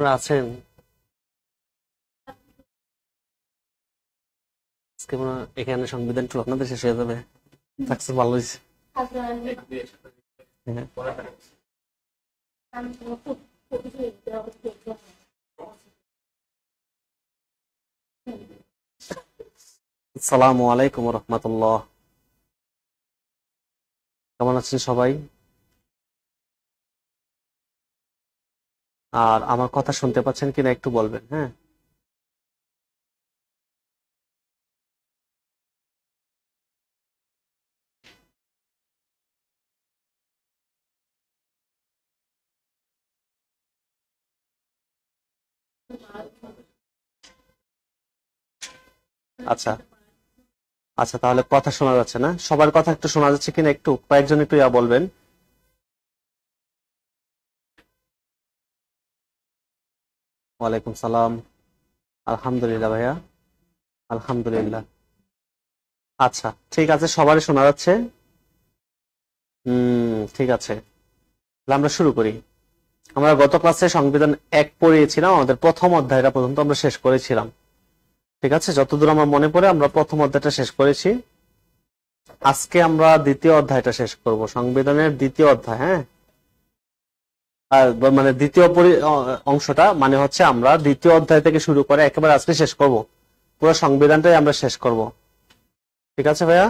আপনারা আছেন? এখানে সংবিধান টুল আপনাদের শেষ হয়ে যাবে। থাকছে ভালো হয়েছে। আসসালামু আলাইকুম রহমতুল্লাহ। কেমন আছেন সবাই? আর আমার কথা শুনতে পাচ্ছেন কিনা একটু বলবেন। হ্যাঁ, আচ্ছা আচ্ছা, তাহলে কথা শোনা যাচ্ছে না? সবার কথা একটু শোনা যাচ্ছে কিনা একটু কয়েকজন একটু বলবেন। ওয়ালাইকুম সালাম। আলহামদুলিল্লাহ ভাইয়া, আলহামদুলিল্লাহ। আচ্ছা, ঠিক আছে, সবারই শোনা যাচ্ছে। ঠিক আছে, তাহলে আমরা শুরু করি। আমরা গত ক্লাসে সংবিধান 1 পড়িয়েছিলাম, আমাদের প্রথম অধ্যায়টা পর্যন্ত আমরা শেষ করেছিলাম। ঠিক আছে, যতদূর আমার মনে পড়ে আমরা প্রথম অধ্যায়টা শেষ করেছি। আজকে আমরা দ্বিতীয় অধ্যায়টা শেষ করব, সংবিধানের দ্বিতীয় অধ্যায়। হ্যাঁ, আর মানে দ্বিতীয় অংশটা মানে হচ্ছে আমরা দ্বিতীয় অধ্যায় থেকে শুরু করে একেবারে আজকে শেষ করব, পুরো সংবিধানটাই আমরা শেষ করব। ঠিক আছে ভাইয়া?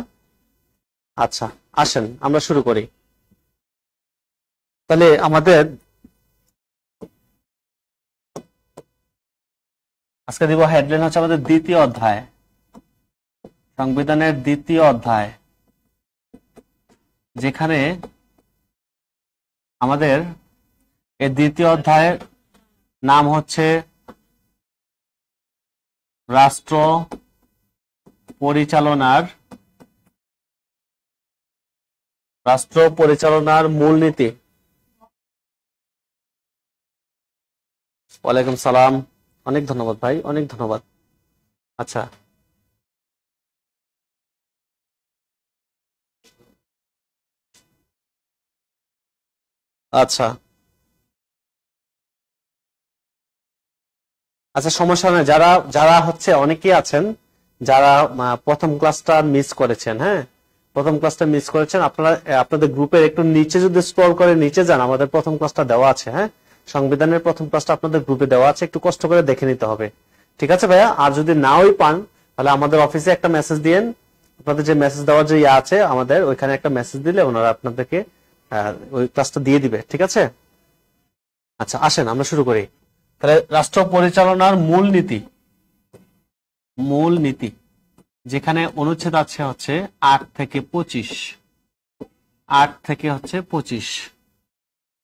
আচ্ছা, আসেন আমরা শুরু করি। তাহলে আমাদের আজকে দিব হেডলাইন হচ্ছে আমাদের দ্বিতীয় অধ্যায়, সংবিধানের দ্বিতীয় অধ্যায়, যেখানে আমাদের এই দ্বিতীয় অধ্যায়ের নাম হচ্ছে রাষ্ট্র পরিচালনার মূলনীতি। ওয়ালাইকুম সালাম, অনেক ধন্যবাদ ভাই, অনেক ধন্যবাদ। আচ্ছা, আচ্ছা আচ্ছা, সমস্যা নেই। যারা যারা হচ্ছে অনেকেই আছেন যারা প্রথম ক্লাসটা মিস করেছেন। হ্যাঁ, প্রথম ক্লাসটা মিস করেছেন, আপনারা আপনাদের গ্রুপের একটু নিচে যদি স্ক্রল করে নিচে যান, আমাদের প্রথম ক্লাসটা দেওয়া আছে। হ্যাঁ, সংবিধানের প্রথম ক্লাসটা আপনাদের গ্রুপে দেওয়া আছে, একটু কষ্ট করে দেখে নিতে হবে। ঠিক আছে ভাইয়া? আর যদি নাওই পান তাহলে আমাদের অফিসে একটা মেসেজ দিয়েন, আপনাদের যে মেসেজ দেওয়ার যে আছে আমাদের ওইখানে একটা মেসেজ দিলে ওনারা আপনাদেরকে ওই ক্লাসটা দিয়ে দিবে। ঠিক আছে? আচ্ছা, আসেন আমরা শুরু করি। তাহলে রাষ্ট্র পরিচালনার মূলনীতি, যেখানে অনুচ্ছেদ আছে হচ্ছে 8 থেকে 25। 8 থেকে হচ্ছে 25।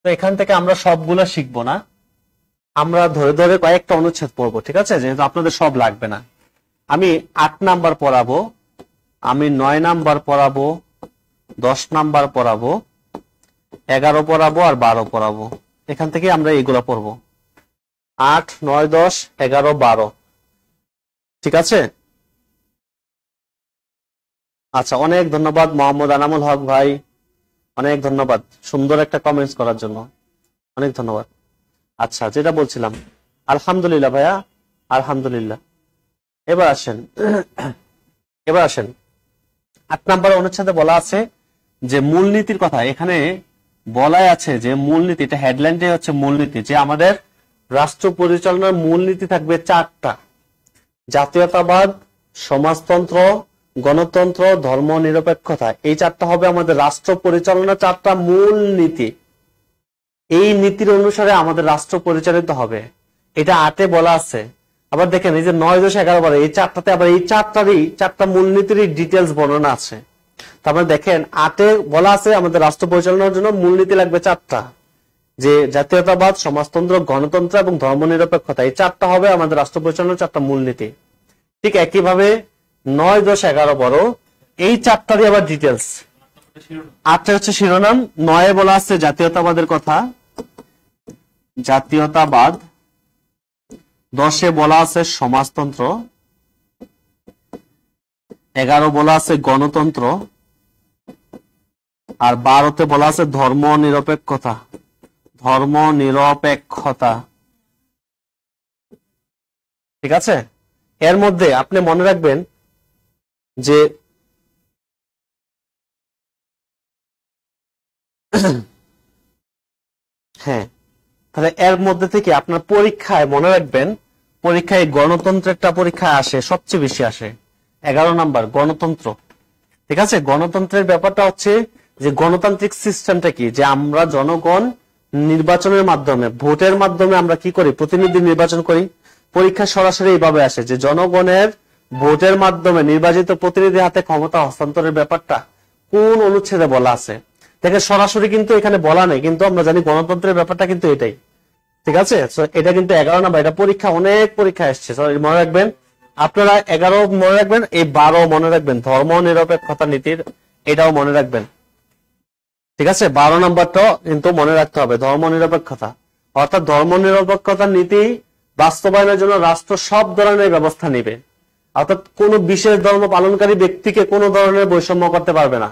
তো এখান থেকে আমরা সবগুলো শিখবো না, আমরা ধরে ধরে কয়েকটা অনুচ্ছেদ পড়বো। ঠিক আছে? যেহেতু আপনাদের সব লাগবে না। আমি 8 নাম্বার পড়াবো, আমি 9 নাম্বার পড়াবো, 10 নাম্বার পড়াবো, 11 পড়াবো আর 12 পড়াবো। এখান থেকে আমরা এগুলা পড়বো, 8, 9, 10, 11, 12। ঠিক আছে? আচ্ছা, অনেক ধন্যবাদ মোহাম্মদ আনামুল হক ভাই, অনেক ধন্যবাদ সুন্দর একটা কমেন্টস করার জন্য, অনেক ধন্যবাদ। আচ্ছা, যেটা বলছিলাম, আলহামদুলিল্লাহ ভাইয়া, আলহামদুলিল্লাহ। এবার আসেন 8 নম্বর অনুচ্ছেদে বলা আছে যে মূলনীতির কথা। এখানে বলাই আছে যে মূলনীতি, এটা হেডলাইনটাই হচ্ছে মূলনীতি, যে আমাদের রাষ্ট্র পরিচালনার মূলনীতি থাকবে 4টা: জাতীয়তাবাদ, সমাজতন্ত্র, গণতন্ত্র, ধর্ম নিরপেক্ষতা। এই 4টা হবে আমাদের রাষ্ট্র পরিচালনার 4টা মূল নীতি। এই নীতির অনুসারে আমাদের রাষ্ট্র পরিচালিত হবে, এটা 8-এ বলা আছে। আবার দেখেন এই যে 9, 10, 11, 12 এই 4টাতে আবার এই 4টা মূলনীতির ডিটেলস বর্ণনা আছে। তারপরে দেখেন 8-এ বলা আছে আমাদের রাষ্ট্র পরিচালনার জন্য মূলনীতি লাগবে 4টা, যে জাতীয়তাবাদ, সমাজতন্ত্র, গণতন্ত্র এবং ধর্মনিরপেক্ষতা। এই 4টা হবে আমাদের রাষ্ট্র পরিচালনার 4টা মূলনীতি। ঠিক একইভাবে 9, 10, 11, 12 এই 4টারই আবার ডিটেলস। 8 হচ্ছে শিরোনাম, 9-এ বলা আছে জাতীয়তাবাদের কথা, জাতীয়তাবাদ, 10-এ বলা আছে সমাজতন্ত্র, 11 বলা আছে গণতন্ত্র, আর 12-তে বলা আছে ধর্ম নিরপেক্ষতা। ঠিক আছে, এর মধ্যে আপনি মনে রাখবেন যে হ্যাঁ, তাহলে এর মধ্যে থেকে আপনার পরীক্ষায় মনে রাখবেন, পরীক্ষায় গণতন্ত্রের একটা পরীক্ষা আসে, সবচেয়ে বেশি আসে 11 নাম্বার গণতন্ত্র। ঠিক আছে, গণতন্ত্রের ব্যাপারটা হচ্ছে যে গণতান্ত্রিক সিস্টেমটা কি, যে আমরা জনগণ নির্বাচনের মাধ্যমে, ভোটের মাধ্যমে আমরা কি করি, প্রতিনিধি নির্বাচন করি। পরীক্ষা সরাসরি এইভাবে আসে যে জনগণের ভোটের মাধ্যমে নির্বাচিত প্রতিনিধি হাতে ক্ষমতা হস্তান্তরের ব্যাপারটা কোন অনুচ্ছেদে বলা আছে। দেখেন সরাসরি কিন্তু এখানে বলা নেই, কিন্তু আমরা জানি গণতন্ত্রের ব্যাপারটা কিন্তু এটাই। ঠিক আছে, এটা কিন্তু 11 নাম্বার, এটা পরীক্ষা, অনেক পরীক্ষা এসছে, মনে রাখবেন আপনারা। 11 মনে রাখবেন, এই 12 মনে রাখবেন, ধর্ম নিরপেক্ষতা নীতির, এটাও মনে রাখবেন। ঠিক আছে, 12 নাম্বারটাও কিন্তু মনে রাখতে হবে, ধর্ম নিরপেক্ষতা, অর্থাৎ ধর্ম নিরপেক্ষতার নীতি বাস্তবায়নের জন্য রাষ্ট্র সব ধরনের ব্যবস্থা নিবে, অর্থাৎ কোন বিশেষ ধর্ম পালনকারী ব্যক্তিকে কোন ধরনের বৈষম্য করতে পারবে না।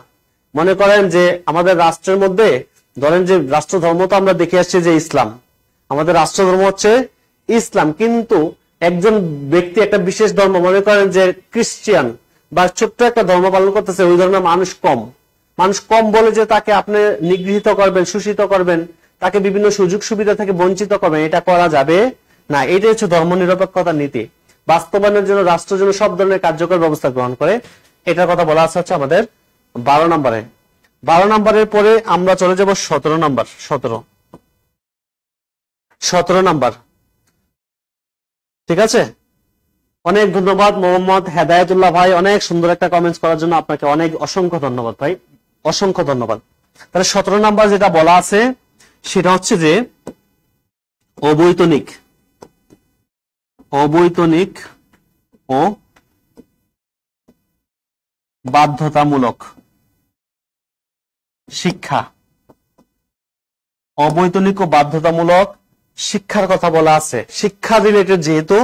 মনে করেন যে আমাদের রাষ্ট্রের মধ্যে ধরেন যে রাষ্ট্র ধর্ম তো আমরা দেখে আসছি যে ইসলাম, আমাদের রাষ্ট্র ধর্ম হচ্ছে ইসলাম, কিন্তু একজন ব্যক্তি একটা বিশেষ ধর্ম, মনে করেন যে খ্রিস্টান বা ছোট্ট একটা ধর্ম পালন করতেছে, ওই ধর্মের মানুষ কম বলে যে তাকে আপনি নিগৃহীত করবেন, শোষিত করবেন, তাকে বিভিন্ন সুযোগ সুবিধা থেকে বঞ্চিত করবেন, এটা করা যাবে না। এটাই হচ্ছে ধর্ম নিরপেক্ষতার নীতি, বাস্তবায়নের জন্য রাষ্ট্র যেন সব ধরনের কার্যকর ব্যবস্থা গ্রহণ করে, এটার কথা বলা আছে হচ্ছে আমাদের 12 নম্বরে। 12 নম্বরের পরে আমরা চলে যাব 17 নম্বর। 17 নাম্বার। ঠিক আছে, অনেক ধন্যবাদ মোহাম্মদ হেদায়েতুল্লাহ ভাই, অনেক সুন্দর একটা কমেন্টস করার জন্য আপনাকে অনেক অসংখ্য ধন্যবাদ ভাই, অসংখ্য ধন্যবাদ। তাহলে 17 নাম্বার যেটা বলা আছে সেটা হচ্ছে যে অবৈতনিক ও বাধ্যতামূলক শিক্ষা। অবৈতনিক ও বাধ্যতামূলক শিক্ষার কথা বলা আছে, শিক্ষা রিলেটেড যেহেতু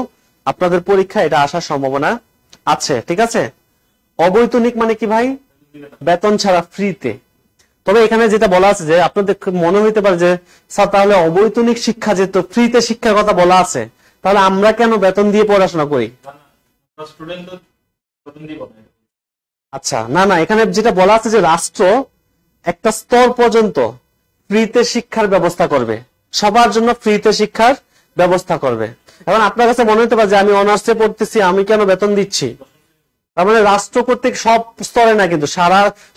আপনাদের পরীক্ষা এটা আসার সম্ভাবনা আছে। ঠিক আছে, অবৈতনিক মানে কি ভাই, বেতন ছাড়া, ফ্রিতে। তবে এখানে যেটা বলা আছে যে আপনাদের মনে হইতে পারে যে স্যার তাহলে অবৈতনিক শিক্ষা যেহেতু ফ্রিতে শিক্ষার কথা বলা আছে, তাহলে আমরা কেন বেতন দিয়ে পড়াশোনা করি? আচ্ছা, না, এখানে যেটা বলা আছে যে রাষ্ট্র একটা স্তর পর্যন্ত ফ্রিতে শিক্ষার ব্যবস্থা করবে, সবার জন্য ফ্রিতে শিক্ষার ব্যবস্থা করবে। এখন আপনার কাছে মনে হতে পারে যে আমি অনার্সে পড়তেছি, আমি কেন বেতন দিচ্ছি? তার মানে রাষ্ট্র কর্তৃক সব স্তরে না, কিন্তু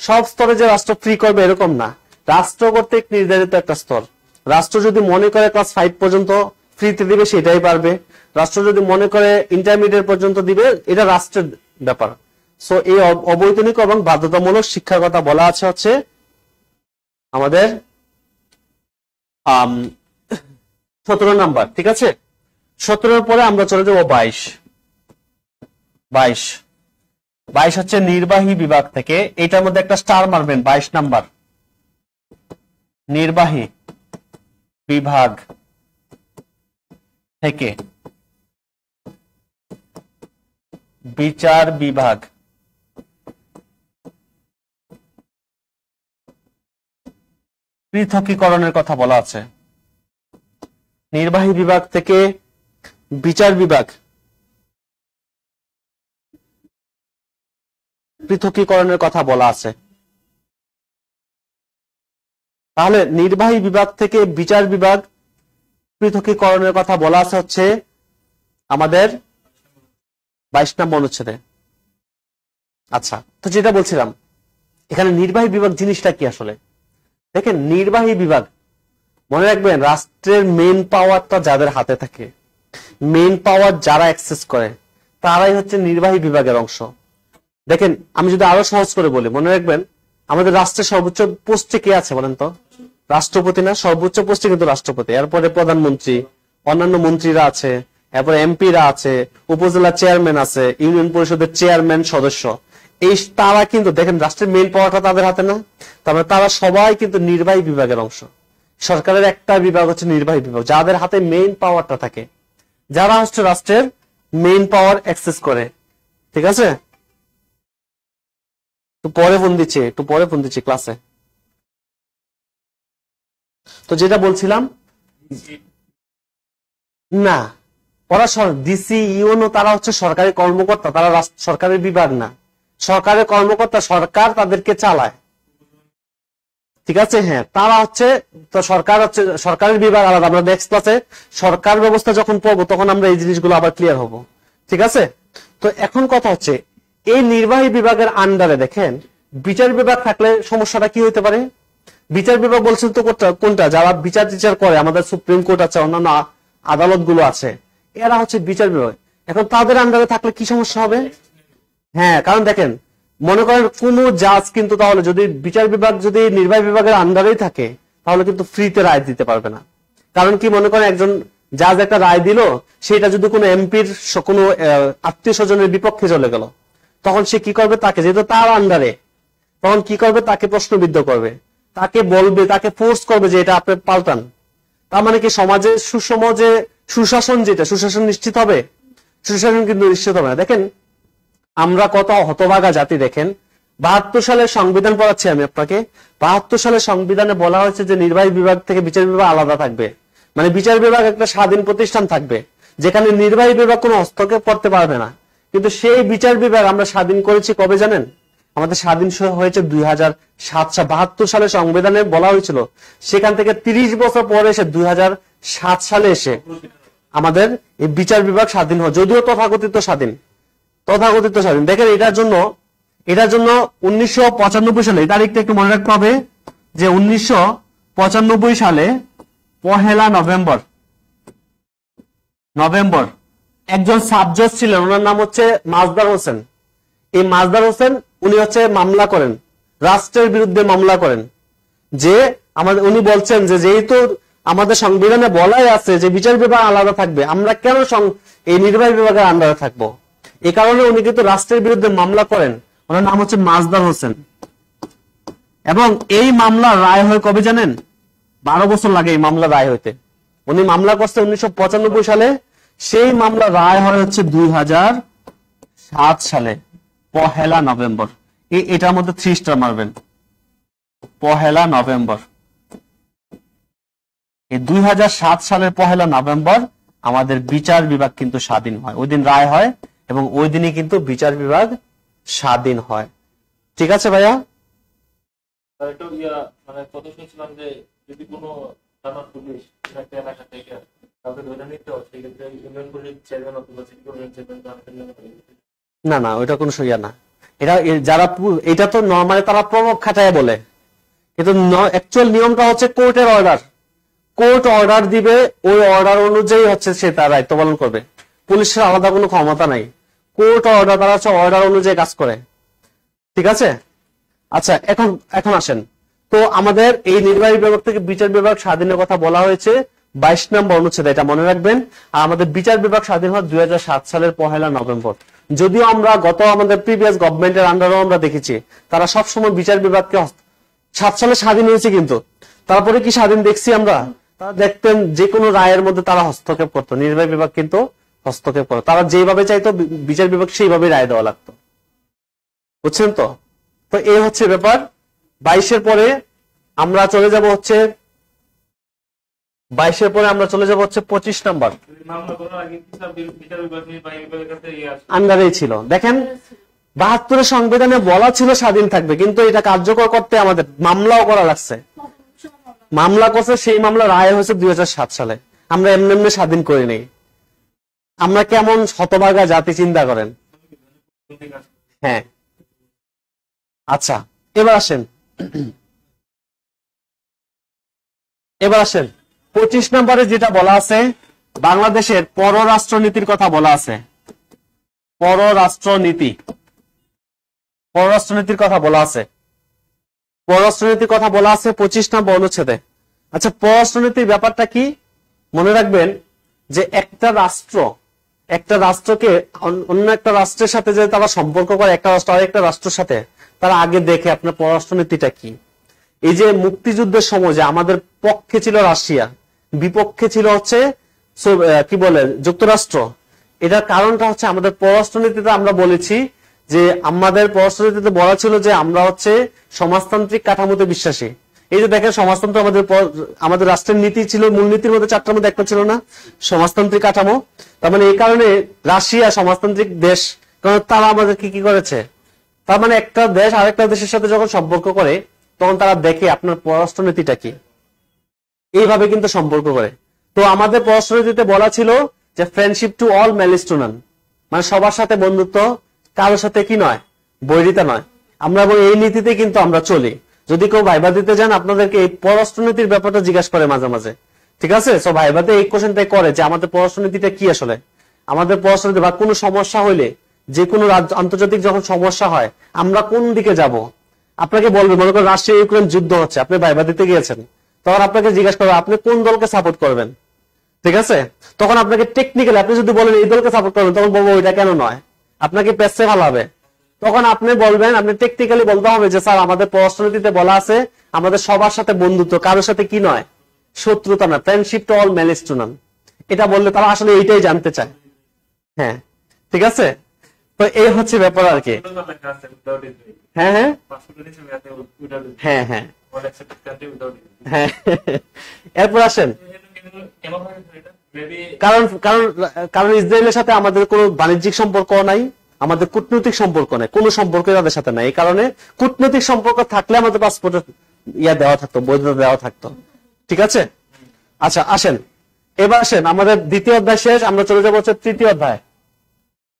সব স্তরে যে রাষ্ট্র ফ্রি করবে এরকম না, রাষ্ট্র কর্তৃক নির্ধারিত একটা স্তর। রাষ্ট্র যদি মনে করে ক্লাস 5 পর্যন্ত ফ্রিতে দিবে সেটাই পারবে, রাষ্ট্র যদি মনে করে ইন্টারমিডিয়েট পর্যন্ত দিবে, এটা রাষ্ট্রের ব্যাপার। সো এই অবৈতনিক এবং বাধ্যতামূলক শিক্ষার কথা বলা আছে হচ্ছে আমাদের 17 নাম্বার। ঠিক আছে, 17 পরে আমরা চলে যাব 22 হচ্ছে নির্বাহী বিভাগ থেকে, এটার মধ্যে একটা স্টার মারবেন, 22 নাম্বার নির্বাহী বিভাগ থেকে বিচার বিভাগ। পৃথকীকরণের কথা বলা আছে, নির্বাহী বিভাগ থেকে বিচার বিভাগ পৃথকীকরণের কথা বলা আছে। তাহলে নির্বাহী বিভাগ থেকে বিচার বিভাগ পৃথকীকরণের কথা বলা আছে হচ্ছে আমাদের 22 নম্বর অনুচ্ছেদে। আচ্ছা, তো যেটা বলছিলাম এখানে নির্বাহী বিভাগ জিনিসটা কি আসলে, দেখেন নির্বাহী বিভাগ মনে রাখবেন রাষ্ট্রের মেন পাওয়ারটা যাদের হাতে থাকে, মেন পাওয়ার যারা অ্যাক্সেস করে তারাই হচ্ছে নির্বাহী বিভাগের অংশ। দেখেন আমি যদি আরো সহজ করে বলি, মনে রাখবেন আমাদের রাষ্ট্রের সর্বোচ্চ পোস্টে কে আছে বলেন তো? রাষ্ট্রপতি না? সর্বোচ্চ পোস্টে কিন্তু রাষ্ট্রপতি, এরপরে প্রধানমন্ত্রী, অন্যান্য মন্ত্রীরা আছে, এরপরে এমপিরা আছে, উপজেলা চেয়ারম্যান আছে, ইউনিয়ন পরিষদের চেয়ারম্যান সদস্য, এই তারা কিন্তু দেখেন রাষ্ট্রের মেইন পাওয়ারটা তাদের হাতে না, তারপরে তারা সবাই কিন্তু নির্বাহী বিভাগের অংশ। সরকারের একটা বিভাগ হচ্ছে নির্বাহী বিভাগ, যাদের হাতে মেইন পাওয়ারটা থাকে, যারা হচ্ছে রাষ্ট্রের মেইন পাওয়ার অ্যাক্সেস করে। ঠিক আছে, একটু পরে ফোন দিচ্ছি ক্লাসে। তো যেটা বলছিলাম, না ওরা ডিসি ইউনো তারা হচ্ছে সরকারি কর্মকর্তা, তারা সরকারের বিভাগ না। সরকারের কর্মকর্তা, সরকার তাদেরকে চালায়, ঠিক আছে। হ্যাঁ, তারা হচ্ছে তো সরকার হচ্ছে সরকারের বিভাগ আলাদা। আমরা নেক্সট ক্লাসে সরকার ব্যবস্থা যখন পড়বো তখন আমরা এই জিনিসগুলো আবার ক্লিয়ার হব, ঠিক আছে। তো এখন কথা হচ্ছে এই নির্বাহী বিভাগের আন্ডারে দেখেন বিচার বিভাগ থাকলে সমস্যাটা কি হতে পারে। বিচার বিভাগ বলছেন তো কোনটা, যারা বিচার টিচার করে, আমাদের সুপ্রিম কোর্ট আছে, অন্যান্য আদালত গুলো আছে, এরা হচ্ছে বিচার বিভাগ। এখন তাদের আন্ডারে থাকলে কি সমস্যা হবে? হ্যাঁ, কারণ দেখেন মনে করেন কোন জাজ কিন্তু তাহলে যদি বিচার বিভাগ যদি নির্বাহী বিভাগের আন্ডারেই থাকে তাহলে কিন্তু ফ্রিতে রায় দিতে পারবে না। কারণ কি, মনে করেন একজন জাজ একটা রায় দিল, সেটা যদি কোনো এমপির কোনো আত্মীয় স্বজনের বিপক্ষে চলে গেল, তখন সে কি করবে, তাকে যেহেতু তার আন্ডারে, তখন কি করবে, তাকে প্রশ্নবিদ্ধ করবে, তাকে বলবে, তাকে ফোর্স করবে যে এটা আপনি পাল্টান। তার মানে কি সমাজে সুশাসন সুশাসন নিশ্চিত হবে? সুশাসন কিন্তু নিশ্চিত হবে না। দেখেন আমরা কত হতভাগা জাতি। দেখেন 72 সালের সংবিধান পড়াচ্ছি আমি আপনাকে। 72 সালের সংবিধানে বলা হয়েছে যে নির্বাহী বিভাগ থেকে বিচার বিভাগ আলাদা থাকবে, মানে বিচার বিভাগ একটা স্বাধীন প্রতিষ্ঠান থাকবে যেখানে নির্বাহী বিভাগ কোনো হস্তক্ষেপ করতে পারবে না। কিন্তু সেই বিচার বিভাগ আমরা স্বাধীন করেছি কবে জানেন? আমাদের স্বাধীন হয়েছে 2007 সালে সংবিধানে বলা হয়েছিল। সেখান থেকে 30 বছর পরে এসে 2007 সালে এসে আমাদের এই বিচার বিভাগ স্বাধীন হয়, যদিও তথাকথিত স্বাধীন। দেখেন এটার জন্য 1995 সালে, এই তারিখটা একটু মনে রাখতে হবে যে 1995 সালে 1 নভেম্বর একজন সাবজজ ছিলেন, ওনার নাম হচ্ছে মাজদার হোসেন। এই মাজদার হোসেন উনি হচ্ছে মামলা করেন, রাষ্ট্রের বিরুদ্ধে মামলা করেন, যে উনি বলছেন যে যেহেতু আমাদের সংবিধানে বলাই আছে যে বিচার বিভাগ আলাদা থাকবে, আমরা কেন এই নির্বাহী বিভাগের আন্ডারে থাকবো। এই কারণে উনি কিন্তু রাষ্ট্রের বিরুদ্ধে মামলা করেন। ওনার নাম হচ্ছে মাজদার হোসেন। এবং এই মামলার রায় হয় কবে জানেন? 12 বছর লাগে এই মামলা রায় হইতে। উনি মামলা করছে 1995 সালে, সেই মামলা রায় হয় হচ্ছে 2007 সালে 1 নভেম্বর। এটার মধ্যে 3 স্টার মারবেন, 1 নভেম্বর। এই 2007 সালের 1 নভেম্বর আমাদের বিচার বিভাগ কিন্তু স্বাধীন হয়, ওই দিন রায় হয় এবং ওই দিনই কিন্তু বিচার বিভাগ স্বাধীন হয়। ঠিক আছে ভাইয়া? মানে কত শুনছিলাম যে যদি কোনো থানা পুলিশ একটা এলাকা থেকে কাউকে ধরে নিতে হয়, সেক্ষেত্রে ইউনিয়ন পুলিশ চেয়ারম্যান অথবা সিটি কর্পোরেশন চেয়ারম্যান। না, ওইটা কোনো সইয়া না। যারা এটা তো নরমালি তারা প্রভাব খাটায় বলে, কিন্তু অ্যাকচুয়াল নিয়মটা হচ্ছে কোর্টের অর্ডার। কোর্ট অর্ডার দিবে, ওই অর্ডার অনুযায়ী হচ্ছে সে তার দায়িত্ব পালন করবে। পুলিশের আলাদা কোনো ক্ষমতা নাই। কোর্ট অর্ডার, তারা হচ্ছে অর্ডার অনুযায়ী কাজ করে। ঠিক আছে? আচ্ছা, এখন আসেন তো আমাদের এই নির্বাহী বিভাগ থেকে বিচার বিভাগ স্বাধীনের কথা বলা হয়েছে 22 নম্বর অনুচ্ছেদে, এটা মনে রাখবেন। আর আমাদের বিচার বিভাগ স্বাধীন হয় 2007 সালের 1 নভেম্বর। যদিও আমরা আমাদের প্রিভিয়াস গভর্নমেন্টের আন্ডারও আমরা দেখেছি তারা সবসময় বিচার বিভাগকে 7 সালে স্বাধীন হয়েছে, কিন্তু তারপরে কি স্বাধীন দেখছি আমরা? তারা দেখতেন যে কোনো রায়ের মধ্যে তারা হস্তক্ষেপ করতো, নির্বাহী বিভাগ কিন্তু হস্তক্ষেপ করতো। তারা যেভাবে চাইতো বিচার বিভাগ সেইভাবে রায় দেওয়া লাগতো। বুঝছেন তো? তো এই হচ্ছে ব্যাপার। 22-এর পরে আমরা চলে যাব হচ্ছে 25 নাম্বার আন্ডারেই ছিল। দেখেন 72-এর সংবিধানে বলা ছিল স্বাধীন থাকবে, কিন্তু এটা কার্যকর করতে আমাদের মামলাও করা লাগছে। মামলা করছে, সেই মামলা রায় হয়েছে 2007 সালে। আমরা এমনি স্বাধীন করি নেই। আমরা কেমন হতভাগা জাতি, চিন্তা করেন। হ্যাঁ, আচ্ছা এবার আসেন 25 নম্বরে যেটা বলা আছে, বাংলাদেশের পররাষ্ট্রনীতির কথা বলা আছে। পররাষ্ট্রনীতির কথা বলা আছে। 25 নম্বর অনুচ্ছেদে। আচ্ছা, পররাষ্ট্রনীতির ব্যাপারটা কি মনে রাখবেন যে একটা রাষ্ট্রকে অন্য একটা রাষ্ট্রের সাথে যে তারা সম্পর্ক করে, একটা রাষ্ট্র আরেকটা রাষ্ট্রের সাথে, তারা আগে দেখে আপনার পররাষ্ট্রনীতিটা কি। এই যে মুক্তিযুদ্ধের সময় যে আমাদের পক্ষে ছিল রাশিয়া, বিপক্ষে ছিল হচ্ছে কি বলে যুক্তরাষ্ট্র, এটার কারণটা হচ্ছে আমাদের পররাষ্ট্রনীতিতে আমরা বলেছি যে আমাদের পররাষ্ট্রনীতিতে বলা ছিল যে আমরা হচ্ছে সমাজতান্ত্রিক কাঠামোতে বিশ্বাসী। এই যে দেখেন সমাজতন্ত্র আমাদের রাষ্ট্রের নীতি ছিল, মূলনীতির মধ্যে 4টার মধ্যে একটা ছিল না, সমাজতান্ত্রিক কাঠামো। তার মানে এই কারণে রাশিয়া সমাজতান্ত্রিক দেশ, কারণ তারা আমাদেরকে কি করেছে, তার মানে একটা দেশ আরেকটা দেশের সাথে যখন সম্পর্ক করে তখন তারা দেখে আপনার পররাষ্ট্রনীতিটা কি, এইভাবে কিন্তু সম্পর্ক করে। তো আমাদের পররাষ্ট্রনীতিতে বলা ছিল যে friendship to all malice two নান, মানে সবার সাথে বন্ধুত্ব, কারোর সাথে কি নয়, বৈরিতা নয়। আমরা এই নীতিতে কিন্তু আমরা চলি। যদি কেউ ভাইবা দিতে যান আপনাদেরকে এই পররাষ্ট্রনীতির ব্যাপারটা জিজ্ঞাসা করে মাঝে মাঝে, ঠিক আছে? সো ভাইবাতে এই কোশ্চেনটাই করে যে আমাদের পররাষ্ট্রনীতিটা কি আসলে, আমাদের পররাষ্ট্রনীতি বা কোনো সমস্যা হইলে, যে কোনো আন্তর্জাতিক যখন সমস্যা হয় আমরা কোন দিকে যাব, আপনাকে বলবে, মনে করেন রাশিয়া ইউক্রেন যুদ্ধ হচ্ছে, আপনি ভাইবা দিতে গিয়েছেন, তখন আপনাকে জিজ্ঞাসা করবে আপনি কোন দলকে সাপোর্ট করবেন, ঠিক আছে? তখন আপনাকে টেকনিক্যালি আপনি যদি বলেন এই দলকে সাপোর্ট করবেন, তখন বলবো ওইটা কেন নয়, আপনাকে পেছে ভালো হবে। তখন আপনি বলবেন, আপনি টেকনিক্যালি বলতে হবে যে স্যার আমাদের পররাষ্ট্রনীতিতে বলা আছে আমাদের সবার সাথে বন্ধুত্ব, কারোর সাথে কি নয়, শত্রুতা না, friendship to all malice two নান। এটা বললে তারা আসলে এইটাই জানতে চায়। হ্যাঁ, ঠিক আছে। তো এই হচ্ছে ব্যাপার আর কি। হ্যাঁ হ্যাঁ হ্যাঁ হ্যাঁ হ্যাঁ। এরপর আসেন, কারণ কারণ কারণ ইসরায়েলের সাথে আমাদের কোনো বাণিজ্যিক সম্পর্ক নাই, আমাদের কূটনৈতিক সম্পর্ক নেই, কোনো সম্পর্ক তাদের সাথে নাই। এই কারণে কূটনৈতিক সম্পর্ক থাকলে আমাদের পাসপোর্ট দেওয়া থাকতো, বৈধতা দেওয়া থাকতো, ঠিক আছে? আচ্ছা আসেন, এবার আসেন আমাদের দ্বিতীয় অধ্যায় শেষ, আমরা চলে যাবো হচ্ছে তৃতীয় অধ্যায়।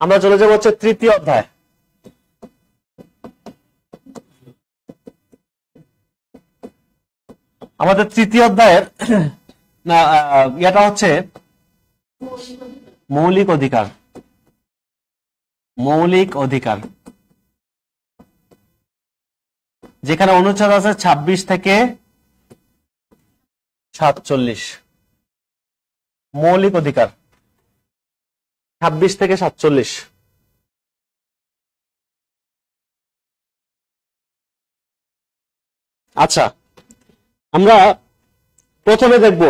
আমরা চলে যাবো হচ্ছে তৃতীয় অধ্যায়। আমাদের তৃতীয় অধ্যায়ের এটা হচ্ছে মৌলিক অধিকার। মৌলিক অধিকার, যেখানে অনুচ্ছেদ আছে 26 থেকে 47। মৌলিক অধিকার 26 থেকে 47। আচ্ছা, আমরা প্রথমে দেখব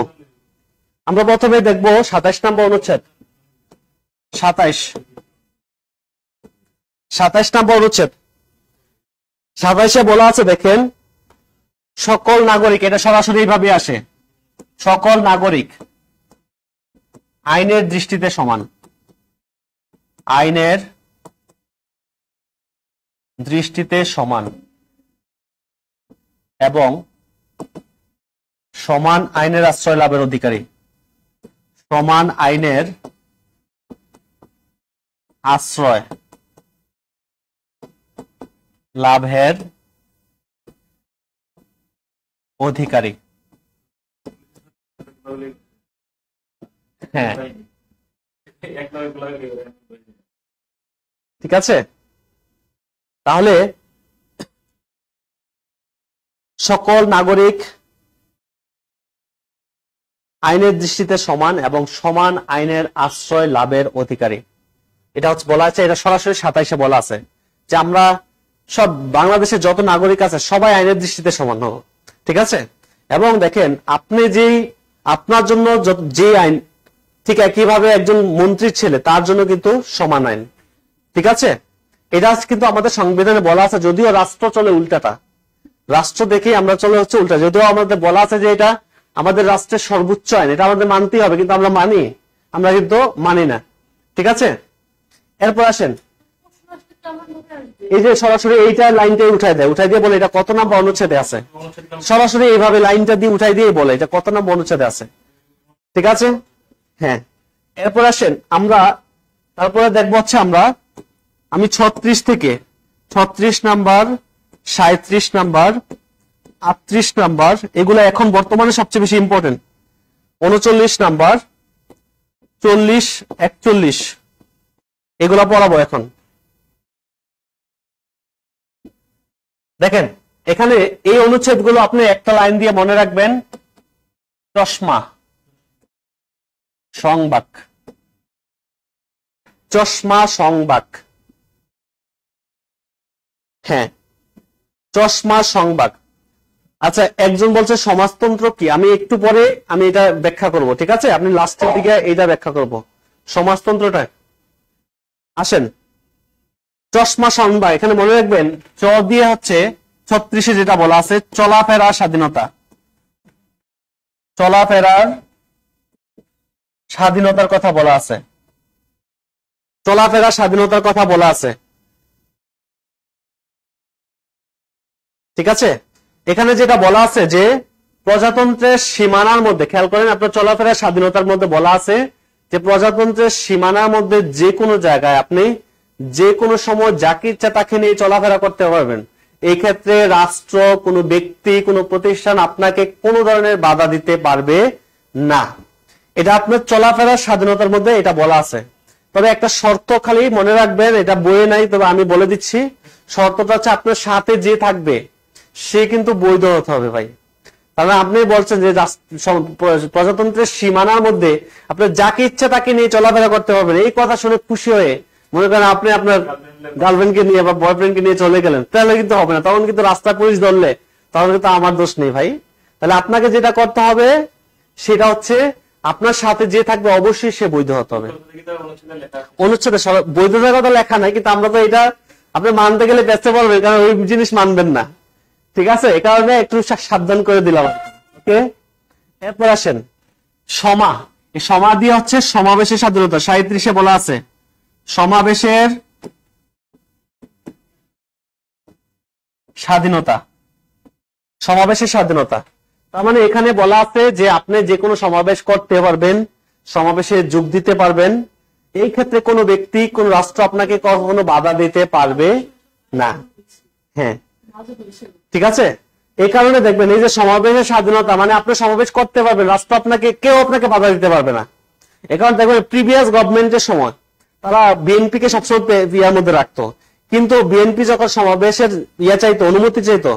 27 নম্বর অনুচ্ছেদ। 27 নম্বর অনুচ্ছেদ। 27-এ বলা আছে, দেখেন, সকল নাগরিক, এটা সরাসরি এইভাবে আসে, সকল নাগরিক আইনের দৃষ্টিতে সমান। আইনের দৃষ্টিতে সমান এবং সমান আইনের আশ্রয় লাভের অধিকারী। সমান আইনের আশ্রয় লাভের অধিকারী। হ্যাঁ, ঠিক আছে। তাহলে সকল নাগরিক আইনের দৃষ্টিতে সমান এবং সমান আইনের আশ্রয় লাভের অধিকারী, এটা হচ্ছে বলা আছে। এটা সরাসরি 27-এ বলা আছে যে আমরা সব বাংলাদেশের যত নাগরিক আছে সবাই আইনের দৃষ্টিতে সমান হবো, ঠিক আছে? এবং দেখেন, আপনি যেই আপনার জন্য যে আইন, ঠিক একইভাবে একজন মন্ত্রীর ছেলে তার জন্য কিন্তু সমান আইন, ঠিক আছে? এটা কিন্তু আমাদের সংবিধানে বলা আছে, যদিও রাষ্ট্র চলে উল্টাটা, রাষ্ট্র দেখেই আমরা চলে হচ্ছে উল্টা। যদিও আমাদের বলা আছে যে এটা আমাদের রাষ্ট্রের সর্বোচ্চ আইন, এটা আমাদের মানতেই হবে, কিন্তু আমরা কিন্তু মানি না, ঠিক আছে? এরপর আসেন, এই যে সরাসরি এইটা লাইনটাই উঠাই দিয়ে বলে এটা কত নম্বর অনুচ্ছেদে আছে, সরাসরি এইভাবে লাইনটা দিয়ে উঠাই দিয়ে বলে এটা কত নম্বর অনুচ্ছেদে আছে, ঠিক আছে? হ্যাঁ, এরপর আসেন আমরা তারপরে দেখবো হচ্ছে আমি 36 থেকে 36 নাম্বার, 37 নাম্বার, 38 নাম্বার, এগুলো এখন বর্তমানে সবচেয়ে বেশি ইম্পর্টেন্ট। 39 নাম্বার, 40, 41 এগুলা পড়াবো এখন। দেখেন, এখানে এই অনুচ্ছেদগুলো আপনি একটা লাইন দিয়ে মনে রাখবেন, চশমা সংবাক। চশমা সংবাক, হ্যাঁ, চশমা সংবাক। আচ্ছা, একজন বলছে সমাজতন্ত্র কি, আমি একটু পরে আমি এটা ব্যাখ্যা করব, ঠিক আছে? আপনি লাস্টের দিকে এটা ব্যাখ্যা করব সমাজতন্ত্রটা। আসেন, চশমা সংবাক, এখানে মনে রাখবেন চ দিয়ে হচ্ছে 36-এ যেটা বলা আছে চলাফেরার স্বাধীনতা, চলাফেরার স্বাধীনতার কথা বলা আছে, চলাফেরার স্বাধীনতার কথা বলা আছে। ঠিক আছে, এখানে যেটা বলা আছে যে প্রজাতন্ত্রের সীমানার মধ্যে, খেয়াল করেন আপনার চলাফেরার স্বাধীনতার মধ্যে বলা আছে যে প্রজাতন্ত্রের সীমানার মধ্যে যে কোনো জায়গায় আপনি যে কোনো সময় যাকে ইচ্ছা তাকে নিয়ে চলাফেরা করতে পারবেন। এই ক্ষেত্রে রাষ্ট্র, কোনো ব্যক্তি, কোনো প্রতিষ্ঠান আপনাকে কোনো ধরনের বাধা দিতে পারবে না। এটা আপনার চলাফেরার স্বাধীনতার মধ্যে এটা বলা আছে। তবে একটা শর্ত খালি মনে রাখবেন, এটা বইয়ে নাই, তবে আমি বলে দিচ্ছি। শর্তটা হচ্ছে আপনার সাথে যে থাকবে সে কিন্তু বৈধ হতে হবে ভাই। তাহলে আপনি বলছেন যে প্রজাতন্ত্রের সীমানার মধ্যে আপনার যাকে ইচ্ছা তাকে নিয়ে চলাফেরা করতে পারবেন, এই কথা শুনে খুশি হয়ে মনে করেন আপনি আপনার গার্লফ্রেন্ডকে নিয়ে বা বয়ফ্রেন্ডকে নিয়ে চলে গেলেন, তাহলে কিন্তু হবে না। তখন কিন্তু রাস্তা পুলিশ ধরলে তখন কিন্তু আমার দোষ নেই ভাই। তাহলে আপনাকে যেটা করতে হবে সেটা হচ্ছে আপনার সাথে যে থাকবে অবশ্যই সে বৈধ হতে হবে। অনুচ্ছেদে বৈধতার কথা লেখা নাই, কিন্তু আমরা তো এটা আপনি মানতে গেলে বেঁচতে পারবেন, কারণ ওই জিনিস মানবেন না। ঠিক আছে, এ কারণে একটু সাবধান করে দিলাম। ওকে, এরপর আসেন সমা। এই সমা দিয়ে হচ্ছে সমাবেশের স্বাধীনতা। 37-এ বলা আছে সমাবেশের স্বাধীনতা, সমাবেশের স্বাধীনতা। তার মানে এখানে বলা আছে যে আপনি যে কোনো সমাবেশ করতে পারবেন, সমাবেশে যোগ দিতে পারবেন। এই ক্ষেত্রে কোনো ব্যক্তি, কোন রাষ্ট্র আপনাকে কখনো বাধা দিতে পারবে না। হ্যাঁ, ঠিক আছে। এই কারণে দেখবেন এই যে সমাবেশের স্বাধীনতা, মানে আপনি সমাবেশ করতে পারবেন, রাষ্ট্র আপনাকে, কেউ আপনাকে বাধা দিতে পারবে না। এই কারণে দেখবেন প্রিভিয়াস গভর্নমেন্টের সময় তারা বিএনপি কে সবসময় ইয়ার মধ্যে রাখতো, কিন্তু বিএনপি যখন সমাবেশের চাইতো, অনুমতি চাইতো,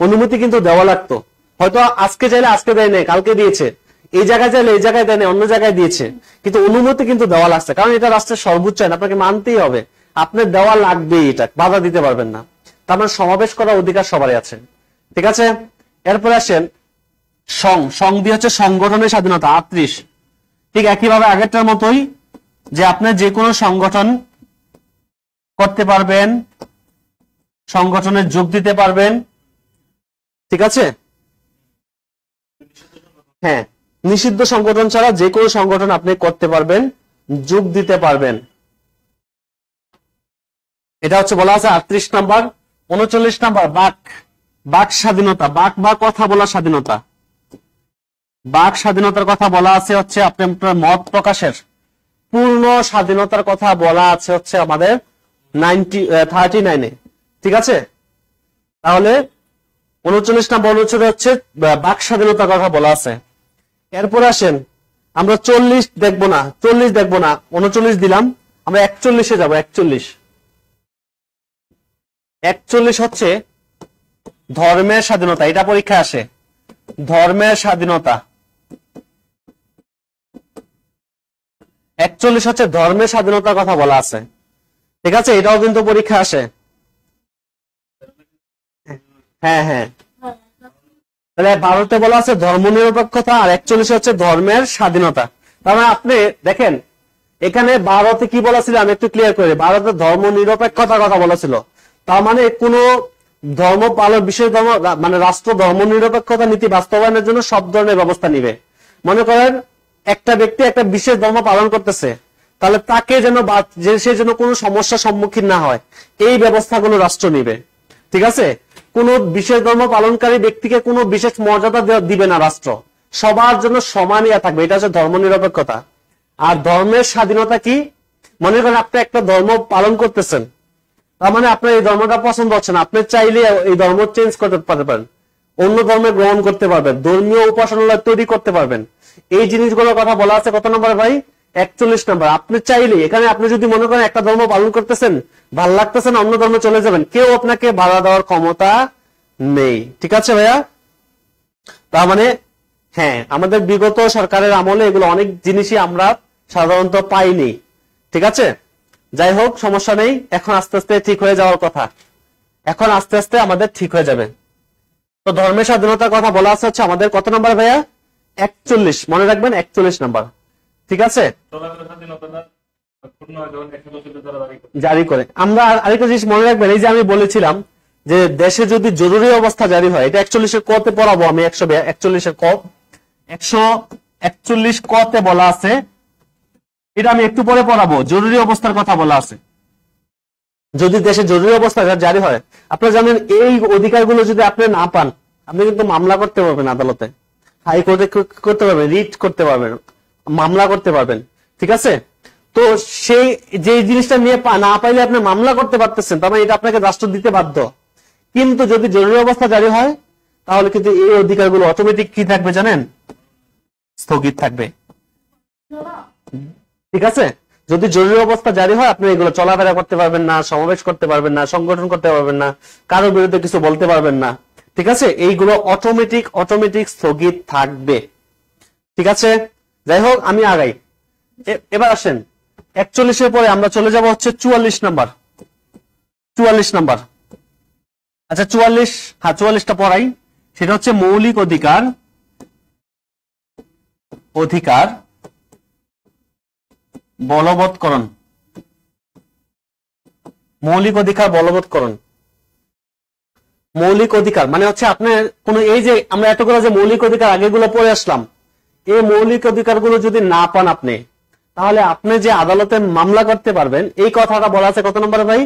অনুমতি কিন্তু দেওয়া লাগতো। হয়তো আজকে চাইলে আজকে দেয় নাই, কালকে দিয়েছে, এই জায়গায় চাইলে এই জায়গায় দেয় নাই, অন্য জায়গায় দিয়েছে, কিন্তু অনুমতি কিন্তু দেওয়া লাগছে, কারণ এটা রাষ্ট্রের সর্বোচ্চ আইন, আপনাকে মানতেই হবে, আপনার দেওয়া লাগবেই, এটা বাধা দিতে পারবেন না। তার মানে সমাবেশ করার অধিকার সবারই আছে। ঠিক আছে, এরপরে আসেন সং দিয়ে হচ্ছে সংগঠনের স্বাধীনতা। 38 ঠিক একইভাবে আগেরটার মতোই, যে আপনি যে কোনো সংগঠন করতে পারবেন, সংগঠনে যোগ দিতে পারবেন। ঠিক আছে, হ্যাঁ, নিষিদ্ধ সংগঠন ছাড়া যে কোনো সংগঠন আপনি করতে পারবেন, যোগ দিতে পারবেন। এটা হচ্ছে বলা আছে 38 নাম্বার। 39 নাম্বার বাক স্বাধীনতা, বাক বা কথা বলার স্বাধীনতা। বাক স্বাধীনতার কথা বলা আছে হচ্ছে আপনি আপনার মত প্রকাশের পূর্ণ স্বাধীনতার কথা বলা আছে হচ্ছে আমাদের 39-এ। ঠিক আছে, তাহলে 39 নাম্বার অনুচ্ছেদে হচ্ছে বাক স্বাধীনতার কথা বলা আছে। এরপর আসেন আমরা 40 দেখবো না, 40 দেখবো না, 39 দিলাম, আমরা 41-এ যাবো। 41 হচ্ছে ধর্মের স্বাধীনতা। এটা পরীক্ষা আসে, ধর্মের স্বাধীনতা। 41 হচ্ছে ধর্মের স্বাধীনতার কথা বলা আছে। ঠিক আছে, এটাও কিন্তু পরীক্ষা আসে। হ্যাঁ হ্যাঁ, তাহলে ভারতে বলা আছে ধর্মনিরপেক্ষতা, আর 41 হচ্ছে ধর্মের স্বাধীনতা। তার মানে আপনি দেখেন এখানে ভারতে কি বলা ছিল, আমি একটু ক্লিয়ার করি। ভারতে ধর্ম নিরপেক্ষতার কথা বলা ছিল, তার মানে কোন ধর্ম পালন, বিশেষ ধর্ম, মানে রাষ্ট্র ধর্ম নিরপেক্ষতা নীতি বাস্তবায়নের জন্য সব ধরনের ব্যবস্থা নিবে। মনে করেন একটা ব্যক্তি একটা বিশেষ ধর্ম পালন করতেছে, তাহলে তাকে যেন সে যেন কোনো সমস্যার সম্মুখীন না হয়, এই ব্যবস্থাগুলো রাষ্ট্র নিবে। ঠিক আছে, কোন বিশেষ ধর্ম পালনকারী ব্যক্তিকে কোনো বিশেষ মর্যাদা দিবে না রাষ্ট্র, সবার জন্য সমান ইয়া থাকবে। এটা হচ্ছে ধর্ম নিরপেক্ষতা। আর ধর্মের স্বাধীনতা কি, মনে করেন আপনি একটা ধর্ম পালন করতেছেন, তার মানে আপনার এই ধর্মটা পছন্দ হচ্ছে না, আপনি চাইলে এই ধর্ম চেঞ্জ করতে পারবেন, অন্য ধর্মে গ্রহণ করতে পারবেন, ধর্মীয় উপাসনালয় তৈরি করতে পারবেন। এই জিনিসগুলোর কথা বলা আছে কত নম্বর ভাই? 41 নম্বর। আপনি চাইলে এখানে, আপনি যদি মনে করেন একটা ধর্ম পালন করতেছেন, ভাল লাগতেছেন, অন্য ধর্মে চলে যাবেন, কেউ আপনাকে বাধা দেওয়ার ক্ষমতা নেই। ঠিক আছে ভাইয়া, তার মানে হ্যাঁ, আমাদের বিগত সরকারের আমলে এগুলো অনেক জিনিসই আমরা সাধারণত পাইনি। ঠিক আছে, যাই হোক সমস্যা নেই, এখন আস্তে আস্তে ঠিক হয়ে যাওয়ার কথা, এখন আস্তে আস্তে আমাদের ঠিক হয়ে যাবে। তো ধর্মের স্বাধীনতার কথা বলা আছে হচ্ছে আমাদের কত নম্বর ভাইয়া? 41, মনে রাখবেন 41 নাম্বার। ঠিক আছে, জারি করে। আমরা আরেকটা জিনিস মনে রাখবেন, এই যে আমি বলেছিলাম যে দেশে যদি জরুরি অবস্থা জারি হয়, এটা 41-এর কতে পড়াবো আমি, 141-এর ক, 141 কতে বলা আছে, এটা আমি একটু পরে পড়াবো। জরুরি অবস্থার কথা বলা আছে, যদি দেশে জরুরি অবস্থা জারি হয়, আপনারা জানেন এই অধিকারগুলো যদি আপনি না পান, আপনি কিন্তু মামলা করতে পারবেন আদালতে, হাইকোর্টে করতে পারবেন, রিট করতে পারবেন, মামলা করতে পারবেন। ঠিক আছে, তো সেই যে জিনিসটা নিয়ে না পাইলে আপনি মামলা করতে পারতেছেন, তার মানে এটা আপনাকে রাষ্ট্র দিতে বাধ্য। কিন্তু যদি জরুরি অবস্থা জারি হয়, তাহলে কিন্তু এই অধিকারগুলো অটোমেটিক কি থাকবে জানেন, স্থগিত থাকবে। ঠিক আছে, যদি জরুরি অবস্থা জারি হয়, আপনি এগুলো চলাফেরা করতে পারবেন না, সমাবেশ করতে পারবেন না, সংগঠন করতে পারবেন না, কারোর বিরুদ্ধে কিছু বলতে পারবেন না। ঠিক আছে, এইগুলো অটোমেটিক স্থগিত থাকবে। ঠিক আছে, যাই হোক আমি আগাই। এবার আসেন 41-এর পরে আমরা চলে যাব হচ্ছে 44 নাম্বার। 44 নাম্বার, আচ্ছা 44টা পড়াই। সেটা হচ্ছে মৌলিক অধিকার বলবৎকরণ। মৌলিক অধিকার বলবৎকরণ। মৌলিক অধিকার মানে হচ্ছে আপনার কোন, এই যে আমরা এতগুলো যে মৌলিক অধিকার আগেগুলো পড়ে আসলাম, এই মৌলিক অধিকারগুলো যদি না পান আপনি, তাহলে আপনি যে আদালতে মামলা করতে পারবেন, এই কথাটা বলা আছে কত নম্বরে ভাই,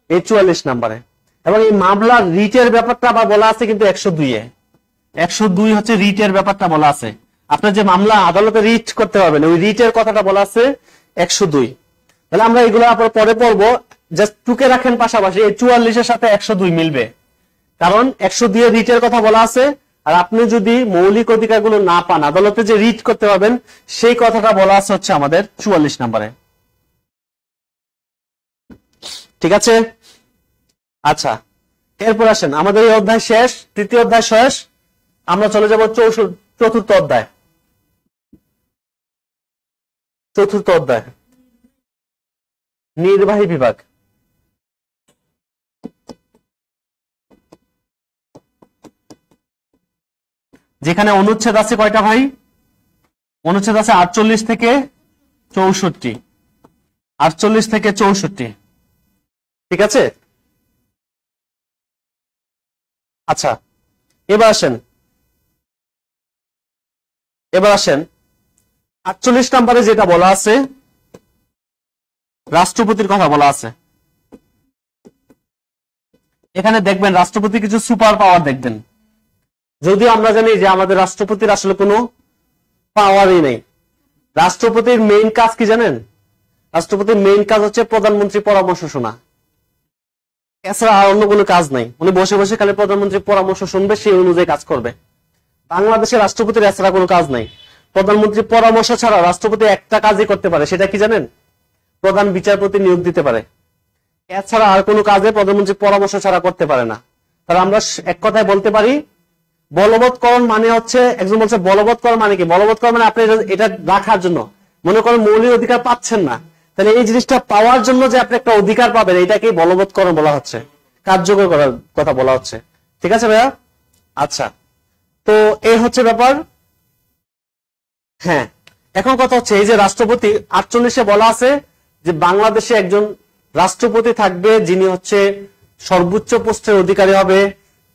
এই 44 নম্বরে। এবং এই মামলার রিটের ব্যাপারটা আবার বলা আছে কিন্তু 102-এ। 102 হচ্ছে রিটের ব্যাপারটা বলা আছে, আপনার যে মামলা আদালতে রিট করতে পারবেন, ওই রিটের কথাটা বলা আছে 102। তাহলে আমরা এগুলো পরে পড়বো, জাস্ট টুকে রাখেন পাশাপাশি, এই 44-এর সাথে 102 মিলবে, কারণ 102 এর রিটের কথা বলা আছে। আর আপনি যদি মৌলিক অধিকারগুলো না পান, আদালতে যে রিট করতে পারবেন, সেই কথাটা বলা আছে হচ্ছে আমাদের 44 নম্বরে। ঠিক আছে, আচ্ছা এরপর আসেন, আমাদের এই অধ্যায় শেষ, তৃতীয় অধ্যায় শেষ, আমরা চলে যাব চতুর্থ অধ্যায়। চতুর্থ অধ্যায় নির্বাহী বিভাগ। যেখানে অনুচ্ছেদ আছে কয়টা ভাই, অনুচ্ছেদ আছে 48 থেকে 64। 48 থেকে 64। ঠিক আছে, আচ্ছা এবার আসেন 48 নম্বরে যেটা বলা আছে, রাষ্ট্রপতির কথা বলা আছে। এখানে দেখবেন রাষ্ট্রপতি কিছু সুপার পাওয়ার দেখবেন, যদিও আমরা জানি যে আমাদের রাষ্ট্রপতির আসলে কোনো পাওয়ারই নেই। রাষ্ট্রপতির মেইন কাজ কি জানেন, রাষ্ট্রপতির মেইন কাজ হচ্ছে প্রধানমন্ত্রী পরামর্শ শোনা, এছাড়া আর অন্য কোনো কাজ নাই। উনি বসে বসে খালি প্রধানমন্ত্রীর পরামর্শ শুনবে, সেই অনুযায়ী কাজ করবে। বাংলাদেশের রাষ্ট্রপতির এছাড়া কোনো কাজ নাই। প্রধানমন্ত্রীর পরামর্শ ছাড়া রাষ্ট্রপতি একটা কাজই করতে পারে, সেটা কি জানেন, প্রধান বিচারপতি নিয়োগ দিতে পারে। এছাড়া আর কোনো কাজে প্রধানমন্ত্রীর পরামর্শ ছাড়া করতে পারে না। তাহলে আমরা এক কথায় বলতে পারি, বলবৎকরণ মানে হচ্ছে, একজন বলছে বলবৎকরণ মানে কি, বলবৎকরণ মানে আপনি এটা রাখার জন্য, মনে করেন মৌলিক অধিকার পাচ্ছেন না, তাহলে এই জিনিসটা পাওয়ার জন্য যে আপনি একটা অধিকার পাবেন, এটাকে বলবৎকরণ বলা হচ্ছে, কার্যকর করার কথা বলা হচ্ছে। ঠিক আছে ভাইয়া, আচ্ছা তো এই হচ্ছে ব্যাপার। হ্যাঁ, এখন কথা হচ্ছে এই যে রাষ্ট্রপতি 48-এ বলা আছে যে বাংলাদেশে একজন রাষ্ট্রপতি থাকবে, যিনি হচ্ছে সর্বোচ্চ পোস্টের অধিকারী হবে।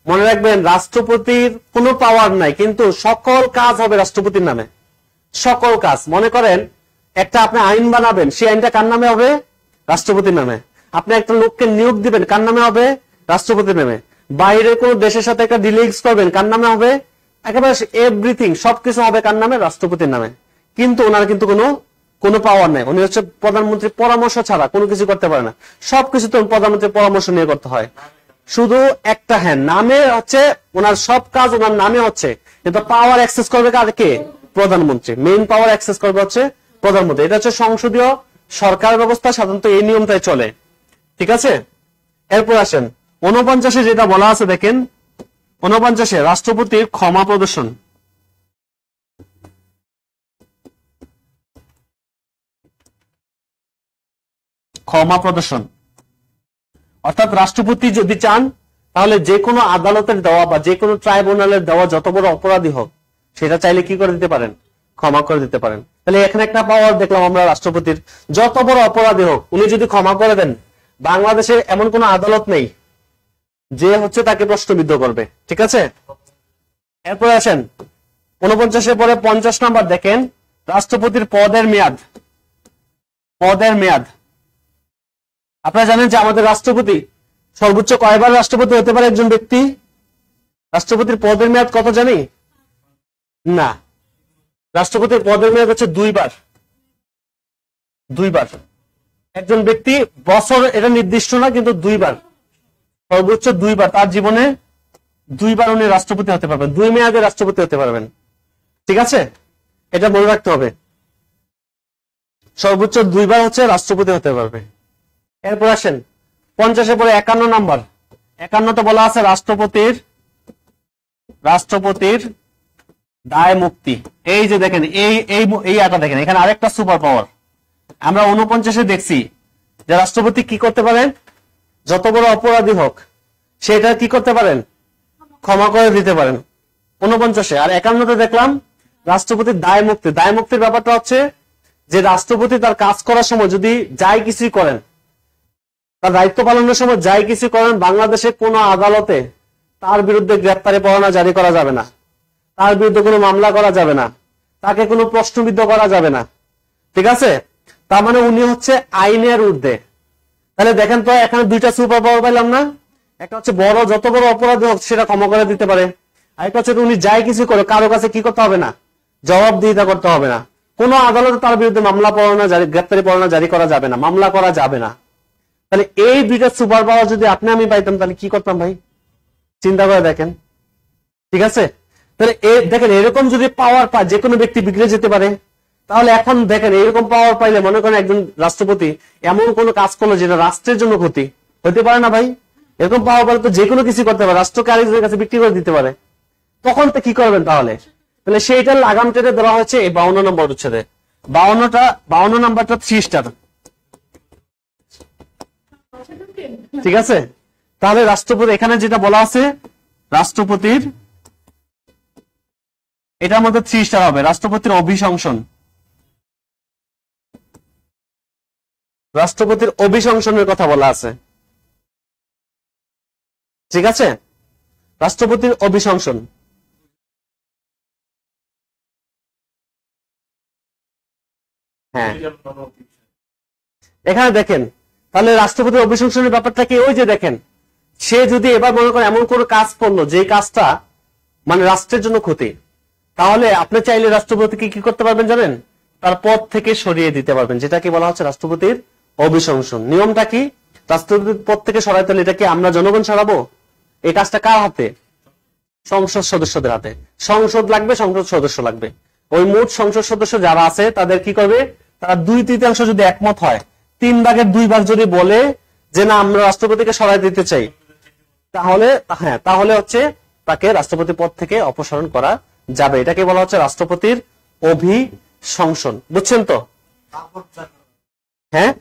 মনে রাখবেন রাষ্ট্রপতির কোনো পাওয়ার নাই, কিন্তু সকল কাজ হবে রাষ্ট্রপতির নামে, সকল কাজ। মনে করেন একটা আপনি আইন বানাবেন, সেই আইনটা কার নামে হবে, রাষ্ট্রপতির নামে। আপনি একটা লোককে নিয়োগ দিবেন, কার নামে হবে, রাষ্ট্রপতির নামে। বাইরের কোন দেশের সাথে একটা ডিলিংস করবেন, কার নামে হবে, একেবারে এভরিথিং সবকিছু হবে কার নামে, রাষ্ট্রপতির নামে। কিন্তু ওনার কিন্তু কোনো পাওয়ার নাই, উনি হচ্ছে প্রধানমন্ত্রীর পরামর্শ ছাড়া কোনো কিছু করতে পারে না। সবকিছু তো প্রধানমন্ত্রীর পরামর্শ নিয়ে করতে হয়। শুধু একটা হ্যাঁ নামে হচ্ছে ওনার সব কাজ ওনার নামে হচ্ছে, কিন্তু পাওয়ার অ্যাক্সেস করবে কাকে, প্রধানমন্ত্রী। মেইন পাওয়ার অ্যাক্সেস করবে হচ্ছে প্রধানমন্ত্রী। এটা হচ্ছে সংসদীয় সরকার ব্যবস্থা, সাধারণত এই নিয়মটাই চলে। ঠিক আছে, এরপর আসেন 49-এ যেটা বলা আছে দেখেন, 49-এ রাষ্ট্রপতির ক্ষমা প্রদর্শন। ক্ষমা প্রদর্শন অর্থাৎ রাষ্ট্রপতি যদি চান, তাহলে যে কোনো আদালতের দেওয়া বা যে কোনো ট্রাইব্যুনালের দেওয়া যত বড় অপরাধী হোক, সেটা চাইলে কি করে দিতে পারেন, ক্ষমা করে দিতে পারেন। তাহলে এখানে একটা পাওয়ার দেখলাম আমরা রাষ্ট্রপতির, যত বড় অপরাধী হোক উনি যদি ক্ষমা করে দেন। বাংলাদেশে এমন কোন আদালত নেই যে হচ্ছে তাকে প্রশ্নবিদ্ধ করবে। ঠিক আছে, এরপরে আসেন 49-এর পরে 50 নাম্বার দেখেন, রাষ্ট্রপতির পদের মেয়াদ। পদের মেয়াদ আপনারা জানেন যে আমাদের রাষ্ট্রপতি সর্বোচ্চ কয়বার রাষ্ট্রপতি হতে পারে একজন ব্যক্তি? রাষ্ট্রপতির পদের মেয়াদ কত জানি না, রাষ্ট্রপতির পদের মেয়াদ হচ্ছে 2 বার। 2 বার একজন ব্যক্তি, বছর এটা নির্দিষ্ট না, কিন্তু 2 বার, সর্বোচ্চ 2 বার তার জীবনে 2 বার উনি রাষ্ট্রপতি হতে পারবেন, 2 মেয়াদে রাষ্ট্রপতি হতে পারবেন। ঠিক আছে, এটা মনে রাখতে হবে, সর্বোচ্চ 2 বার হচ্ছে রাষ্ট্রপতি হতে পারবে। এরপর আসেন 50-এর পরে 51 নাম্বার। 51তে বলা আছে রাষ্ট্রপতির দায় মুক্তি। এই যে দেখেন এই আটা দেখেন, এখানে আরেকটা সুপার পাওয়ার। আমরা 49-এ দেখছি যে রাষ্ট্রপতি কি করতে পারেন, যত বড় অপরাধী হোক সেটা কি করতে পারেন, ক্ষমা করে দিতে পারেন 49-এ। আর 51-তে দেখলাম রাষ্ট্রপতির দায় মুক্তি। দায় মুক্তির ব্যাপারটা হচ্ছে যে রাষ্ট্রপতি তার কাজ করার সময় যদি যাই কিছুই করেন, তার দায়িত্ব পালনের সময় যাই কিছু করেন, বাংলাদেশে কোনো আদালতে তার বিরুদ্ধে গ্রেপ্তারি পরোয়ানা জারি করা যাবে না, তার বিরুদ্ধে কোনো মামলা করা যাবে না, তাকে কোনো প্রশ্নবিদ্ধ করা যাবে না। ঠিক আছে, তার মানে উনি হচ্ছে আইনের ঊর্ধ্বে। তাহলে দেখেন তো এখানে 2টা সুপার পাওয়ার পাইলাম না? একটা হচ্ছে বড়, যত বড় অপরাধী হোক সেটা ক্ষমা করে দিতে পারে, আর একটা হচ্ছে উনি যাই কিছু করে কারো কাছে কি করতে হবে না, জবাবদিহিতা করতে হবে না, কোনো আদালতে তার বিরুদ্ধে মামলা পরোয়ানা জারি, গ্রেপ্তারি পরোয়ানা জারি করা যাবে না, মামলা করা যাবে না। তাহলে এই 2টা সুপার পাওয়ার যদি আপনি আমি পাইতাম তাহলে কি করতাম ভাই, চিন্তা করে দেখেন। ঠিক আছে, তাহলে দেখেন এরকম যদি পাওয়ার পায় যে কোনো ব্যক্তি বিগড়ে যেতে পারে। তাহলে এখন দেখেন এরকম পাওয়ার পাইলে মনে করেন একজন রাষ্ট্রপতি এমন কোন কাজ করলো যেটা রাষ্ট্রের জন্য ক্ষতি হতে পারে না ভাই, এরকম পাওয়ার পাইলে তো যে কোনো কিছু করতে পারে, রাষ্ট্রকে আরেকজনের কাছে বিক্রি করে দিতে পারে, তখন তো কি করবেন? তাহলে সেইটার লাগাম টেনে দেওয়া হয়েছে এই 52 নম্বর উচ্ছেদে। 52 নাম্বারটা 3 স্টার। ঠিক আছে, তাহলে রাষ্ট্রপতি এখানে যেটা বলা আছে রাষ্ট্রপতির, এটার মধ্যে 3 স্টার হবে, রাষ্ট্রপতির অভিশংসন। রাষ্ট্রপতির অভিশংসনের কথা বলা আছে। ঠিক আছে, রাষ্ট্রপতির অভিশংসন। হ্যাঁ, এখানে দেখেন তাহলে রাষ্ট্রপতির অভিশংসনের ব্যাপারটা কি, ওই যে দেখেন সে যদি এবার মনে করেন এমন কোনো কাজ করলো যে কাজটা মানে রাষ্ট্রের জন্য ক্ষতি, তাহলে আপনি চাইলে রাষ্ট্রপতিকে কি করতে পারবেন জানেন, তার পদ থেকে সরিয়ে দিতে পারবেন, যেটা কি বলা হচ্ছে রাষ্ট্রপতির অভিশংসন। নিয়মটা কি, রাষ্ট্রপতির পদ থেকে সরাইতে হলে এটা কি আমরা জনগণ সরাবো? এই কাজটা কার হাতে? সংসদ সদস্যদের হাতে। সংসদ লাগবে, সংসদ সদস্য লাগবে। ওই মোট সংসদ সদস্য যারা আছে তাদের কি করবে, তারা 2/3 যদি একমত হয়, 3 ভাগের 2 ভাগ যদি বলে যে না আমরা রাষ্ট্রপতিকে সরাই দিতে চাই, তাহলে হ্যাঁ, তাহলে হচ্ছে তাকে রাষ্ট্রপতি পদ থেকে অপসারণ করা যাবে। এটাকে বলা হচ্ছে রাষ্ট্রপতির অভিশংসন। বুঝছেন তো? হ্যাঁ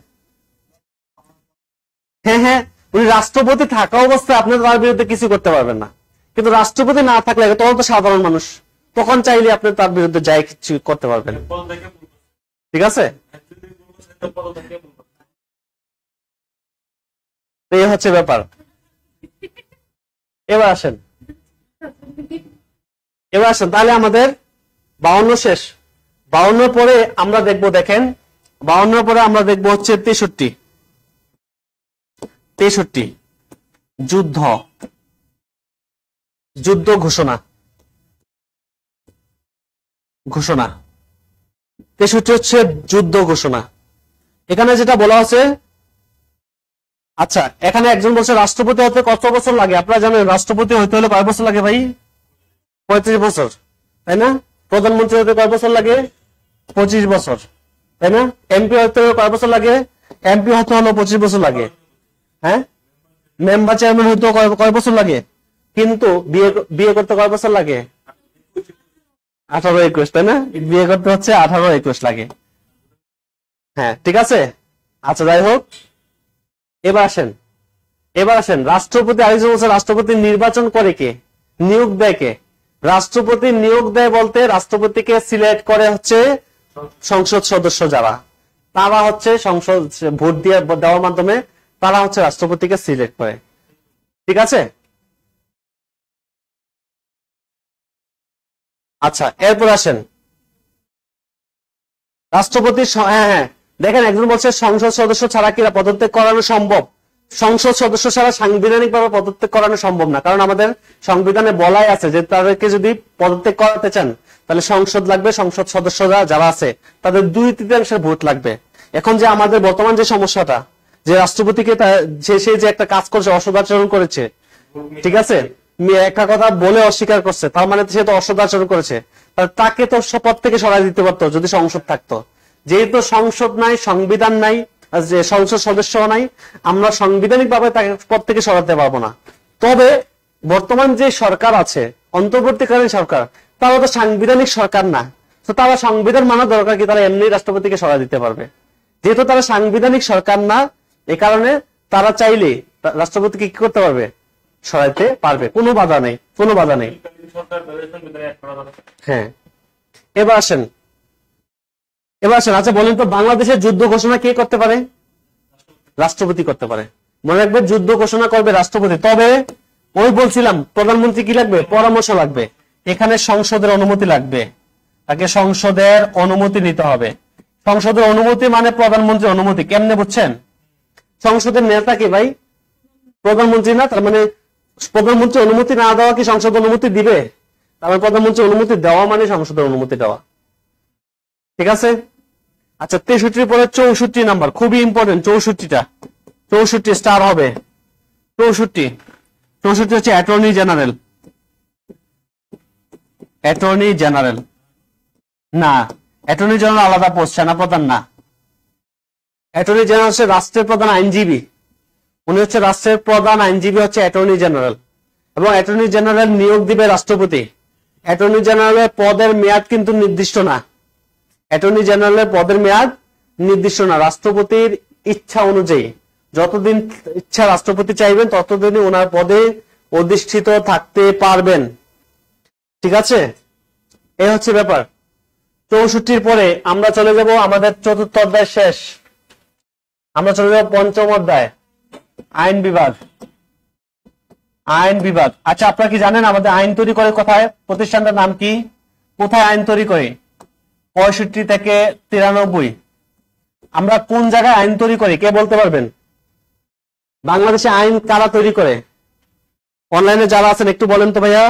হ্যাঁ হ্যাঁ, উনি রাষ্ট্রপতি থাকা অবস্থায় আপনি তার বিরুদ্ধে কিছু করতে পারবেন না, কিন্তু রাষ্ট্রপতি না থাকলে তখন তো সাধারণ মানুষ, তখন চাইলে আপনি তার বিরুদ্ধে যাই কিছু করতে পারবেন। ঠিক আছে, এই হচ্ছে ব্যাপার। এবার আসেন তাহলে আমাদের 52 শেষ। 52 পরে আমরা দেখবো, দেখেন 52 পরে আমরা দেখবো হচ্ছে 63 যুদ্ধ ঘোষণা। 63 হচ্ছে যুদ্ধ ঘোষণা। এখানে যেটা বলা আছে, আচ্ছা এখানে একজন বলছে রাষ্ট্রপতি হতে কত বছর লাগে? আপনারা জানেন রাষ্ট্রপতি হতে হলে কয় বছর লাগে ভাই? 35 বছর, তাই না? প্রধানমন্ত্রী হতে কয় বছর লাগে? 25 বছর, তাই না? এমপি হতে কয় বছর লাগে? এমপি হতে হলো 25 বছর লাগে। হ্যাঁ, মেম্বার চেয়ারম্যান হতে কয় বছর লাগে? কিন্তু বিয়ে করতে কয় বছর লাগে? 18-21, তাই না? বিয়ে করতে হচ্ছে 18-21 লাগে। হ্যাঁ, ঠিক আছে। আচ্ছা যাই হোক, এবার আসেন রাষ্ট্রপতি। আরেকজন বলছে রাষ্ট্রপতি নির্বাচন করে কে, নিয়োগ দেয় কে? রাষ্ট্রপতি নিয়োগ দেয় বলতে রাষ্ট্রপতিকে সিলেক্ট করে হচ্ছে সংসদ সদস্য যারা, তারা হচ্ছে সংসদ ভোট দিয়ে দেওয়ার মাধ্যমে তারা হচ্ছে রাষ্ট্রপতিকে সিলেক্ট করে। ঠিক আছে, আচ্ছা, এরপর আসেন রাষ্ট্রপতি। হ্যাঁ হ্যাঁ, দেখেন একজন বলছে সংসদ সদস্য ছাড়া কি পদত্যাগ করানো সম্ভব? সংসদ সদস্য ছাড়া সাংবিধানিক ভাবে পদত্যাগ করানো সম্ভব না, কারণ আমাদের সংবিধানে বলাই আছে যে তাদেরকে যদি পদত্যাগ করাতে চান তাহলে সংসদ লাগবে, সংসদ সদস্যরা যারা আছে তাদের 2/3 ভোট লাগবে। এখন যে আমাদের বর্তমান যে সমস্যাটা, যে রাষ্ট্রপতিকে সে যে একটা কাজ করছে, অসদাচরণ করেছে, ঠিক আছে, একটা কথা বলে অস্বীকার করছে, তার মানে সে তো অসদাচরণ করেছে, তাকে তো পদ থেকে সরাই দিতে পারতো যদি সংসদ থাকতো। যেহেতু সংসদ নাই, সংবিধান নাই, যে সংসদ সদস্য নাই, আমরা সাংবিধানিক ভাবে তাকে পদ থেকে সরাতে পারবো না। তবে বর্তমান যে সরকার আছে, অন্তর্বর্তীকালীন সরকার, তারা তো সাংবিধানিক সরকার না, তো তারা সংবিধান মানা দরকার কি? তারা এমনি রাষ্ট্রপতিকে সরাই দিতে পারবে। যেহেতু তারা সাংবিধানিক সরকার না, এ কারণে তারা চাইলে রাষ্ট্রপতিকে কি করতে পারবে? সরাইতে পারবে, কোনো বাধা নেই, কোনো বাধা নেই। হ্যাঁ, এবার আসেন আচ্ছা বলেন তো, বাংলাদেশের যুদ্ধ ঘোষণা কে করতে পারে? রাষ্ট্রপতি করতে পারে। মনে রাখবে, যুদ্ধ ঘোষণা করবে রাষ্ট্রপতি। তবে ওই বলছিলাম প্রধানমন্ত্রী কি লাগবে? পরামর্শ লাগবে। এখানে সংসদের অনুমতি লাগবে, তাকে সংসদের অনুমতি নিতে হবে। সংসদের অনুমতি মানে প্রধানমন্ত্রীর অনুমতি। কেমনে বুঝছেন? সংসদের নেতা কি ভাই? প্রধানমন্ত্রী না? তার মানে প্রধানমন্ত্রী অনুমতি না দেওয়া কি সংসদ অনুমতি দিবে? তার মানে প্রধানমন্ত্রী অনুমতি দেওয়া মানে সংসদের অনুমতি দেওয়া। ঠিক আছে? আচ্ছা, 63 পরে 64 নাম্বার, খুবই ইম্পর্টেন্ট। 64 স্টার হবে। 64 হচ্ছে অ্যাটর্নি জেনারেল। অ্যাটর্নি জেনারেল না, অ্যাটর্নি জেনারেল আলাদা পোস্ট, সেনাপ্রধান না। অ্যাটর্নি জেনারেল হচ্ছে রাষ্ট্রের প্রধান আইনজীবী, উনি হচ্ছে রাষ্ট্রের প্রধান আইনজীবী, হচ্ছে অ্যাটর্নি জেনারেল। এবং অ্যাটর্নি জেনারেল নিয়োগ দিবে রাষ্ট্রপতি। অ্যাটর্নি জেনারেলের পদের মেয়াদ কিন্তু নির্দিষ্ট না। অ্যাটর্নি জেনারেলের পদের মেয়াদ নির্দিষ্ট না, রাষ্ট্রপতির ইচ্ছা অনুযায়ী। যতদিন ইচ্ছা রাষ্ট্রপতি চাইবেন ততদিনই ওনার পদে অধিষ্ঠিত থাকতে পারবেন। ঠিক আছে, এই হচ্ছে ব্যাপার। 64 পরে আমরা চলে যাব আমাদের চতুর্থ অধ্যায় শেষ, আমরা চলে যাব পঞ্চম অধ্যায়, আইন বিভাগ। আইন বিভাগ। আচ্ছা, আপনারা কি জানেন আমাদের আইন তৈরি করে কোথায়? প্রতিষ্ঠানটার নাম কি? কোথায় আইন তৈরি করে? 65 থেকে 93। আমরা কোন জায়গায় আইন তৈরি করি কে বলতে পারবেন? বাংলাদেশে আইন কারা তৈরি করে? অনলাইনে যারা আছেন একটু বলেন তো ভাইয়া।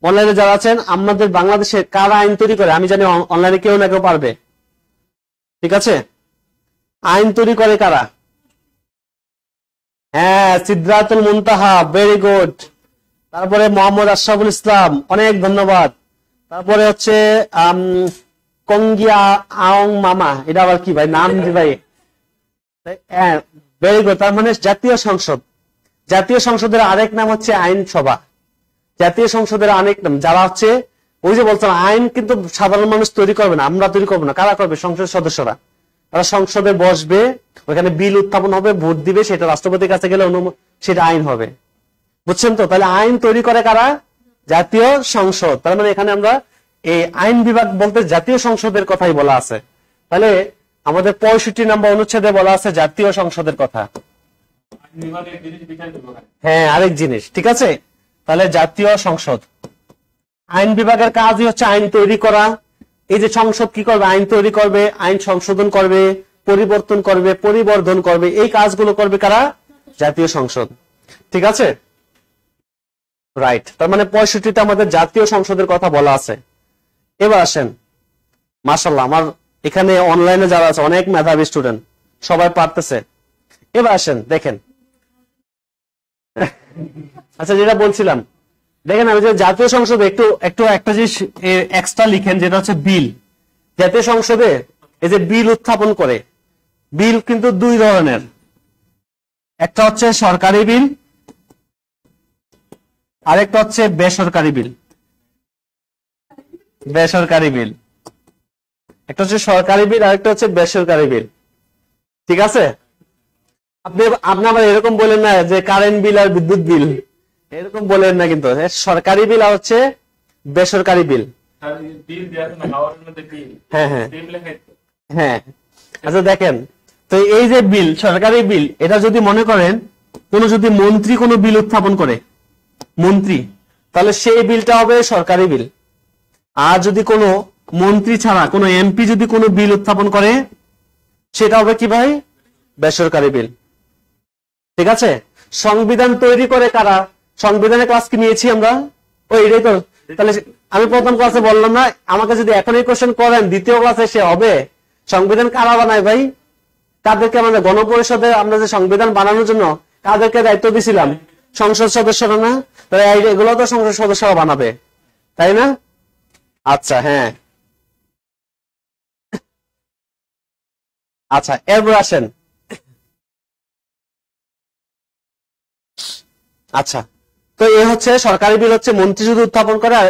অনলাইনে যারা আছেন, আমাদের বাংলাদেশে কারা আইন তৈরি করে? আমি জানি অনলাইনে কেউ না কেউ পারবে। ঠিক আছে, আইন তৈরি করে কারা? হ্যাঁ, সিদরাতুল মুনতাহা, ভেরি গুড। তারপরে মোহাম্মদ আশরাফুল ইসলাম, অনেক ধন্যবাদ। তারপরে হচ্ছে কঙ্গিয়া আং মামা, এটা আবার কি ভাই নাম? জি ভাই, হ্যাঁ, ভেরি গুড। তার মানে জাতীয় সংসদ। জাতীয় সংসদের আরেক নাম হচ্ছে আইনসভা। জাতীয় সংসদের আরেক নাম, যারা হচ্ছে ওই যে বলছিলাম আইন কিন্তু সাধারণ মানুষ তৈরি করবে না, আমরা তৈরি করবো না। কারা করবে? সংসদ সদস্যরা। তারা সংসদে বসবে, ওখানে বিল উত্থাপন হবে, ভোট দিবে, সেটা রাষ্ট্রপতির কাছে গেলে সেটা আইন হবে। বুঝছেন তো? তাহলে আইন তৈরি করে কারা? জাতীয় সংসদ। তার মানে এখানে আমরা এই আইন বিভাগ বলতে জাতীয় সংসদের কথাই বলা আছে। তাহলে আমাদের 65 নম্বর অনুচ্ছেদে বলা আছে জাতীয় সংসদের কথা। হ্যাঁ, আরেক জিনিস। ঠিক আছে, তাহলে জাতীয় সংসদ, আইন বিভাগের কাজই হচ্ছে আইন তৈরি করা। এই যে সংসদ কি করবে? আইন তৈরি করবে, আইন সংশোধন করবে, পরিবর্তন করবে, পরিবর্ধন করবে। এই কাজগুলো করবে কারা? জাতীয় সংসদ। ঠিক আছে, রাইট। তার মানে 65তে আমাদের জাতীয় সংসদের কথা বলা আছে। এবার আসেন, মাশাআল্লাহ আমার এখানে অনলাইনে যারা আছে অনেক মেধাবী স্টুডেন্ট, সবাই পারতেছে। এবার আসেন দেখেন, আচ্ছা যেটা বলছিলাম, দেখেন আমি যে জাতীয় সংসদে একটু একটা জিনিস এক্সট্রা লিখেন, যেটা হচ্ছে বিল। জাতীয় সংসদে এই যে বিল উত্থাপন করে, বিল কিন্তু দুই ধরনের। একটা হচ্ছে সরকারি বিল, আরেকটা হচ্ছে বেসরকারি বিল। বেসরকারি বিল, একটা হচ্ছে সরকারি বিল, আরেকটা হচ্ছে বেসরকারি বিল। ঠিক আছে, আপনি আবার এরকম বলেন না যে কারেন্ট বিল আর বিদ্যুৎ বিল, এরকম বলেন না কিন্তু। সরকারি বিল আর হচ্ছে বেসরকারি বিল। হ্যাঁ হ্যাঁ হ্যাঁ, আচ্ছা দেখেন তো, এই যে বিল, সরকারি বিল, এটা যদি মনে করেন যদি মন্ত্রী কোনো বিল উত্থাপন করে, মন্ত্রী, তাহলে সেই বিলটা হবে সরকারি বিল। আর যদি কোনো মন্ত্রী ছাড়া কোনো এমপি যদি কোনো বিল উত্থাপন করে সেটা হবে কি ভাই? বেসরকারি বিল। ঠিক আছে? সংবিধান তৈরি করে কারা? সংবিধানের ক্লাস কি নিয়েছি আমরা? এটাই তো। তাহলে আমি প্রথম ক্লাসে বললাম না, আমাকে যদি এখন এই কোশ্চেন করেন দ্বিতীয় ক্লাসে সে হবে। সংবিধান কারা বানায় ভাই? কাদেরকে আমরা গণপরিষদে আমরা যে সংবিধান বানানোর জন্য কাদেরকে দায়িত্ব দিছিলাম? সংসদ সদস্যরা না? তাহলে এগুলো তো সংসদ সদস্যরা বানাবে, তাই না? আচ্ছা, হ্যাঁ, আচ্ছা, এরপর আসেন। আচ্ছা, তো এ হচ্ছে সরকারি বিল হচ্ছে মন্ত্রী যদি উত্থাপন করে, আর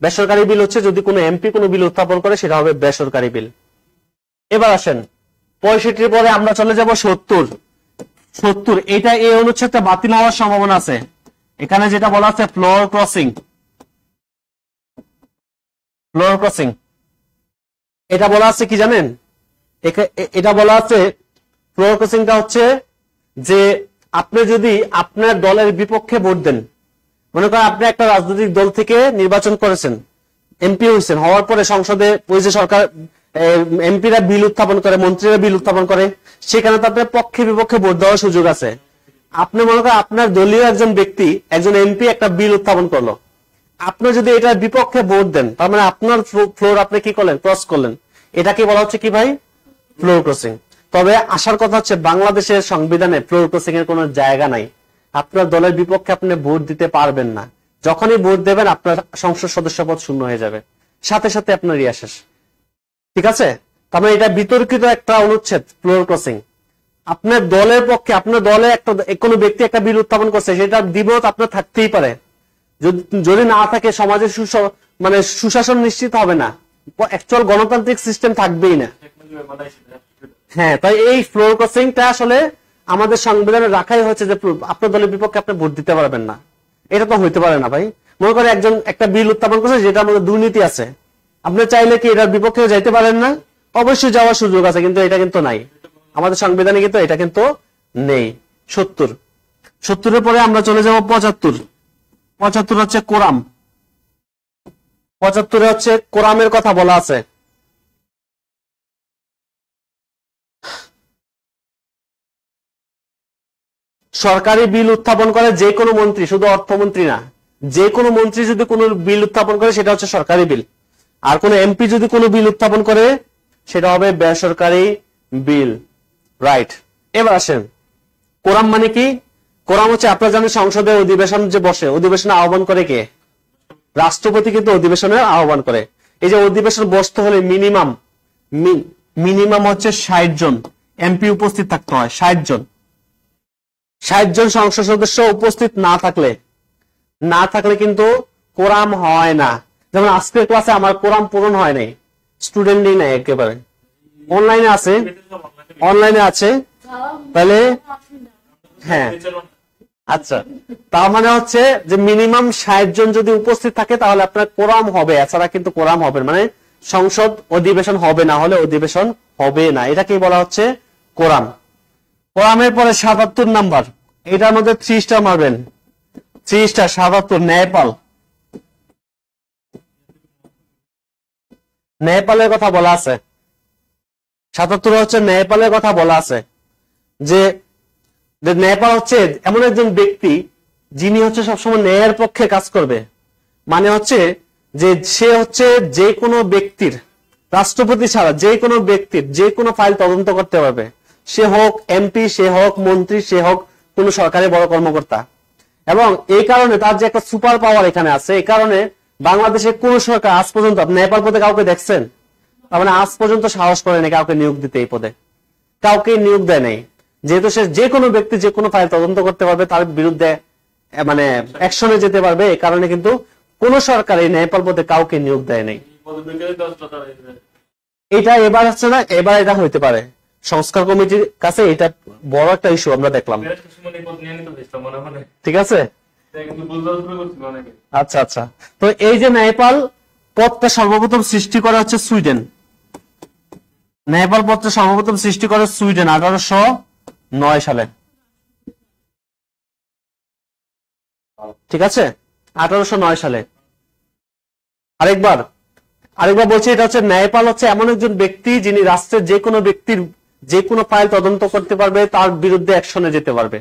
বেসরকারি বিল হচ্ছে যদি কোনো এমপি কোনো বিল উত্থাপন করে সেটা হবে বেসরকারি বিল। এবার আসেন 65 পরে আমরা চলে যাব 70। এটা এই অনুচ্ছেদটা বাতিল হওয়ার সম্ভাবনা আছে। এখানে যেটা বলা আছে ফ্লোর ক্রসিং, এটা বলা আছে কি জানেন? এটা বলা আছে ফ্লোর ক্রসিংটা হচ্ছে যে আপনি যদি আপনার দলের বিপক্ষে ভোট দেন, মনে করেন আপনি একটা রাজনৈতিক দল থেকে নির্বাচন করেছেন, এমপি হয়েছেন, হওয়ার পরে সংসদে ওই যে সরকার এমপিরা বিল উত্থাপন করে, মন্ত্রীরা বিল উত্থাপন করে, সেখানে তো আপনার পক্ষে বিপক্ষে ভোট দেওয়ার সুযোগ আছে। আপনি মনে করেন আপনার দলীয় একজন ব্যক্তি, একজন এমপি একটা বিল উত্থাপন করলো, আপনি যদি এটার বিপক্ষে ভোট দেন, তার মানে আপনার ফ্লোর আপনি কি করলেন? ক্রস করলেন। এটাকে বলা হচ্ছে কি ভাই? Floor crossing. তবে আসার কথা হচ্ছে বাংলাদেশের সংবিধানে ফ্লোর ক্রসিং এর কোনো জায়গা নাই। আপনার দলের বিপক্ষে আপনি ভোট দিতে পারবেন না। যখনই ভোট দেবেন আপনার সংসদ সদস্য পদ শূন্য হয়ে যাবে, সাথে সাথে আপনার ইয়া শেষ। ঠিক আছে? তার মানে এটা বিতর্কিত একটা অনুচ্ছেদ ফ্লোর ক্রসিং। আপনার দলের পক্ষে, আপনার দলে একটা কোনো ব্যক্তি একটা বিল উত্থাপন করছে, সেটা দ্বিমত আপনার থাকতেই পারে। যদি না থাকে সমাজের মানে সুশাসন নিশ্চিত হবে না, অ্যাকচুয়াল গণতান্ত্রিক সিস্টেম থাকবেই না। হ্যাঁ, তাই এই ফ্লোর ক্রসিংটা আসলে আমাদের সংবিধানে রাখাই হয়েছে যে আপনার দলের বিপক্ষে আপনি ভোট দিতে পারবেন না। এটা তো হইতে পারে না ভাই। মনে করে একজন একটা বিল উত্থাপন করছে যেটার মধ্যে দুর্নীতি আছে, আপনি চাইলে কি এটার বিপক্ষে যাইতে পারেন না? অবশ্যই যাওয়ার সুযোগ আছে, কিন্তু এটা কিন্তু নাই আমাদের সংবিধানে, কিন্তু এটা কিন্তু নেই। 70 পরে আমরা চলে যাব 75 হচ্ছে কোরাম। 75 হচ্ছে কোরামের কথা বলা আছে। সরকারি বিল উত্থাপন করে যে কোনো মন্ত্রী, শুধু অর্থমন্ত্রী না, যে কোনো মন্ত্রী যদি কোনো বিল উত্থাপন করে সেটা হচ্ছে সরকারি বিল। আর কোন এমপি যদি কোনো বিল উত্থাপন করে সেটা হবে বেসরকারি বিল। রাইট। এবার আসেন কোরাম মানে কি? কোরাম হচ্ছে আপনারা জানেন সংসদের অধিবেশন যে বসে, অধিবেশনে আহ্বান করে কে? রাষ্ট্রপতি কিন্তু অধিবেশনের আহ্বান করে। এই যে অধিবেশন বসতে হলে মিনিমাম হচ্ছে 60 জন এমপি উপস্থিত থাকতে হয়। 60 জন সংসদ সদস্য উপস্থিত না থাকলে কিন্তু কোরাম হয় না। যেমন আজকের ক্লাসে আমার কোরাম পূরণ হয় নাই, স্টুডেন্টই নাই একেবারে। অনলাইনে আছে, তাহলে হ্যাঁ, আচ্ছা, তার মানে হচ্ছে যে মিনিমাম 60 জন যদি উপস্থিত থাকে তাহলে আপনার কোরাম হবে, এছাড়া কিন্তু কোরাম হবে মানে সংসদ অধিবেশন হবে, না হলে অধিবেশন হবে না। এটাকে বলা হচ্ছে কোরাম। কোরামের পরে 77 নাম্বার, এটার মধ্যে 30টা মারবেন, 30টা। 77 নেপালের কথা বলা আছে। 77 হচ্ছে নেপালের কথা বলা আছে যে নেপাল হচ্ছে এমন একজন ব্যক্তি যিনি হচ্ছে সবসময় ন্যায়ের পক্ষে কাজ করবে। মানে হচ্ছে যে সে হচ্ছে যে কোনো ব্যক্তির, রাষ্ট্রপতি ছাড়া যে কোনো ব্যক্তির যে কোনো ফাইল তদন্ত করতে পারবে, সে হোক এমপি, সে হোক মন্ত্রী, সে হোক কোনো সরকারি বড় কর্মকর্তা। এবং এই কারণে তার যে একটা সুপার পাওয়ার এখানে আছে, এই কারণে বাংলাদেশে কোন সরকার আজ পর্যন্ত নেপাল পদে কাউকে দেখছেন? তার মানে আজ পর্যন্ত সাহস করেনি কাউকে নিয়োগ দিতে, এই পদে কাউকে নিয়োগ দেয় নাই। যেহেতু সে যে কোনো ব্যক্তি যে কোনো ফাইল তদন্ত করতে পারবে, তার বিরুদ্ধে মানে অ্যাকশনে যেতে পারবে, এই কারণে কিন্তু কোন সরকার এই নেপাল পদে কাউকে নিয়োগ দেয় নাই। এটা এবার হচ্ছে না, এবার এটা হইতে পারে। সংস্কার কমিটির কাছে এটা বড় একটা ইস্যু আমরা দেখলাম। ঠিক আছে, আচ্ছা আচ্ছা। তো এই যে নেপাল পদটা সর্বপ্রথম সৃষ্টি করা হচ্ছে সুইডেন। নেপাল পদটা সর্বপ্রথম সৃষ্টি করে সুইডেন 1809 সালে। ঠিক আছে, 1809 সালে। আরেকবার আরেকবার বলছি, এটা হচ্ছে ন্যায়পাল হচ্ছে এমন একজন ব্যক্তি যিনি রাষ্ট্রের যে কোনো ব্যক্তির যে কোনো ফাইল তদন্ত করতে পারবে, তার বিরুদ্ধে অ্যাকশনে যেতে পারবে,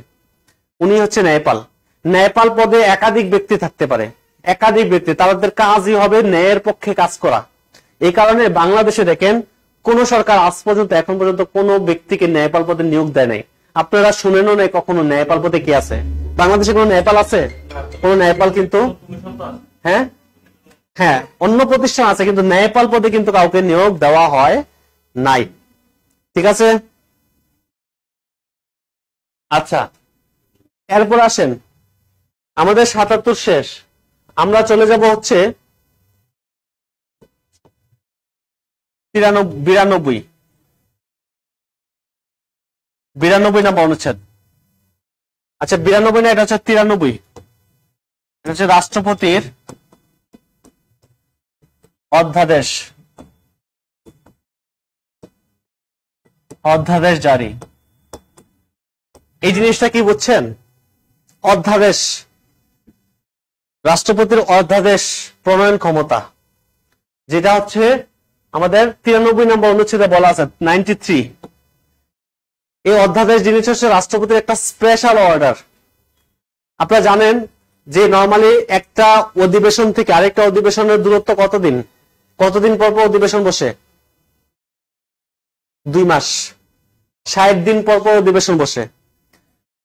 উনি হচ্ছে ন্যায়পাল। ন্যায়পাল পদে একাধিক ব্যক্তি থাকতে পারে, একাধিক ব্যক্তি, তাদের কাজই হবে ন্যায়ের পক্ষে কাজ করা। এই কারণে বাংলাদেশে দেখেন কোন সরকার আজ পর্যন্ত এখন পর্যন্ত কোন ব্যক্তিকে ন্যায়পাল পদে নিয়োগ দেয় নাই। আপনারা শুনেনও নাই কখনো ন্যায়পাল পদে কি আছে। বাংলাদেশে কোন ন্যায়পাল আছে? কোন ন্যায়পাল কিন্তু, হ্যাঁ হ্যাঁ অন্য প্রতিষ্ঠান আছে, কিন্তু ন্যায়পাল পদে কিন্তু কাউকে নিয়োগ দেওয়া হয় নাই। ঠিক আছে, আচ্ছা এরপর আসেন, আমাদের ৭৭ শেষ, আমরা চলে যাব হচ্ছে 92 নম্বর অনুচ্ছেদ। আচ্ছা 92 না, এটা হচ্ছে 93। এটা হচ্ছে রাষ্ট্রপতির অধ্যাদেশ, অধ্যাদেশ জারি। এই জিনিসটা কি বুঝছেন? অধ্যাদেশ, রাষ্ট্রপতির অধ্যাদেশ প্রণয়ন ক্ষমতা, যেটা হচ্ছে আমাদের 93 নম্বর অনুচ্ছেদে বলা আছে, 93। এই অধ্যাদেশ জিনিস হচ্ছে রাষ্ট্রপতির একটা স্পেশাল অর্ডার। আপনারা জানেন যে নরমালি একটা অধিবেশন থেকে আরেকটা অধিবেশনের দূরত্ব কতদিন? কতদিন পর পর অধিবেশন বসে? 2 মাস। 60 দিন পর পর অধিবেশন বসে।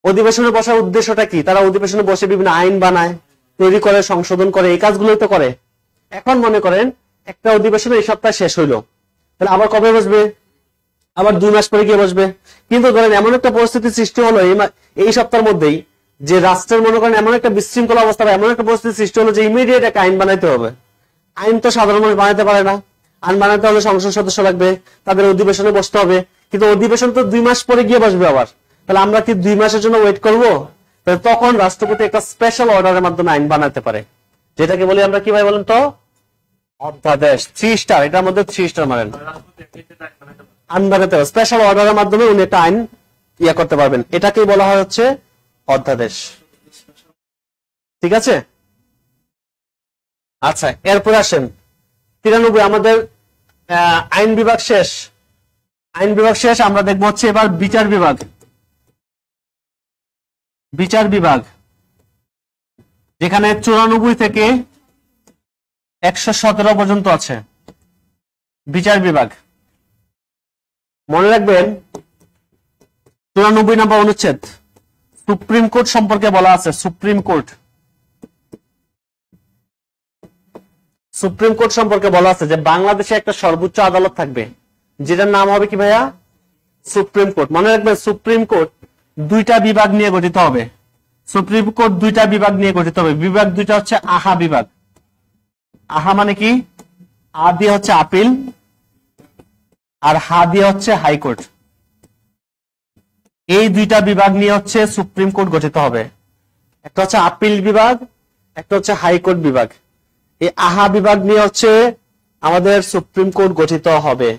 অধিবেশনে বসার উদ্দেশ্যটা কি? তারা অধিবেশনে বসে বিভিন্ন আইন বানায়, তৈরি করে, সংশোধন করে, এই কাজগুলোই তো করে। এখন মনে করেন একটা অধিবেশন এই সপ্তাহে শেষ হইলো, তাহলে আবার কবে বসবে? আবার 2 মাস পরে গিয়ে বসবে। কিন্তু ধরেন এমন একটা পরিস্থিতি সৃষ্টি হলো এই সপ্তাহের মধ্যেই, যে রাষ্ট্রের মনে করেন এমন একটা বিশৃঙ্খল অবস্থা বা এমন একটা পরিস্থিতি সৃষ্টি হলো যে ইমিডিয়েট একটা আইন বানাইতে হবে। আইন তো সাধারণ মানুষ বানাইতে পারে না, আইন বানাইতে হলে সংসদ সদস্য লাগবে, তাদের অধিবেশনে বসতে হবে। কিন্তু অধিবেশন তো 2 মাস পরে গিয়ে বসবে আবার, তাহলে আমরা কি 2 মাসের জন্য ওয়েট করবো? তখন রাষ্ট্রপতি একটা স্পেশাল অর্ডারের মাধ্যমে আইন বানাতে পারে, যেটাকে বলি আমরা কি ভাই বলেন তো? অধ্যাদেশ। 3 স্টার, এটার মধ্যে 3 স্টার মারেন। আইন বানাতে হবে, স্পেশাল অর্ডারের মাধ্যমে উনি একটা আইন ইয়ে করতে পারবেন, এটাকেই বলা হয় হচ্ছে অধ্যাদেশ। ঠিক আছে, আচ্ছা এরপর আসেন 93। আমাদের আইন বিভাগ শেষ, আইন বিভাগ শেষ। আমরা দেখবো হচ্ছে এবার বিচার বিভাগ। বিচার বিভাগ যেখানে 94 থেকে 117 পর্যন্ত আছে বিচার বিভাগ। মনে রাখবেন 94 নম্বর অনুচ্ছেদ সুপ্রিম কোর্ট সম্পর্কে বলা আছে। সুপ্রিম কোর্ট, সুপ্রিম কোর্ট সম্পর্কে বলা আছে যে বাংলাদেশে একটা সর্বোচ্চ আদালত থাকবে, যেটার নাম হবে কি ভাইয়া? Supreme court. মনে রাখবেন সুপ্রিম কোর্ট 2টা বিভাগ নিয়ে গঠিত হবে। সুপ্রিম কোর্ট 2টা বিভাগ নিয়ে গঠিত হবে। বিভাগ 2টা হচ্ছে আহা বিভাগ। আহা মানে কি? আ দিয়ে হচ্ছে আপিল, আর হা দিয়ে হচ্ছে হাইকোর্ট। এই 2টা বিভাগ নিয়ে হচ্ছে সুপ্রিম কোর্ট গঠিত হবে। একটা হচ্ছে আপিল বিভাগ, একটা হচ্ছে হাইকোর্ট বিভাগ। এই আহা বিভাগ নিয়ে হচ্ছে আমাদের সুপ্রিম কোর্ট গঠিত হবে।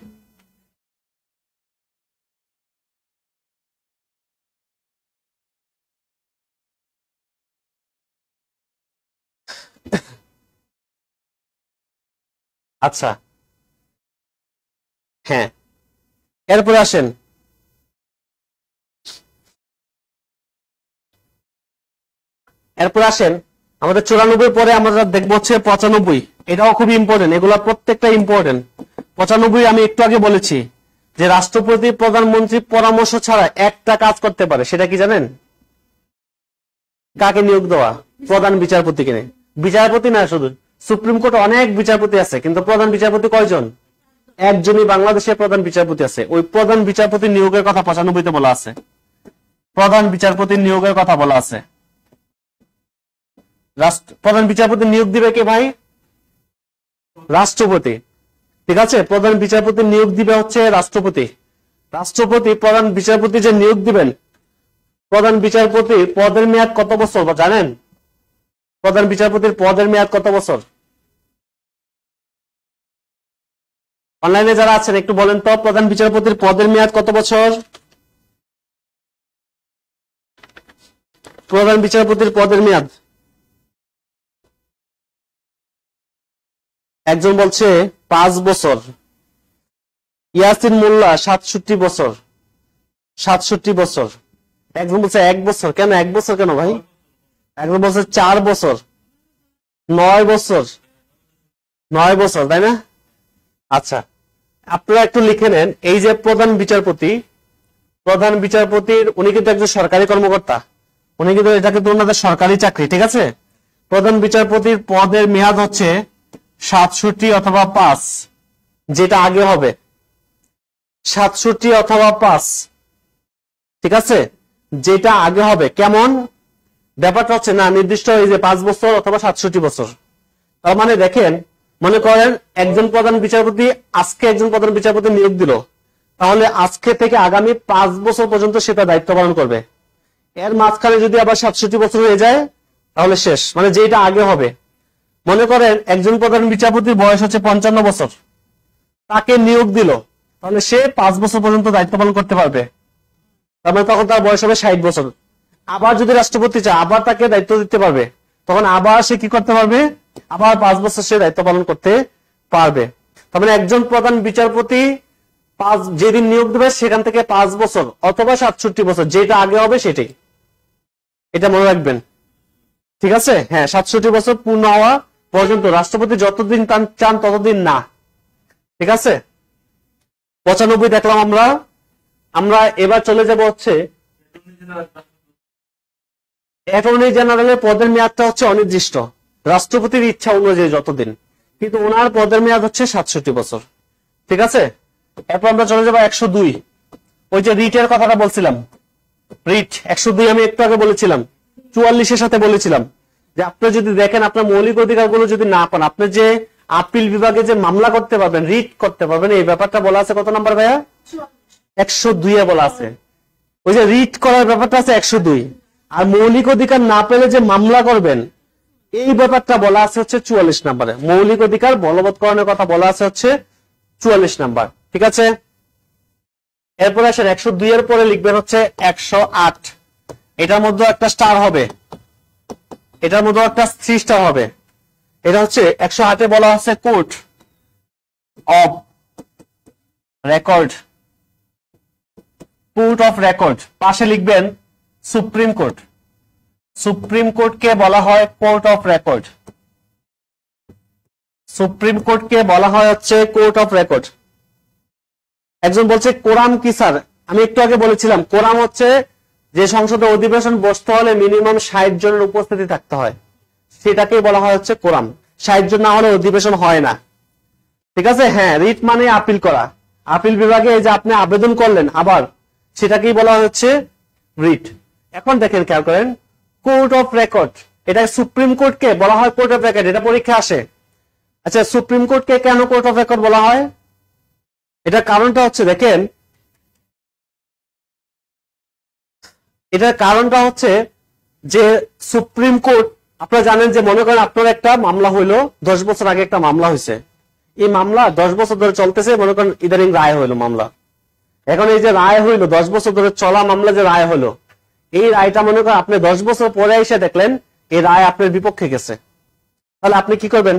আচ্ছা হ্যাঁ, এরপরে আসেন আমাদের 94 পরে আমরা দেখবো হচ্ছে 95। এটাও খুব ইম্পর্টেন্ট, এগুলা প্রত্যেকটা ইম্পর্টেন্ট। 95 আমি একটু আগে বলেছি যে রাষ্ট্রপতি প্রধানমন্ত্রী পরামর্শ ছাড়া একটা কাজ করতে পারে, সেটা কি জানেন? কাকে নিয়োগ দেওয়া? প্রধান বিচারপতিকে। বিচারপতি না শুধু, সুপ্রিম কোর্টে অনেক বিচারপতি আছে, কিন্তু প্রধান বিচারপতি কয়জন? একজনই বাংলাদেশের প্রধান বিচারপতি আছে। ওই প্রধান বিচারপতি নিয়োগের কথা 95-তে বলা আছে। প্রধান বিচারপতি নিয়োগের কথা বলা আছে। প্রধান বিচারপতি নিয়োগ দিবে কে ভাই? রাষ্ট্রপতি। ঠিক আছে, প্রধান বিচারপতি নিয়োগ দিবে হচ্ছে রাষ্ট্রপতি। রাষ্ট্রপতি প্রধান বিচারপতি যে নিয়োগ দিবেন, প্রধান বিচারপতির পদের মেয়াদ কত বছর জানেন? প্রধান বিচারপতির পদের মেয়াদ কত বছর? অনলাইনে যারা আছেন একটু বলেন তো, প্রধান বিচারপতির পদের মেয়াদ কত বছর? প্রধান বিচারপতির পদের মেয়াদ একজন বলছে 5 বছর, ইয়াসিন মোল্লা 67 বছর, 67 বছর। একজন বলছে 1 বছর। কেন 1 বছর কেন ভাই? একজন বলছে 4 বছর, 9 বছর, 9 বছর, তাই না? আচ্ছা, আপনারা একটু লিখে নেন, এই যে প্রধান বিচারপতির উনি কিন্তু একজন সরকারি কর্মকর্তা, উনি কিন্তু এটা কিন্তু ওনাদের সরকারি চাকরি, ঠিক আছে? প্রধান বিচারপতির পদের মেয়াদ হচ্ছে 67 অথবা 5, যেটা আগে হবে 67 অথবা 5, ঠিক আছে? যেটা আগে হবে। কেমন ব্যাপারটা হচ্ছে না নির্দিষ্ট, এই যে 5 বছর অথবা 67 বছর। তার মানে দেখেন, মনে করেন একজন প্রধান বিচারপতি আজকে একজন প্রধান বিচারপতি নিয়োগ দিল, তাহলে আজকে থেকে আগামী 5 বছর পর্যন্ত সে তার দায়িত্ব পালন করবে। এর মাঝখানে যদি আবার 67 বছর হয়ে যায় তাহলে শেষ, মানে যেটা আগে হবে। মনে করেন একজন প্রধান বিচারপতির বয়স হচ্ছে 55 বছর, তাকে নিয়োগ দিল, তাহলে সে 5 বছর পর্যন্ত দায়িত্ব পালন করতে পারবে। তার মানে তখন তার বয়স হবে 60 বছর। আবার যদি রাষ্ট্রপতি চায় আবার তাকে দায়িত্ব দিতে পারবে, তখন আবার সে কি করতে পারবে? আবার 5 বছর সে দায়িত্ব পালন করতে পারবে। তার মানে একজন প্রধান বিচারপতি যেদিন নিয়োগ দেবে সেখান থেকে 5 বছর অথবা 67 বছর, যেটা আগে হবে সেটাই। এটা মনে রাখবেন, ঠিক আছে? হ্যাঁ, 67 বছর পূর্ণ হওয়া পর্যন্ত, রাষ্ট্রপতি যতদিন চান ততদিন না, ঠিক আছে? 95 দেখলাম আমরা। আমরা এবার চলে যাব হচ্ছে অ্যাটর্নি জেনারেলের পদের মেয়াদটা হচ্ছে অনির্দিষ্ট, রাষ্ট্রপতির ইচ্ছা অনুযায়ী যতদিন, কিন্তু ওনার পদের মেয়াদ হচ্ছে 67 বছর, ঠিক আছে? এরপর আমরা চলে যাবো 102, ওই যে রিটের কথাটা বলছিলাম, রিট 102 আমি একটু আগে বলেছিলাম, 44-এর সাথে বলেছিলাম যে আপনি যদি দেখেন আপনার মৌলিক অধিকারগুলো যদি না পান, আপনি যে আপিল বিভাগে যে মামলা করতে পারবেন, রিট করতে পারবেন, এই ব্যাপারটা বলা আছে কত নাম্বার ভাইয়া? 102 বলা আছে। ওই যে রিট করার ব্যাপারটা আছে 102, আর মৌলিক অধিকার না পেলে যে মামলা করবেন এই ব্যাপারটা বলা আছে হচ্ছে 44 নম্বরে। মৌলিক অধিকার বলবৎকরণের কথা বলা আছে হচ্ছে 44 নাম্বার, ঠিক আছে? এরপরে আসেন 102 এর পরে লিখবেন হচ্ছে 108, এটার মধ্যে একটা স্টার হবে, এটার মধ্যে একটা 3 স্টার হবে। এটা হচ্ছে 108-এ বলা আছে court of record, court of record, পাশে লিখবেন সুপ্রিম কোর্ট। সুপ্রিম কোর্টকে বলা হয় কোর্ট অফ রেকর্ড, সুপ্রিম কোর্টকে বলা হয় হচ্ছে কোর্ট অফ রেকর্ড। একজন বলছে কোরাম কি স্যার? আমি একটু আগে বলেছিলাম কোরাম হচ্ছে যে সংসদে অধিবেশন বসতে হলে মিনিমাম 60 জনের উপস্থিতি থাকতে হয়, সেটাকেই বলা হয় হচ্ছে কোরাম। 60 জন না হলে অধিবেশন হয় না, ঠিক আছে? হ্যাঁ, রিট মানে আপিল করা, আপিল বিভাগে এই যে আপনি আবেদন করলেন আবার, সেটাকেই বলা হচ্ছে রিট। এখন দেখেন, খেয়াল করেন, কোর্ট অফ রেকর্ড, এটা সুপ্রিম কোর্টকে বলা হয় কোর্ট অফ রেকর্ড, এটা পরীক্ষা আসে। আচ্ছা, সুপ্রিম কোর্টকে কেন কোর্ট অফ রেকর্ড বলা হয়? এটা কারণটা হচ্ছে, দেখেন, এটার কারণটা হচ্ছে যে সুপ্রিম কোর্ট, আপনারা জানেন যে মনে করেন আপনার একটা মামলা হইলো, 10 বছর আগে একটা মামলা হয়েছে, এই মামলা 10 বছর ধরে চলতেছে, মনে করেন ইদানিং রায় হইলো মামলা। এখন এই যে রায় হইলো, 10 বছর ধরে চলা মামলা যে রায় হলো, এই রায়টা মনে করেন আপনি 10 বছর পরে এসে দেখলেন এই রায় আপনার বিপক্ষে গেছে, তাহলে আপনি কি করবেন?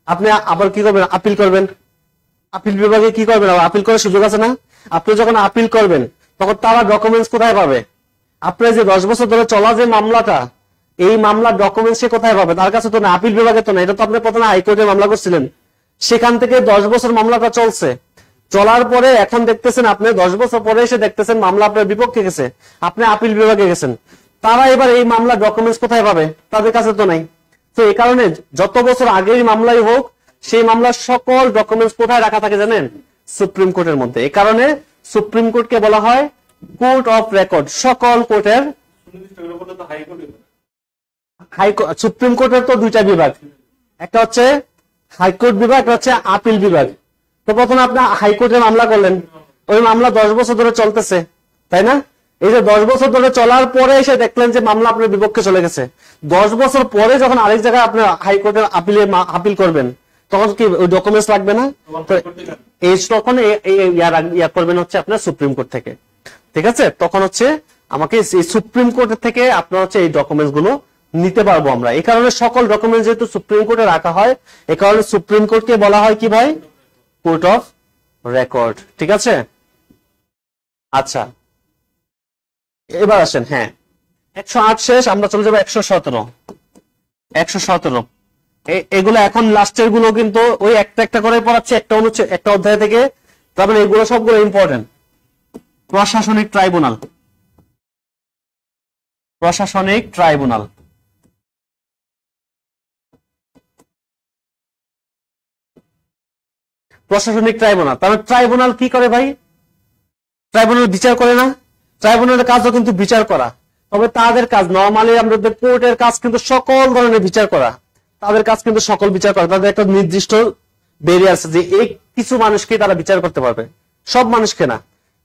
আপনি আবার কি করবেন? আপিল করবেন। আপিল বিভাগে কি করবেন? আবার আপিল করার সুযোগ আছে না? আপনি যখন আপিল করবেন তখন তারা ডকুমেন্টস কোথায় পাবে? আপনার যে 10 বছর ধরে চলা যে মামলাটা, এই মামলার ডকুমেন্টস সে কোথায় পাবে? তার কাছে তো না, আপিল বিভাগে তো না। এটা তো আপনি প্রথমে হাইকোর্টে মামলা করছিলেন, সেখান থেকে 10 বছর মামলাটা চলছে, চলার পরে এখন দেখতেছেন আপনি 10 বছর পরে এসে দেখতেছেন মামলা আপনার বিপক্ষে গেছে, আপনি আপিল বিভাগে গেছেন, তারা এবার এই মামলার ডকুমেন্টস কোথায় পাবে? তাদের কাছে তো নাই। তো এই কারণে যত বছর আগের মামলাই হোক, সেই মামলার সকল ডকুমেন্টস কোথায় রাখা থাকে জানেন? সুপ্রিম কোর্টের মধ্যে। এই কারণে সুপ্রিম কোর্টকে বলা হয় কোর্ট অফ রেকর্ড। সকল কোর্টের, সুপ্রিম কোর্টের তো 2টা বিভাগ, একটা হচ্ছে হাইকোর্ট বিভাগ, একটা হচ্ছে আপিল বিভাগ। তো প্রথমে আপনি হাইকোর্টে মামলা করলেন, ওই মামলা 10 বছর ধরে চলতেছে, তাই না? এই যে 10 বছর ধরে চলার পরে এসে দেখলেন যে মামলা আপনার বিপক্ষে চলে গেছে, 10 বছর পরে যখন আরেক জায়গায় আপনি হাইকোর্টের আপিল করবেন, তখন কি ওই ডকুমেন্টস লাগবে না? এই তখন ইয়া করবেন হচ্ছে আপনার সুপ্রিম কোর্ট থেকে, ঠিক আছে? তখন হচ্ছে আমাকে এই সুপ্রিম কোর্টের থেকে আপনার হচ্ছে এই ডকুমেন্টস গুলো নিতে পারবো আমরা। এই কারণে সকল ডকুমেন্ট যেহেতু সুপ্রিম কোর্টে রাখা হয়, এই কারণে সুপ্রিম কোর্টকে বলা হয় কি ভাই? Court of record. ঠিক আছে, আচ্ছা এবার আসেন, হ্যাঁ 108 শেষ, আমরা চলে যাবো 117। 117 এগুলো এখন লাস্টের গুলো কিন্তু ওই একটা একটা করে পড়াচ্ছে একটা অনুচ্ছেদ একটা অধ্যায় থেকে, তারপরে এগুলো সবগুলো ইম্পর্টেন্ট। প্রশাসনিক ট্রাইব্যুনাল, প্রশাসনিক ট্রাইব্যুনাল। প্রশাসনিক ট্রাইব্যুনাল, তাহলে ট্রাইব্যুনাল কি করে ভাই? ট্রাইব্যুনাল বিচার করে না? ট্রাইব্যুনালের কাজও কিন্তু বিচার করা, তবে তাদের কাজ নরমালি আমাদের কোর্টের কাজ কিন্তু সকল ধরনের বিচার করা, তাদের কাজ কিন্তু সকল বিচার করা। তাদের একটা নির্দিষ্ট বেরিয়ে আছে যে এই কিছু মানুষকে তারা বিচার করতে পারবে, সব মানুষকে না।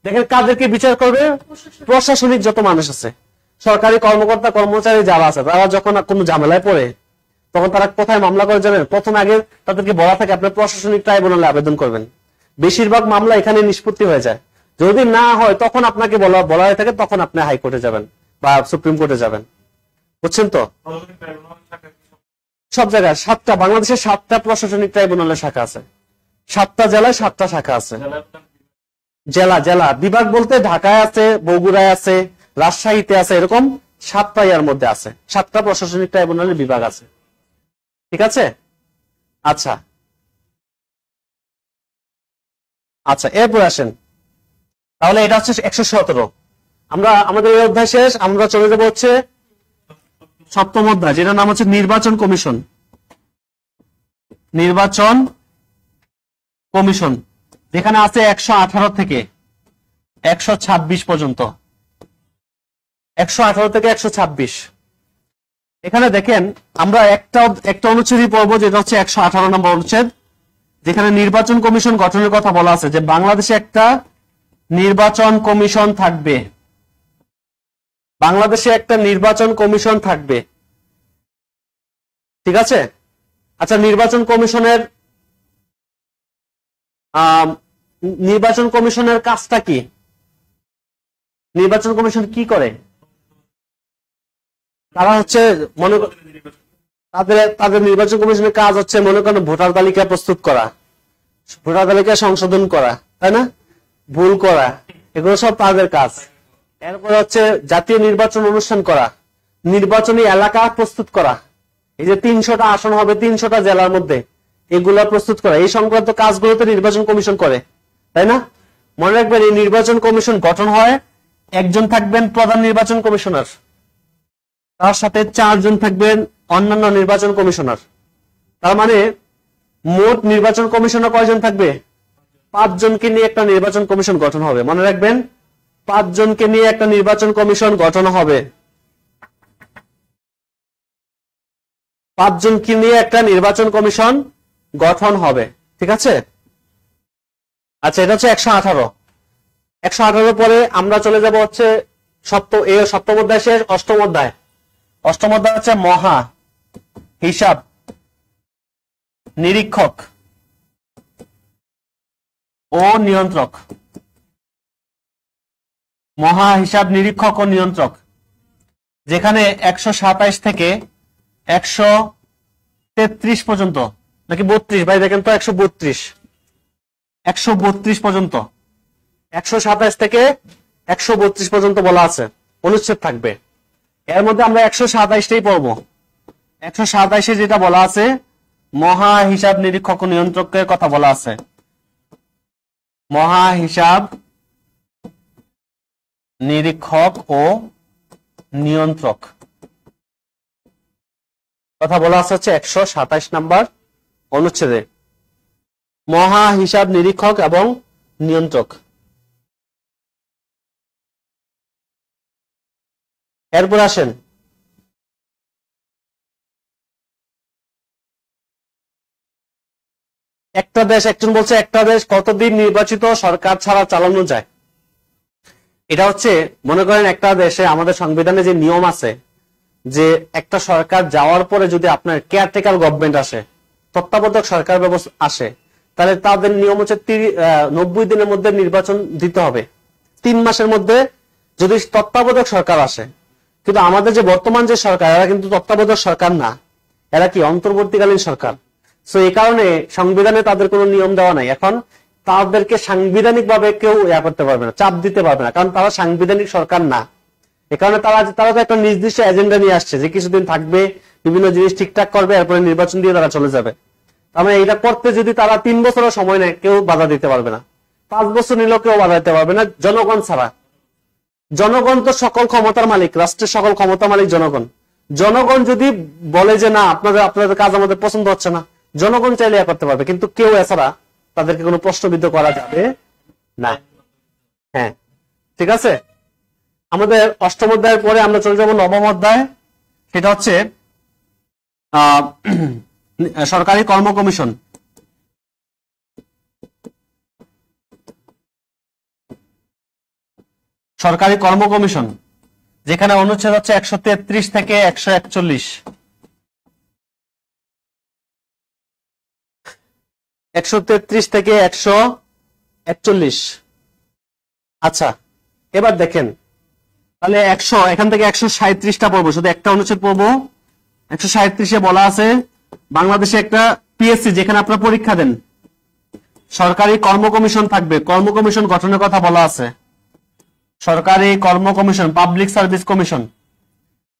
দেখেন কাদেরকে বিচার করবে? প্রশাসনিক যত মানুষ আছে, সরকারি কর্মকর্তা কর্মচারী যারা আছে, তারা যখন কোনো ঝামেলায় পড়ে তখন তারা কোথায় মামলা করে জানেন? প্রথম আগে তাদেরকে বলা থাকে আপনি প্রশাসনিক ট্রাইব্যুনালে আবেদন করবেন। বেশিরভাগ মামলা এখানে নিষ্পত্তি হয়ে যায়। যদি না হয় তখন আপনাকে বলা হয়ে থাকে, তখন আপনি হাইকোর্টে যাবেন বা সুপ্রিম কোর্টে যাবেন। বুঝছেন তো? সব জায়গায় 7টা, বাংলাদেশের 7টা প্রশাসনিক ট্রাইব্যুনালের শাখা আছে, 7টা জেলায় 7টা শাখা আছে। জেলা জেলা বিভাগ বলতে ঢাকায় আছে, বগুড়ায় আছে, রাজশাহীতে আছে, এরকম 7টা এর মধ্যে আছে, 7টা প্রশাসনিক ট্রাইব্যুনালের বিভাগ আছে। ঠিক আছে, আচ্ছা আচ্ছা এরপর আসেন, তাহলে এটা হচ্ছে 117। আমরা আমাদের এই অধ্যায় শেষ, আমরা চলে যাবো হচ্ছে 7ম অধ্যায়, যেটার নাম হচ্ছে নির্বাচন কমিশন। নির্বাচন কমিশন, যেখানে আছে 118 থেকে 126 পর্যন্ত। 118 থেকে 126। এখানে দেখেন আমরা একটা অনুচ্ছেদই পড়বো, যেটা হচ্ছে 118 নম্বর অনুচ্ছেদ, যেখানে নির্বাচন কমিশন গঠনের কথা বলা আছে, যে বাংলাদেশে একটা নির্বাচন কমিশন থাকবে। বাংলাদেশে একটা নির্বাচন কমিশন থাকবে। ঠিক আছে, আচ্ছা নির্বাচন কমিশনের কাজটা কি? নির্বাচন কমিশন কি করে? তারা হচ্ছে তাদের নির্বাচন কমিশনের কাজ হচ্ছে মনে করেন ভোটার তালিকা প্রস্তুত করা, ভোটার তালিকা সংশোধন করা, তাই না? ভুল করা, এগুলো সব তাদের কাজ। এরপরে হচ্ছে জাতীয় নির্বাচন অনুষ্ঠান করা, নির্বাচনী এলাকা প্রস্তুত করা, এই যে 300টা আসন হবে 300টা জেলার মধ্যে, এগুলা প্রস্তুত করা, এই সংক্রান্ত কাজগুলোতে নির্বাচন কমিশন করে, তাই না? মনে রাখবেন এই নির্বাচন কমিশন গঠন হয়, একজন থাকবেন প্রধান নির্বাচন কমিশনার, তার সাথে 4 জন থাকবেন অন্যান্য নির্বাচন কমিশনার। তার মানে মোট নির্বাচন কমিশনার কয়জন থাকবে? 5 জনকে নিয়ে একটা নির্বাচন কমিশন গঠন হবে। মনে রাখবেন 5 জনকে নিয়ে একটা নির্বাচন কমিশন গঠন হবে। 5 জনকে নিয়ে একটা নির্বাচন কমিশন গঠন হবে। ঠিক আছে, আচ্ছা এটা হচ্ছে 118। 118 পরে আমরা চলে যাব হচ্ছে সপ্তম অধ্যায় শেষ, 8ম অধ্যায়। 8ম অধ্যায় হচ্ছে মহা হিসাব নিরীক্ষক ও নিয়ন্ত্রক। মহা হিসাব নিরীক্ষক ও নিয়ন্ত্রক, যেখানে 127 থেকে 133 পর্যন্ত, নাকি 32 ভাই দেখেন তো, 132 পর্যন্ত, 127 থেকে 132 পর্যন্ত বলা আছে অনুচ্ছেদ থাকবে। এর মধ্যে আমরা 127টাই পড়বো। 127 যেটা বলা আছে মহা হিসাব নিরীক্ষক ও নিয়ন্ত্রকের কথা বলা আছে। মহা হিসাব নিরীক্ষক ও নিয়ন্ত্রক কথা বলা আছে হচ্ছে 127 নম্বর অনুচ্ছেদে, মহা হিসাব নিরীক্ষক এবং নিয়ন্ত্রক। এরপর আসেন একটা দেশ, একজন বলছে একটা দেশ কতদিন নির্বাচিত সরকার ছাড়া চালানো যায়। এটা হচ্ছে মনে করেন একটা দেশে আমাদের সংবিধানে যে নিয়ম আছে যে একটা সরকার যাওয়ার পরে যদি আপনার কেয়ারটেকার গভর্নমেন্ট আসে, তত্ত্বাবধায়ক সরকার ব্যবস্থা আসে, তাহলে তাদের নিয়ম হচ্ছে 90 দিনের মধ্যে নির্বাচন দিতে হবে। 3 মাসের মধ্যে যদি তত্ত্বাবধায়ক সরকার আসে, কিন্তু আমাদের যে বর্তমান যে সরকার, এরা কিন্তু তত্ত্বাবধায়ক সরকার না, এরা কি অন্তর্বর্তীকালীন সরকার। সো এই কারণে সংবিধানে তাদের কোনো নিয়ম দেওয়া নাই। এখন তাদেরকে সাংবিধানিক ভাবে কেউ করতে পারবে না, চাপ দিতে পারবে না, কারণ তারা সাংবিধানিক সরকার না। এ কারণে তারা তো একটা নির্দিষ্ট এজেন্ডা নিয়ে আসছে যে কিছুদিন থাকবে, বিভিন্ন জিনিস ঠিকঠাক করবে, এরপরে নির্বাচন দিয়ে তারা চলে যাবে। তার এটা করতে যদি তারা 3 বছরের সময় নেয়, কেউ বাধা দিতে পারবে না। 5 বছর নিলেও কেউ বাধা দিতে পারবে না, জনগণ ছাড়া। জনগণ তো সকল ক্ষমতার মালিক, রাষ্ট্রের সকল ক্ষমতার মালিক জনগণ। জনগণ যদি বলে যে না, আপনাদের কাজ আমাদের পছন্দ হচ্ছে না, জনগণ চাইলে করতে পারবে, কিন্তু কেউ এছাড়া তাদেরকে কোনো প্রশ্নবিদ্ধ করা যাবে না। হ্যাঁ, ঠিক আছে। আমাদের অষ্টম অধ্যায়ের পরে আমরা চলে যাব নবম অধ্যায়, সেটা হচ্ছে সরকারি কর্ম কমিশন। সরকারি কর্ম কমিশন, যেখানে অনুচ্ছেদ হচ্ছে 133 থেকে 141। 133 থেকে 141। আচ্ছা, এবার দেখেন তাহলে 100 এখান থেকে 137টা পড়বো, শুধু একটা অনুচ্ছেদ পড়বো। 137-এ বলা আছে বাংলাদেশে একটা পিএসসি, যেখানে আপনারা পরীক্ষা দেন, সরকারি কর্ম কমিশন থাকবে। কর্ম কমিশন গঠনের কথা বলা আছে। সরকারি কর্ম কমিশন, পাবলিক সার্ভিস কমিশন,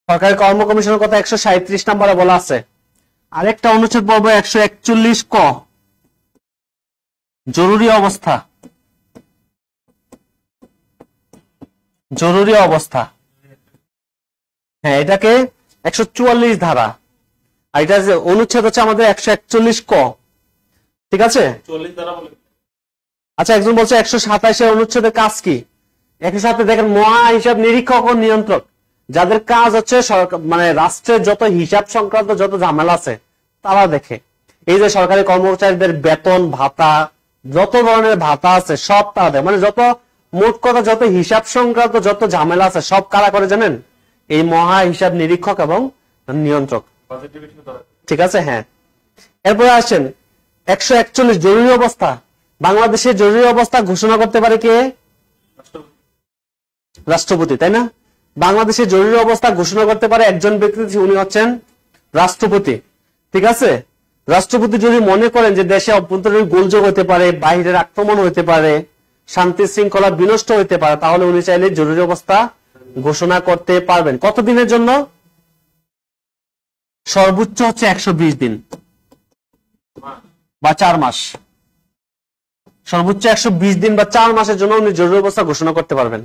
সরকারি কর্ম কমিশনের কথা 137 নম্বরে বলা আছে। আরেকটা অনুচ্ছেদ পড়বো 141 ক, জরুরি অবস্থা। জরুরি অবস্থা, হ্যাঁ, এটাকে 144 ধারা। আর এটা অনুচ্ছেদ হচ্ছে আমাদের 141 ক, ঠিক আছে। 40 দ্বারা বলে। আচ্ছা, একজন বলছে 127 অনুচ্ছেদের কাজ কি? একই সাথে দেখেন মহা হিসাব নিরীক্ষক ও নিয়ন্ত্রক, যাদের কাজ হচ্ছে মানে রাষ্ট্রের যত হিসাব সংক্রান্ত যত ঝামেলা আছে তারা দেখে। এই যে সরকারি কর্মচারীদের বেতন ভাতা, যত ধরনের ভাতা আছে সব তারা দেখে, মানে যত মোট কথা যত হিসাব সংক্রান্ত যত ঝামেলা আছে সব কারা করে জানেন? এই মহা হিসাব নিরীক্ষক এবং নিয়ন্ত্রক, ঠিক আছে। হ্যাঁ, এরপরে আসেন 141 জরুরি অবস্থা। বাংলাদেশে জরুরি অবস্থা ঘোষণা করতে পারে কে? রাষ্ট্রপতি, তাই না? বাংলাদেশে জরুরি অবস্থা ঘোষণা করতে পারে একজন ব্যক্তি, উনি হচ্ছেন রাষ্ট্রপতি, ঠিক আছে। রাষ্ট্রপতি যদি মনে করেন যে দেশে অভ্যন্তরীণ গোলযোগ হতে পারে, বাহিরের আক্রমণ হতে পারে, শান্তি শৃঙ্খলা বিনষ্ট হতে পারে, তাহলে উনি চাইলে জরুরি অবস্থা ঘোষণা করতে পারবেন। কতদিনের জন্য? সর্বোচ্চ হচ্ছে 120 দিন বা 4 মাস। সর্বোচ্চ 120 দিন বা 4 মাসের জন্য উনি জরুরি অবস্থা ঘোষণা করতে পারবেন।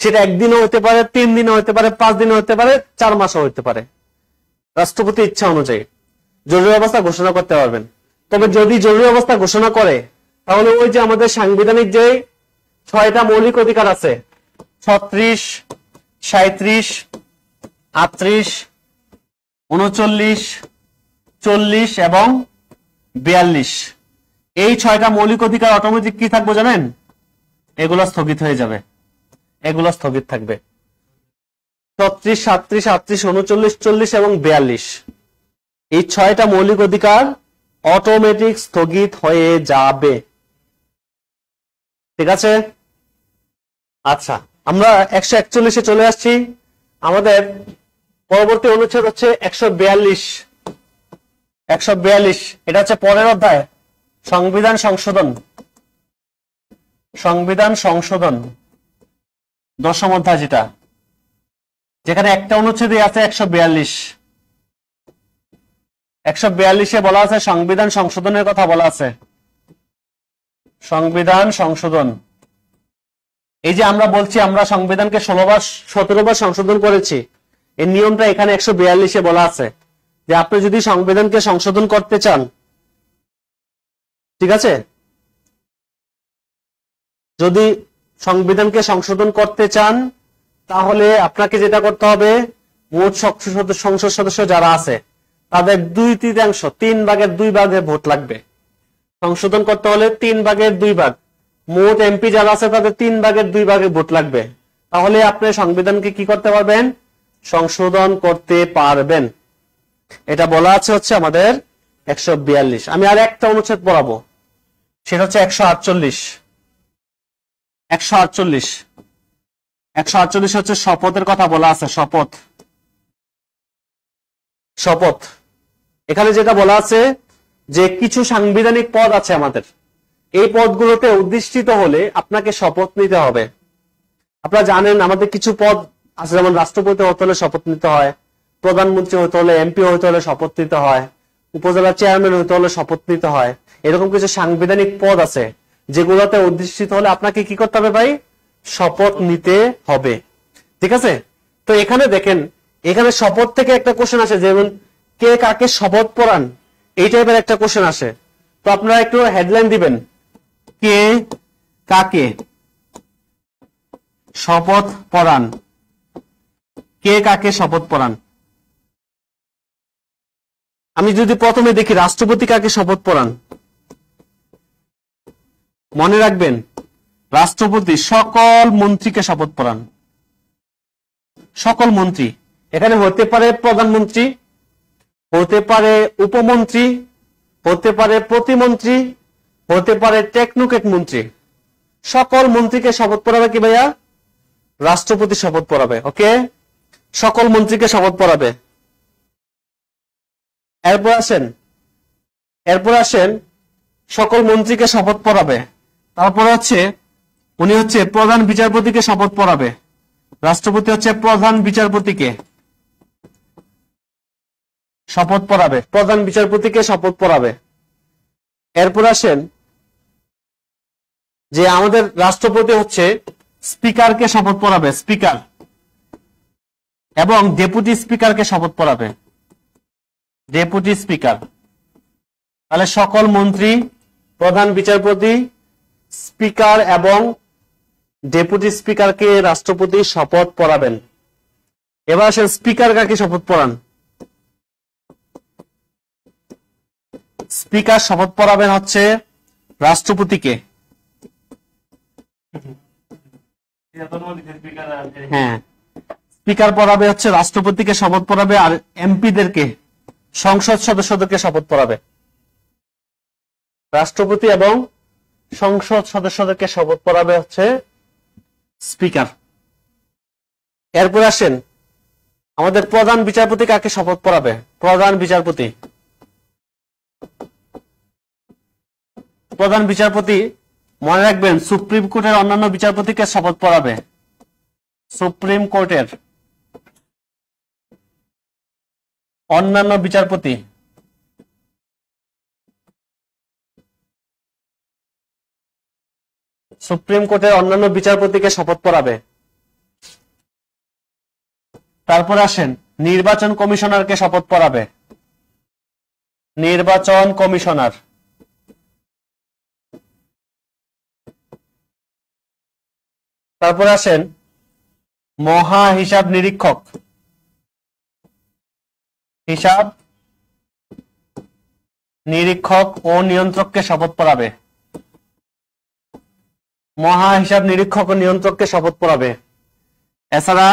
সেটা 1 দিনও হতে পারে, 3 দিনও হতে পারে, 5 দিনও হতে পারে, 4 মাসও হতে পারে। রাষ্ট্রপতির ইচ্ছা অনুযায়ী জরুরি অবস্থা ঘোষণা করতে পারবেন। তবে যদি জরুরি অবস্থা ঘোষণা করে, তাহলে ওই যে আমাদের সাংবিধানিক যে 6টা মৌলিক অধিকার আছে, 36, 37, 38, 39, 40 এবং 42, এই 6টা মৌলিক অধিকার অটোমেটিক কি থাকবে জানেন? এগুলো স্থগিত হয়ে যাবে, এগুলো স্থগিত থাকবে। 36, 37, 38, 39, 40 এবং 42, এই 6টা মৌলিক অধিকার অটোমেটিক স্থগিত হয়ে যাবে, ঠিক আছে। আচ্ছা, আমরা 141-এ চলে আসছি। আমাদের পরবর্তী অনুচ্ছেদ হচ্ছে 142। 142 এটা হচ্ছে পরের অধ্যায়, সংবিধান সংশোধন। সংবিধান সংশোধন 10ম অধ্যায়, যেটা যেখানে একটা অনুচ্ছেদে আছে 142। 142-এ বলা আছে সংবিধান সংশোধনের কথা বলা আছে। সংবিধান সংশোধন, এই যে আমরা বলছি আমরা সংবিধানকে 17 বার সংশোধন করেছি, এই নিয়মটা এখানে 142-এ বলা আছে যে আপনি যদি সংবিধানকে সংশোধন করতে চান, ঠিক আছে, যদি সংবিধানকে সংশোধন করতে চান তাহলে আপনাকে যেটা করতে হবে, মোট সংসদ সদস্য যারা আছে তাদের 2/3, 3 ভাগের 2 ভাগে ভোট লাগবে। সংশোধন করতে হলে 3 ভাগের 2 ভাগ, মোট এমপি যারা আছে তাদের 3 ভাগের 2 ভাগে ভোট লাগবে। তাহলে আপনি সংবিধানকে কি করতে পারবেন? সংশোধন করতে পারবেন। এটা বলা আছে হচ্ছে আমাদের 142। আমি আর একটা অনুচ্ছেদ পড়াবো, সেটা হচ্ছে 148। 148 148 হচ্ছে শপথের কথা বলা আছে, শপথ। শপথ এখানে যেটা বলা আছে যে কিছু সাংবিধানিক পদ আছে আমাদের, এই পদগুলোতে অধিষ্ঠিত হলে আপনাকে শপথ নিতে হবে। আপনারা জানেন আমাদের কিছু পদ আছে, যেমন রাষ্ট্রপতি হতে হলে শপথ নিতে হয়, প্রধানমন্ত্রী হতে হলে, এমপি হতে হলে শপথ নিতে হয়, উপজেলা চেয়ারম্যান হতে হলে শপথ নিতে হয়। এরকম কিছু সাংবিধানিক পদ আছে যেগুলোতে অধিষ্ঠিত হলে আপনাকে কি করতে হবে ভাই? শপথ নিতে হবে। ঠিক আছে, তো এখানে দেখেন, এখানে শপথ থেকে একটা কোশ্চেন আসে, যেমন কে কাকে শপথ পড়ান, এই টাইপের একটা কোশ্চেন আসে। তো আপনারা একটু হেডলাইন দিবেন, কে কাকে শপথ পড়ান, কে কাকে শপথ পড়ান। আমি যদি প্রথমে দেখি রাষ্ট্রপতি কাকে শপথ পড়ান, মনে রাখবেন রাষ্ট্রপতি সকল মন্ত্রীকে শপথ পড়ান। সকল মন্ত্রী, এখানে হতে পারে প্রধানমন্ত্রী, হতে পারে উপমন্ত্রী, হতে পারে প্রতিমন্ত্রী, হতে পারে টেকনোক্রেট মন্ত্রী। সকল মন্ত্রীকে শপথ পড়াবে কি ভাইয়া? রাষ্ট্রপতি শপথ পড়াবে। ওকে, সকল মন্ত্রীকে শপথ পড়াবে। এরপর আসেন সকল মন্ত্রীকে শপথ পড়াবে। তারপর হচ্ছে উনি হচ্ছে প্রধান বিচারপতিকে শপথ পড়াবে। রাষ্ট্রপতি হচ্ছে প্রধান বিচারপতিকে শপথ পড়াবে, প্রধান বিচারপতিকে শপথ পড়াবে। এরপর আসেন যে আমাদের রাষ্ট্রপতি হচ্ছে স্পিকারকে শপথ পড়াবে, স্পিকার, এবং ডেপুটি স্পিকারকে শপথ পড়াবে, ডেপুটি স্পিকার। তাহলে সকল মন্ত্রী, প্রধান বিচারপতি, স্পিকার এবং ডেপুটি স্পিকারকে রাষ্ট্রপতি শপথ পড়াবেন। এবার আসেন স্পিকার কাকে শপথ পড়ান। স্পিকার শপথ পড়াবেন হচ্ছে রাষ্ট্রপতিকে। হ্যাঁ, স্পিকার পড়াবে হচ্ছে রাষ্ট্রপতিকে শপথ পড়াবে, আর এমপিদেরকে, সংসদ সদস্যদেরকে শপথ পড়াবে। রাষ্ট্রপতি এবং সংসদ সদস্যদেরকে শপথ পড়াবে হচ্ছে স্পিকার। এরপর আসেন আমাদের প্রধান বিচারপতি কাকে শপথ পড়াবে। প্রধান বিচারপতি, প্রধান বিচারপতি মনে রাখবেন সুপ্রিম কোর্টের অন্যান্য বিচারপতিকে শপথ পড়াবে। সুপ্রিম কোর্টের অন্যান্য বিচারপতি, সুপ্রিম কোর্টের অন্যান্য বিচারপতিকে শপথ পড়াবে। তারপর আসেন নির্বাচন কমিশনারকে শপথ পড়াবে। নির্বাচন কমিশনার। তারপর আসেন মহা হিসাব নিরীক্ষক, হিসাব নিরীক্ষক ও নিয়ন্ত্রককে শপথ পড়াবে। মহা হিসাব নিরীক্ষক ও নিয়ন্ত্রককে শপথ পড়াবে। এছাড়া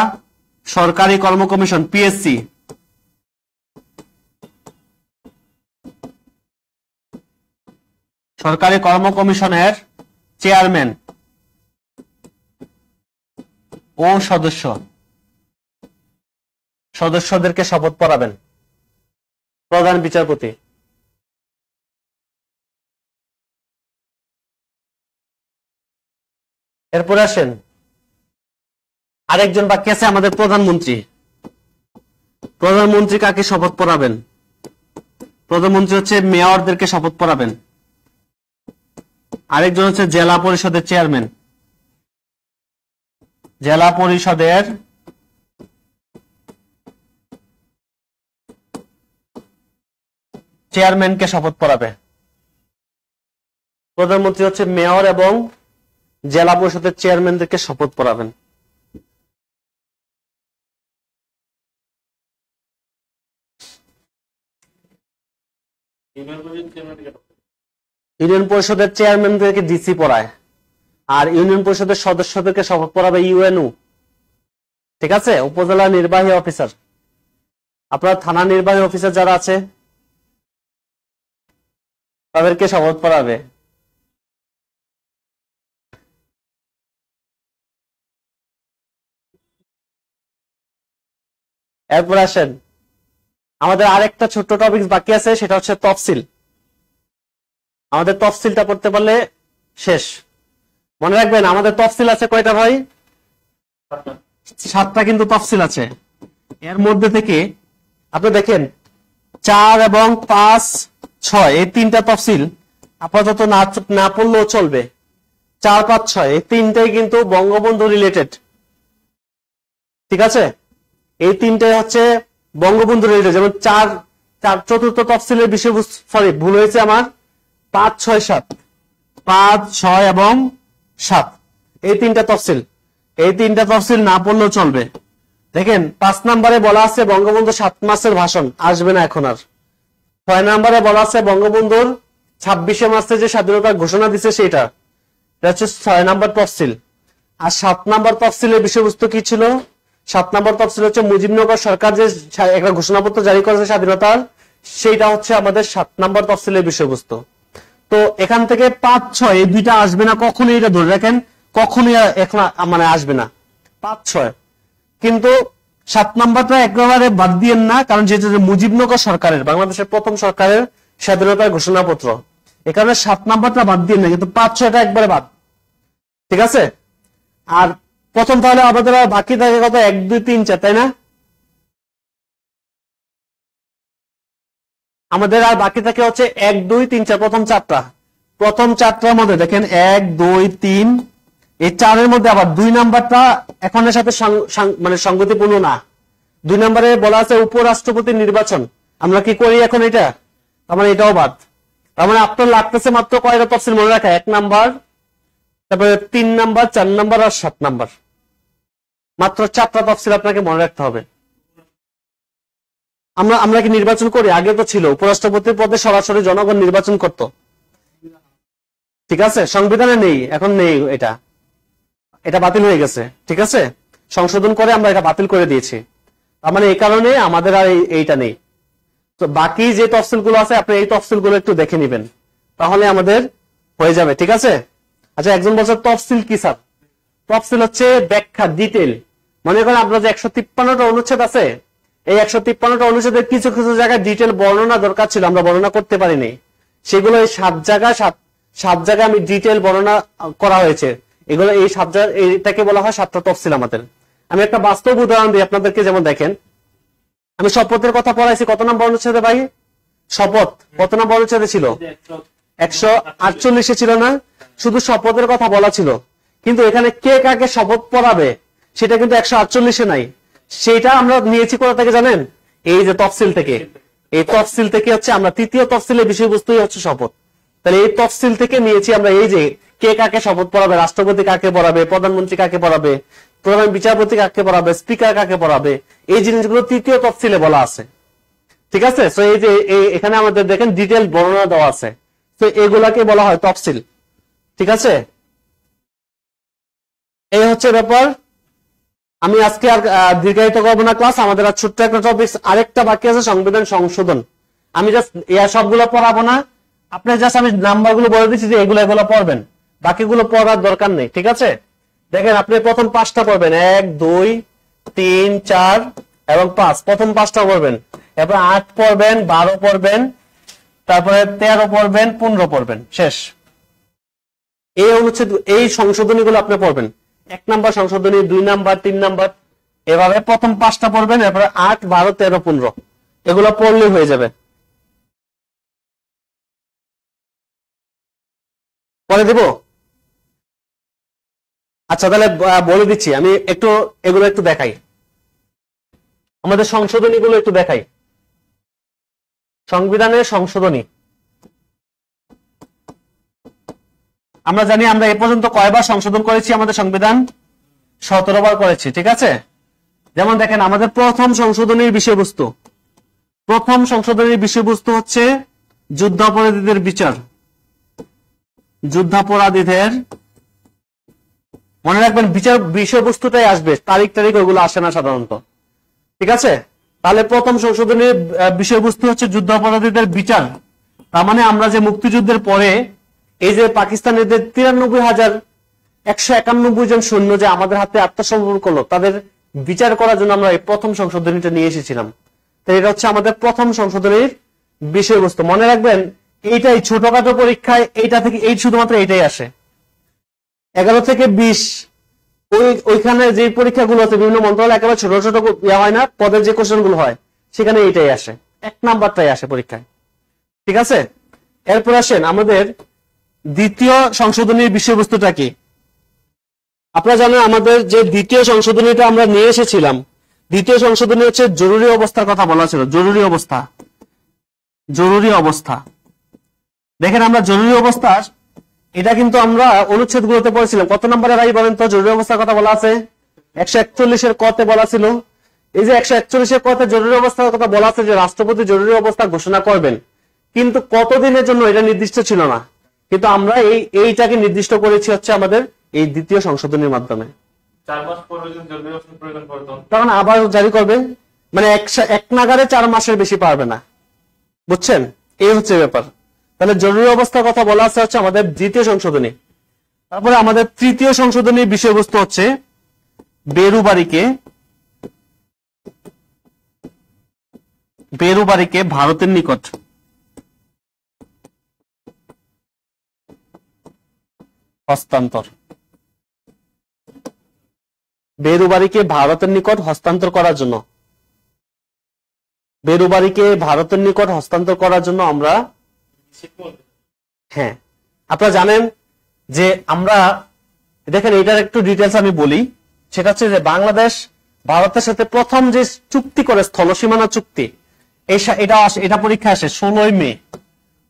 সরকারি কর্ম কমিশন, পিএসসি, সরকারি কর্ম কমিশনের চেয়ারম্যান ও সদস্যদেরকে শপথ পড়াবেন প্রধান বিচারপতি। এরপরে আসেন আরেকজন বাকি আছে আমাদের প্রধানমন্ত্রী। প্রধানমন্ত্রী কাকে শপথ পড়াবেন? প্রধানমন্ত্রী হচ্ছে মেয়রদেরকে শপথ পড়াবেন। আরেকজন হচ্ছে জেলা পরিষদের চেয়ারম্যান, জেলা পরিষদের চেয়ারম্যানকে শপথ পড়াবে। প্রধানমন্ত্রী হচ্ছে মেয়র এবং জেলা পরিষদের চেয়ারম্যানদেরকে শপথ পড়াবেন। ইউনিয়ন পরিষদের চেয়ারম্যানদেরকে ডিসি পড়ায়, আর ইউনিয়ন পরিষদের সদস্যদেরকে শপথ পড়াবে ইউএনও। ঠিক আছে, উপজেলা নির্বাহী অফিসার। আপনার থানা নির্বাহী অফিসার যারা আছে তাদেরকে শপথ পড়াবে। এরপর আসেন আমাদের আরেকটা ছোট্ট টপিক বাকি আছে, সেটা হচ্ছে তফসিল। আমাদের তফসিলটা পড়তে পারলে শেষ। মনে রাখবেন আমাদের তফসিল আছে কয়টা ভাই? 7টা কিন্তু তফসিল আছে। এর মধ্যে থেকে আপনি দেখেন 4 এবং 5, 6 এই 3টা তফসিল আপাতত না পড়লেও চলবে। 4, 5, 6 এই 3টাই কিন্তু বঙ্গবন্ধু রিলেটেড, ঠিক আছে? এই 3টাই হচ্ছে বঙ্গবন্ধু রিলেটেড। যেমন 4 চতুর্থ তফসিলের বিষয়বস্তু, সরি ভুল হয়েছে আমার, 5, 6, 7, 5, 6 এবং 7 এই 3টা তফসিল। এই 3টা তফসিল না পড়লেও চলবে। দেখেন 5 নম্বরে বলা আছে বঙ্গবন্ধু 7 মাসের ভাষণ, আসবে না এখন আর। 6 নম্বরে বলা আছে বঙ্গবন্ধুর 26শে মার্চে যে স্বাধীনতার ঘোষণা দিছে সেটা, এটা হচ্ছে 6 নম্বর তফসিল। আর 7 নম্বর তফসিলের বিষয়বস্তু কি ছিল? 7 নম্বর তফসিল হচ্ছে মুজিবনগর সরকার যে একটা ঘোষণাপত্র জারি করেছে স্বাধীনতার, সেইটা হচ্ছে আমাদের 7 নম্বর তফসিলের বিষয়বস্তু। তো এখান থেকে 5, 6 এই দুইটা আসবে না কখনোই, এটা ধরে রাখেন, কখনোই এখন মানে আসবে না 5, 6। কিন্তু 7 নম্বরটা একেবারে বাদ দিয়েন না, কারণ যেটা মুজিবনগর সরকারের, বাংলাদেশের প্রথম সরকারের স্বাধীনতার ঘোষণাপত্র, এখানে 7 নম্বরটা বাদ দিয়েন না, কিন্তু 5, 6টা একবারে বাদ, ঠিক আছে? আর প্রথম তাহলে আমাদের বাকি থাকে কত? 1, 2, 3, 4, তাই না? আমাদের আর বাকি থাকে হচ্ছে 1, 2, 3, 4, প্রথম 4টার মধ্যে দেখেন 1, 2, 3, এই 4-এর মধ্যে আবার 2 নাম্বারটা এখন এর সাথে মানে সঙ্গতিপূর্ণ না। 2 নম্বরে বলা আছে উপরাষ্ট্রপতি নির্বাচন, আমরা কি করি এখন এটা? তার মানে এটাও বাদ। তার মানে আপনার লাগতেছে মাত্র কয়টা তফসিল মনে রাখা? 1 নাম্বার, তারপরে 3 নাম্বার, 4 নাম্বার আর 7 নাম্বার, মাত্র 4টা তফসিল আপনাকে মনে রাখতে হবে। আমরা কি নির্বাচন করি? আগে তো ছিল উপরাষ্ট্রপতির পদে সরাসরি জনগণ নির্বাচন করত, ঠিক আছে? সংবিধানে নেই, এখন নেই, এটা বাতিল হয়ে গেছে, ঠিক আছে? সংশোধন করে আমরা এটা বাতিল করে দিয়েছি। তার মানে এই কারণে আমাদের আর এইটা নেই। তো বাকি যে তফসিলগুলো আছে আপনি এই তফসিলগুলো একটু দেখে নেবেন, তাহলে আমাদের হয়ে যাবে, ঠিক আছে? আচ্ছা, একজন বলছে তফসিল কি স্যার? তফসিল হচ্ছে ব্যাখ্যা, ডিটেল। মনে করেন আপনার যে 153টা অনুচ্ছেদ আছে, এই 153টা অনুচ্ছেদের কিছু কিছু জায়গায় ডিটেল বর্ণনা দরকার ছিল, আমরা বর্ণনা করতে পারিনি, সেগুলো এই 7 জায়গায় আমি ডিটেল বর্ণনা করা হয়েছে। এগুলো এই 7 জায়গা, এটাকে বলা হয় 7টা তফসিল আমাদের। আমি একটা বাস্তব উদাহরণ দিই আপনাদেরকে। যেমন দেখেন, আমি শপথের কথা পড়াইছি কত নম্বর অনুচ্ছেদে ভাই? শপথ কত নম্বর অনুচ্ছেদে ছিল? 148-এ ছিল না? শুধু শপথের কথা বলা ছিল, কিন্তু এখানে কে কাকে শপথ পড়াবে সেটা কিন্তু 148-এ নাই। সেটা আমরা নিয়েছি কোথা থেকে জানেন? এই যে তফসিল থেকে। এই তফসিল থেকে হচ্ছে আমরা 3য় তফসিলের বিষয়বস্তুই হচ্ছে শপথ। তাহলে এই তফসিল থেকে নিয়েছি আমরা এই যে কে কাকে শপথ পড়াবে, রাষ্ট্রপতি কাকে পড়াবে, প্রধানমন্ত্রী কাকে পড়াবে, প্রধান বিচারপতি কাকে পড়াবে, স্পিকার কাকে পড়াবে, এই জিনিসগুলো 3য় তফসিলে বলা আছে, ঠিক আছে? তো এই যে এখানে আমাদের দেখেন ডিটেল বর্ণনা দেওয়া আছে, তো এগুলাকে বলা হয় তফসিল, ঠিক আছে? এই হচ্ছে ব্যাপার। আমি আজকে আর দীর্ঘায়িত করবো না ক্লাস, আমাদের আর ছোট্ট একটা টপিক আরেকটা বাকি আছে, সংবিধান সংশোধন। আমি জাস্ট সবগুলো পড়াবো না, আপনার জাস্ট আমি নাম্বারগুলো বলে দিচ্ছি যে এগুলো পড়বেন, বাকিগুলো পড়ার দরকার নেই, ঠিক আছে? দেখেন আপনি প্রথম 5টা পড়বেন, 1, 2, 3, 4 এবং 5, প্রথম 5টা পড়বেন। এরপর 8 পড়বেন, 12 পড়বেন, তারপরে 13 পড়বেন, 15 পড়বেন, শেষ। এই অনুচ্ছেদ, এই সংশোধনী গুলো আপনি পড়বেন। 1 নাম্বার সংশোধনী, 2 নাম্বার, 3 নাম্বার, এভাবে প্রথম 5টা পড়বেন। এরপরে 8, 12, 13, 15 এগুলো পড়লেই হয়ে যাবে। পরে দিব? আচ্ছা, তাহলে বলে দিচ্ছি, আমি এগুলো একটু দেখাই, আমাদের সংশোধনী গুলো একটু দেখাই। সংবিধানের সংশোধনী আমরা জানি, আমরা এ পর্যন্ত কয়বার সংশোধন করেছি আমাদের সংবিধান? 17 বার করেছি, ঠিক আছে? যেমন দেখেন আমাদের প্রথম সংশোধনীর বিষয়বস্তু হচ্ছে যুদ্ধাপরাধীদের বিচার। যুদ্ধাপরাধীদের, মনে রাখবেন বিচার বিষয়বস্তুটাই আসবে, তারিখ ওগুলো আসে না সাধারণত, ঠিক আছে? তাহলে প্রথম সংশোধনীর বিষয়বস্তু হচ্ছে যুদ্ধাপরাধীদের বিচার। তার মানে আমরা যে মুক্তিযুদ্ধের পরে এই যে পাকিস্তানের 93,191 জন সৈন্য যে আমাদের হাতে আত্মসমর্পণ করলো, তাদের বিচার করার জন্য আমরা এই প্রথম সংশোধনীটা নিয়ে এসেছিলাম। তো এটা হচ্ছে আমাদের প্রথম সংশোধনীর বিষয়বস্তু। মনে রাখবেন এইটাই ছোটখাটো পরীক্ষায় এইটা থেকে এই শুধুমাত্র এইটাই আসে। 11 থেকে 20 ওইখানে যে পরীক্ষাগুলো আছে বিভিন্ন মন্ত্রণালয় একেবারে ছোট ছোট ইয়া হয় না, পদের যে কোশ্চেন গুলো হয় সেখানে এইটাই আসে, 1 নাম্বারটাই আসে পরীক্ষায়। ঠিক আছে, এরপর আসেন আমাদের দ্বিতীয় সংশোধনীর বিষয়বস্তুটা কি। আপনারা জানেন আমাদের যে দ্বিতীয় সংশোধনীটা আমরা নিয়ে এসেছিলাম, দ্বিতীয় সংশোধনী হচ্ছে জরুরি অবস্থার কথা বলা ছিল। জরুরি অবস্থা, জরুরি অবস্থা। দেখেন আমরা জরুরি অবস্থা এটা কিন্তু আমরা অনুচ্ছেদ গুলোতে পড়েছিলাম। কত নম্বরে ভাই বলেন তো জরুরি অবস্থার কথা বলা আছে? 141 কতে বলা ছিল। এই যে 141 কতে জরুরি অবস্থার কথা বলা আছে যে রাষ্ট্রপতি জরুরি অবস্থা ঘোষণা করবেন, কিন্তু কতদিনের জন্য এটা নির্দিষ্ট ছিল না। কিন্তু আমরা এইটাকে নির্দিষ্ট করেছি হচ্ছে আমাদের এই দ্বিতীয় সংশোধনীর মাধ্যমে। 4 মাস পরে যদি জরুরি অবস্থা প্রয়োজন পড়ে তখন আবার জারি করবে, মানে এক নাগারে 4 মাসের বেশি পারবে না। বুঝছেন, এই হচ্ছে ব্যাপার। তাহলে জরুরি অবস্থার কথা বলা আছে হচ্ছে আমাদের দ্বিতীয় সংশোধনী। তারপরে আমাদের তৃতীয় সংশোধনীর বিষয়বস্তু হচ্ছে বেরুবাড়িকে ভারতের নিকট হস্তান্তর, বেরুবাড়িকে ভারতের নিকট হস্তান্তর করার জন্য, বেরুবাড়িকে ভারতের নিকট হস্তান্তর করার জন্য আমরা, হ্যাঁ আপনারা জানেন যে আমরা দেখেন এটার একটু ডিটেলস আমি বলি। সেটা হচ্ছে যে বাংলাদেশ ভারতের সাথে প্রথম যে চুক্তি করে স্থলসীমানা চুক্তি, এটা পরীক্ষা আসে 16 মে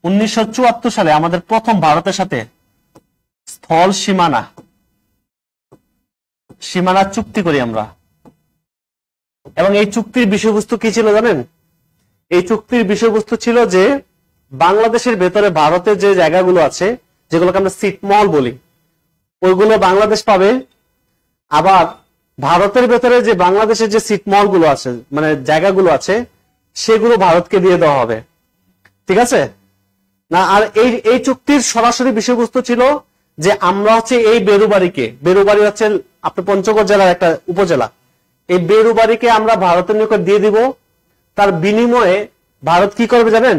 1974 সালে আমাদের প্রথম ভারতের সাথে স্থল সীমানা চুক্তি করি আমরা। এবং এই চুক্তির বিষয়বস্তু কি ছিল জানেন? এই চুক্তির বিষয়বস্তু ছিল যে বাংলাদেশের ভেতরে ভারতের যে জায়গাগুলো আছে যেগুলোকে আমরা ছিটমহল বলি, ওইগুলো বাংলাদেশ পাবে। আবার ভারতের ভেতরে যে বাংলাদেশের যে ছিটমহল গুলো আছে মানে জায়গাগুলো আছে সেগুলো ভারতকে দিয়ে দেওয়া হবে। ঠিক আছে না? আর এই চুক্তির সরাসরি বিষয়বস্তু ছিল যে আমরা হচ্ছে এই বেরুবাড়ি হচ্ছে আপনার পঞ্চগড় জেলার একটা উপজেলা, এই বেরুবাড়িকে আমরা ভারতের নিকট দিয়ে দিব। তার বিনিময়ে ভারত কি করবে জানেন?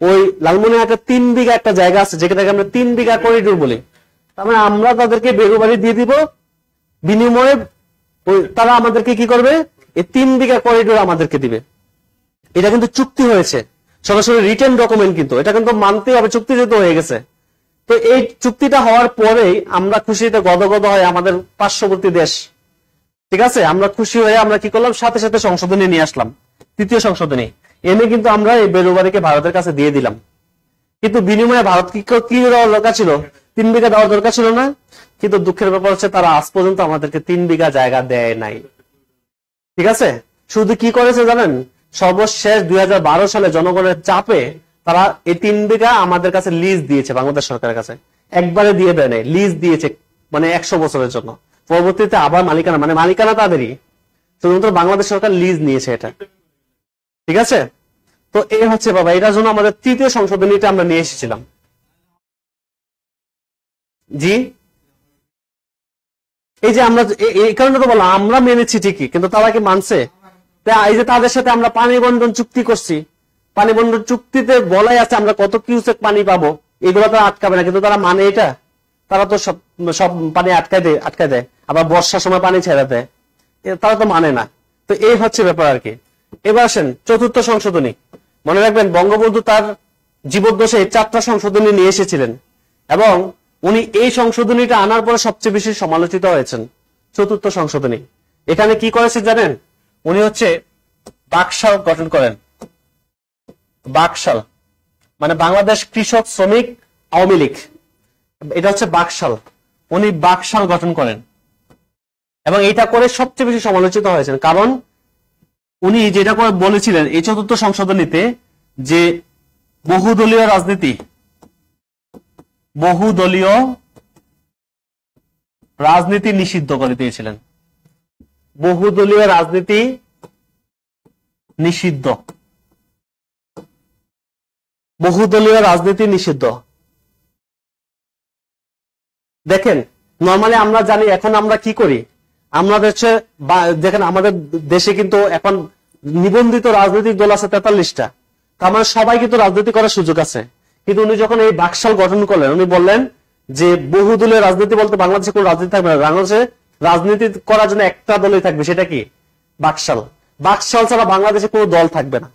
ওই লালমনিরহাটে 3 বিঘা একটা জায়গা আছে যেটাকে আমরা 3 বিঘা করিডোর বলি, তার মানে আমরা তাদেরকে বেরুবাড়ি দিয়ে দিব, বিনিময়ে তারা আমাদেরকে কি করবে? এই 3 বিঘা করিডোর আমাদেরকে দিবে। এটা কিন্তু চুক্তি হয়েছে, সরাসরি রিটেন ডকুমেন্ট, কিন্তু এটা কিন্তু মানতে হবে, চুক্তি যেহেতু হয়ে গেছে। তো এই চুক্তিটা হওয়ার পরেই আমরা খুশিতে গদগদ হয় আমাদের পার্শ্ববর্তী দেশ। ঠিক আছে, আমরা খুশি হয়ে আমরা কি করলাম, সাথে সাথে সংশোধনী নিয়ে আসলাম, তৃতীয় সংশোধনী এনে কিন্তু আমরা এই বেরুবাড়িকে ভারতের কাছে দিয়ে দিলাম। কিন্তু বিনিময়ে ভারত কি দেওয়ার দরকার ছিল? 3 বিঘা দেওয়ার দরকার ছিল না। কিন্তু দুঃখের ব্যাপার হচ্ছে তারা আজ পর্যন্ত আমাদেরকে 3 বিঘা জায়গা দেয় নাই। ঠিক আছে, শুধু কি করেছে জানেন? সর্বশেষ 2012 সালে জনগণের চাপে তারা এই 3 বিঘা আমাদের কাছে লিজ দিয়েছে, বাংলাদেশ সরকারের কাছে একবারে দিয়ে দেয় নাই, লিজ দিয়েছে, মানে 100 বছরের জন্য। পরবর্তীতে আবার মালিকানা, মানে মালিকানা তাদেরই, শুধুমাত্র বাংলাদেশ সরকার লিজ নিয়েছে এটা। ঠিক আছে, তো এই হচ্ছে বাবা, এটার জন্য আমাদের তৃতীয় সংশোধনীটা আমরা নিয়ে এসেছিলাম। জি, এই যে আমরা এই কারণে তো বললাম আমরা মেনেছি ঠিকই, কিন্তু তারা কি মানছে? এই যে তাদের সাথে আমরা পানি বন্টন চুক্তি করছি, পানি বন্টন চুক্তিতে বলাই আছে আমরা কত কিউসেক পানি পাবো, এগুলো তো আটকাবে না, কিন্তু তারা মানে এটা? তারা তো সব পানি আটকায় দেয়, আবার বর্ষার সময় পানি ছেড়ে দেয়, তারা তো মানে না। তো এই হচ্ছে ব্যাপার আর কি। এবার আসেন চতুর্থ সংশোধনী। মনে রাখবেন বঙ্গবন্ধু তার জীবদ্দশায় 4টা সংশোধনী নিয়ে এসেছিলেন এবং উনি এই সংশোধনীটা আনার পরে সবচেয়ে বেশি সমালোচিত হয়েছেন। চতুর্থ সংশোধনী, এখানে কি করেছে জানেন? উনি হচ্ছে বাকশাল গঠন করেন। বাকশাল মানে বাংলাদেশ কৃষক শ্রমিক আওয়ামী লীগ, এটা হচ্ছে বাকশাল। উনি বাকশাল গঠন করেন এবং এটা করে সবচেয়ে বেশি সমালোচিত হয়েছেন, কারণ উনি যেটা করে বলেছিলেন এই চতুর্থ সংশোধনীতে যে বহুদলীয় রাজনীতি নিষিদ্ধ করে দিয়েছিলেন। বহুদলীয় রাজনীতি নিষিদ্ধ, বহুদলীয় রাজনীতি নিষিদ্ধ। দেখেন নরমালি আমরা জানি এখন আমরা কি করি, আমাদের হচ্ছে দেখেন আমাদের দেশে কিন্তু এখন নিবন্ধিত রাজনৈতিক দল আছে 43টা। তার মানে সবাই কিন্তু রাজনীতি করার সুযোগ আছে। কিন্তু উনি যখন এই বাকশাল গঠন করলেন, উনি বললেন যে বহুদলীয় রাজনীতি বলতে বাংলাদেশে কোনো রাজনীতি থাকবে না, বাংলাদেশে রাজনীতি করার জন্য একটা দলই থাকবে, সেটা কি? বাকশাল। বাকশাল ছাড়া বাংলাদেশে কোনো দল থাকবে না।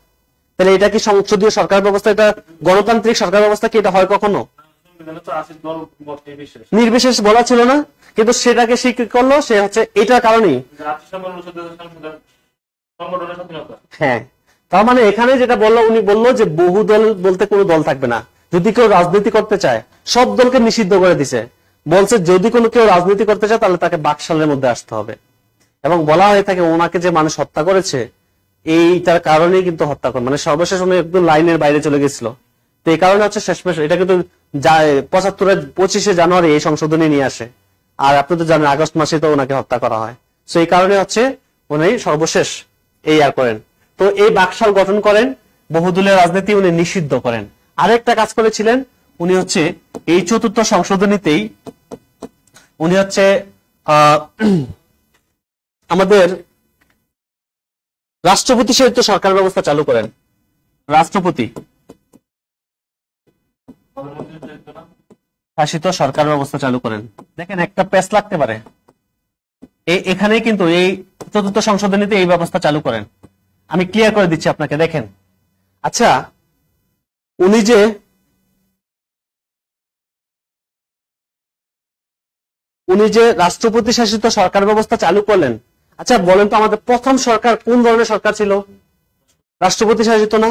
তাহলে এটা কি সংসদীয় সরকার ব্যবস্থা, এটা গণতান্ত্রিক সরকার ব্যবস্থা কি এটা হয় কখনো? নির্বিশেষ বলা ছিল না, কিন্তু সেটাকে সে কি করলো, সে হচ্ছে এটার কারণেই। হ্যাঁ, তার মানে এখানে যেটা বললো, উনি বললো যে বহু দল বলতে কোনো দল থাকবে না। যদি কেউ রাজনীতি করতে চায়, সব দলকে নিষিদ্ধ করে দিছে, বলছে যদি কোনো কেউ রাজনীতি করতে চায় তাহলে তাকে বাকশালের মধ্যে আসতে হবে। এবং বলা হয়ে থাকে ওনাকে যে মানুষ হত্যা করেছে এইটার কারণেই কিন্তু হত্যা করে, মানে সর্বশেষ উনি একদম লাইনের বাইরে চলে গেছিল। তো এই কারণে হচ্ছে শেষমেশ এটা কিন্তু 25 জানুয়ারি এই সংশোধনী নিয়ে আসে। আর আপনি তো জানেন আগস্ট মাসে তো ওনাকে হত্যা করা হয়। তো এই কারণে হচ্ছে উনি সর্বশেষ এই আর করেন। তো এই বাকশাল গঠন করেন, বহুদলীয় রাজনীতি উনি নিষিদ্ধ করেন। আরেকটা কাজ করেছিলেন উনি হচ্ছে এই 4র্থ সংশোধনীতেই উনি হচ্ছে আমাদের রাষ্ট্রপতি সহিত সরকার ব্যবস্থা চালু করেন। রাষ্ট্রপতি শাসিত সরকার ব্যবস্থা চালু করেন। দেখেন একটা পেস লাগতে পারে, এখানে কিন্তু এই 4র্থ সংশোধনীতে এই ব্যবস্থা চালু করেন। আমি ক্লিয়ার করে দিচ্ছি আপনাকে, দেখেন। আচ্ছা, উনি যে রাষ্ট্রপতি শাসিত সরকার ব্যবস্থা চালু করলেন, আচ্ছা বলেন তো আমাদের প্রথম সরকার কোন ধরনের সরকার ছিল? রাষ্ট্রপতি শাসিত না?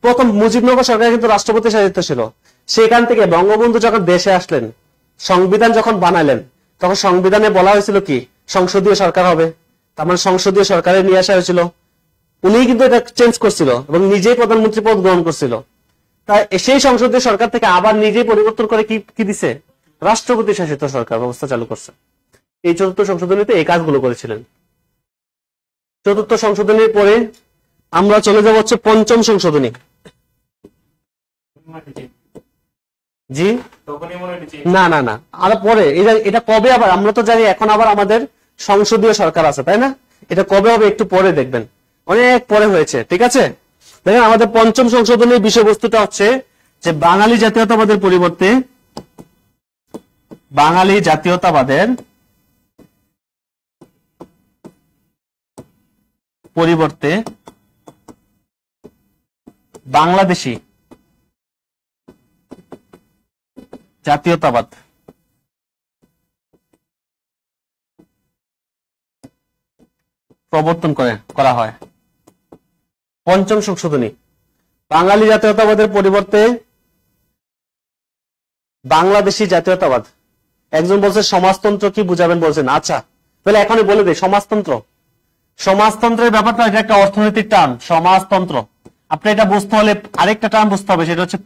প্রথম মুজিবনগর সরকার কিন্তু রাষ্ট্রপতি শাসিত ছিল। সেখান থেকে বঙ্গবন্ধু যখন দেশে আসলেন, সংবিধান যখন বানালেন, তখন সংবিধানে বলা হয়েছিল কি সংসদীয় সরকার হবে। তার মানে সংসদীয় সরকারে নিয়ে আসা হয়েছিল। উনি কিন্তু এটা চেঞ্জ করছিল এবং নিজেই প্রধানমন্ত্রী পদ গ্রহণ করছিল। তাই সেই সংসদীয় সরকার থেকে আবার নিজেই পরিবর্তন করে কি দিছে? রাষ্ট্রপতি শাসিত সরকার ব্যবস্থা চালু করছে। এই 4র্থ সংশোধনীতে এই কাজগুলো করেছিলেন। 4র্থ সংশোধনীর পরে আমরা চলে যাব হচ্ছে 5ম সংশোধনী। জি না না না, আর পরে এটা কবে আবার, আমরা তো জানি এখন আবার আমাদের সংসদীয় সরকার আছে, তাই না? এটা কবে হবে একটু পরে দেখবেন, অনেক পরে হয়েছে। ঠিক আছে, দেখেন আমাদের 5ম সংশোধনীর বিষয়বস্তুটা হচ্ছে যে বাঙালি জাতীয়তাবাদের পরিবর্তে বাংলাদেশি জাতীয়তাবাদ প্রবর্তন করা হয়। 5ম সংশোধনী, বাঙালি জাতীয়তাবাদের পরিবর্তে বাংলাদেশি জাতীয়তাবাদ। একজন বলছে সমাজতন্ত্র কি বুঝাবেন বলছেন, আচ্ছা তাহলে এখনই বলে দিই সমাজতন্ত্রের ব্যাপারটা এটা একটা অর্থনৈতিক টার্ম। সমাজতন্ত্র আপনি এটা বুঝতে হলে আরেকটা টার্ম বুঝতে হবে, সেটা হচ্ছে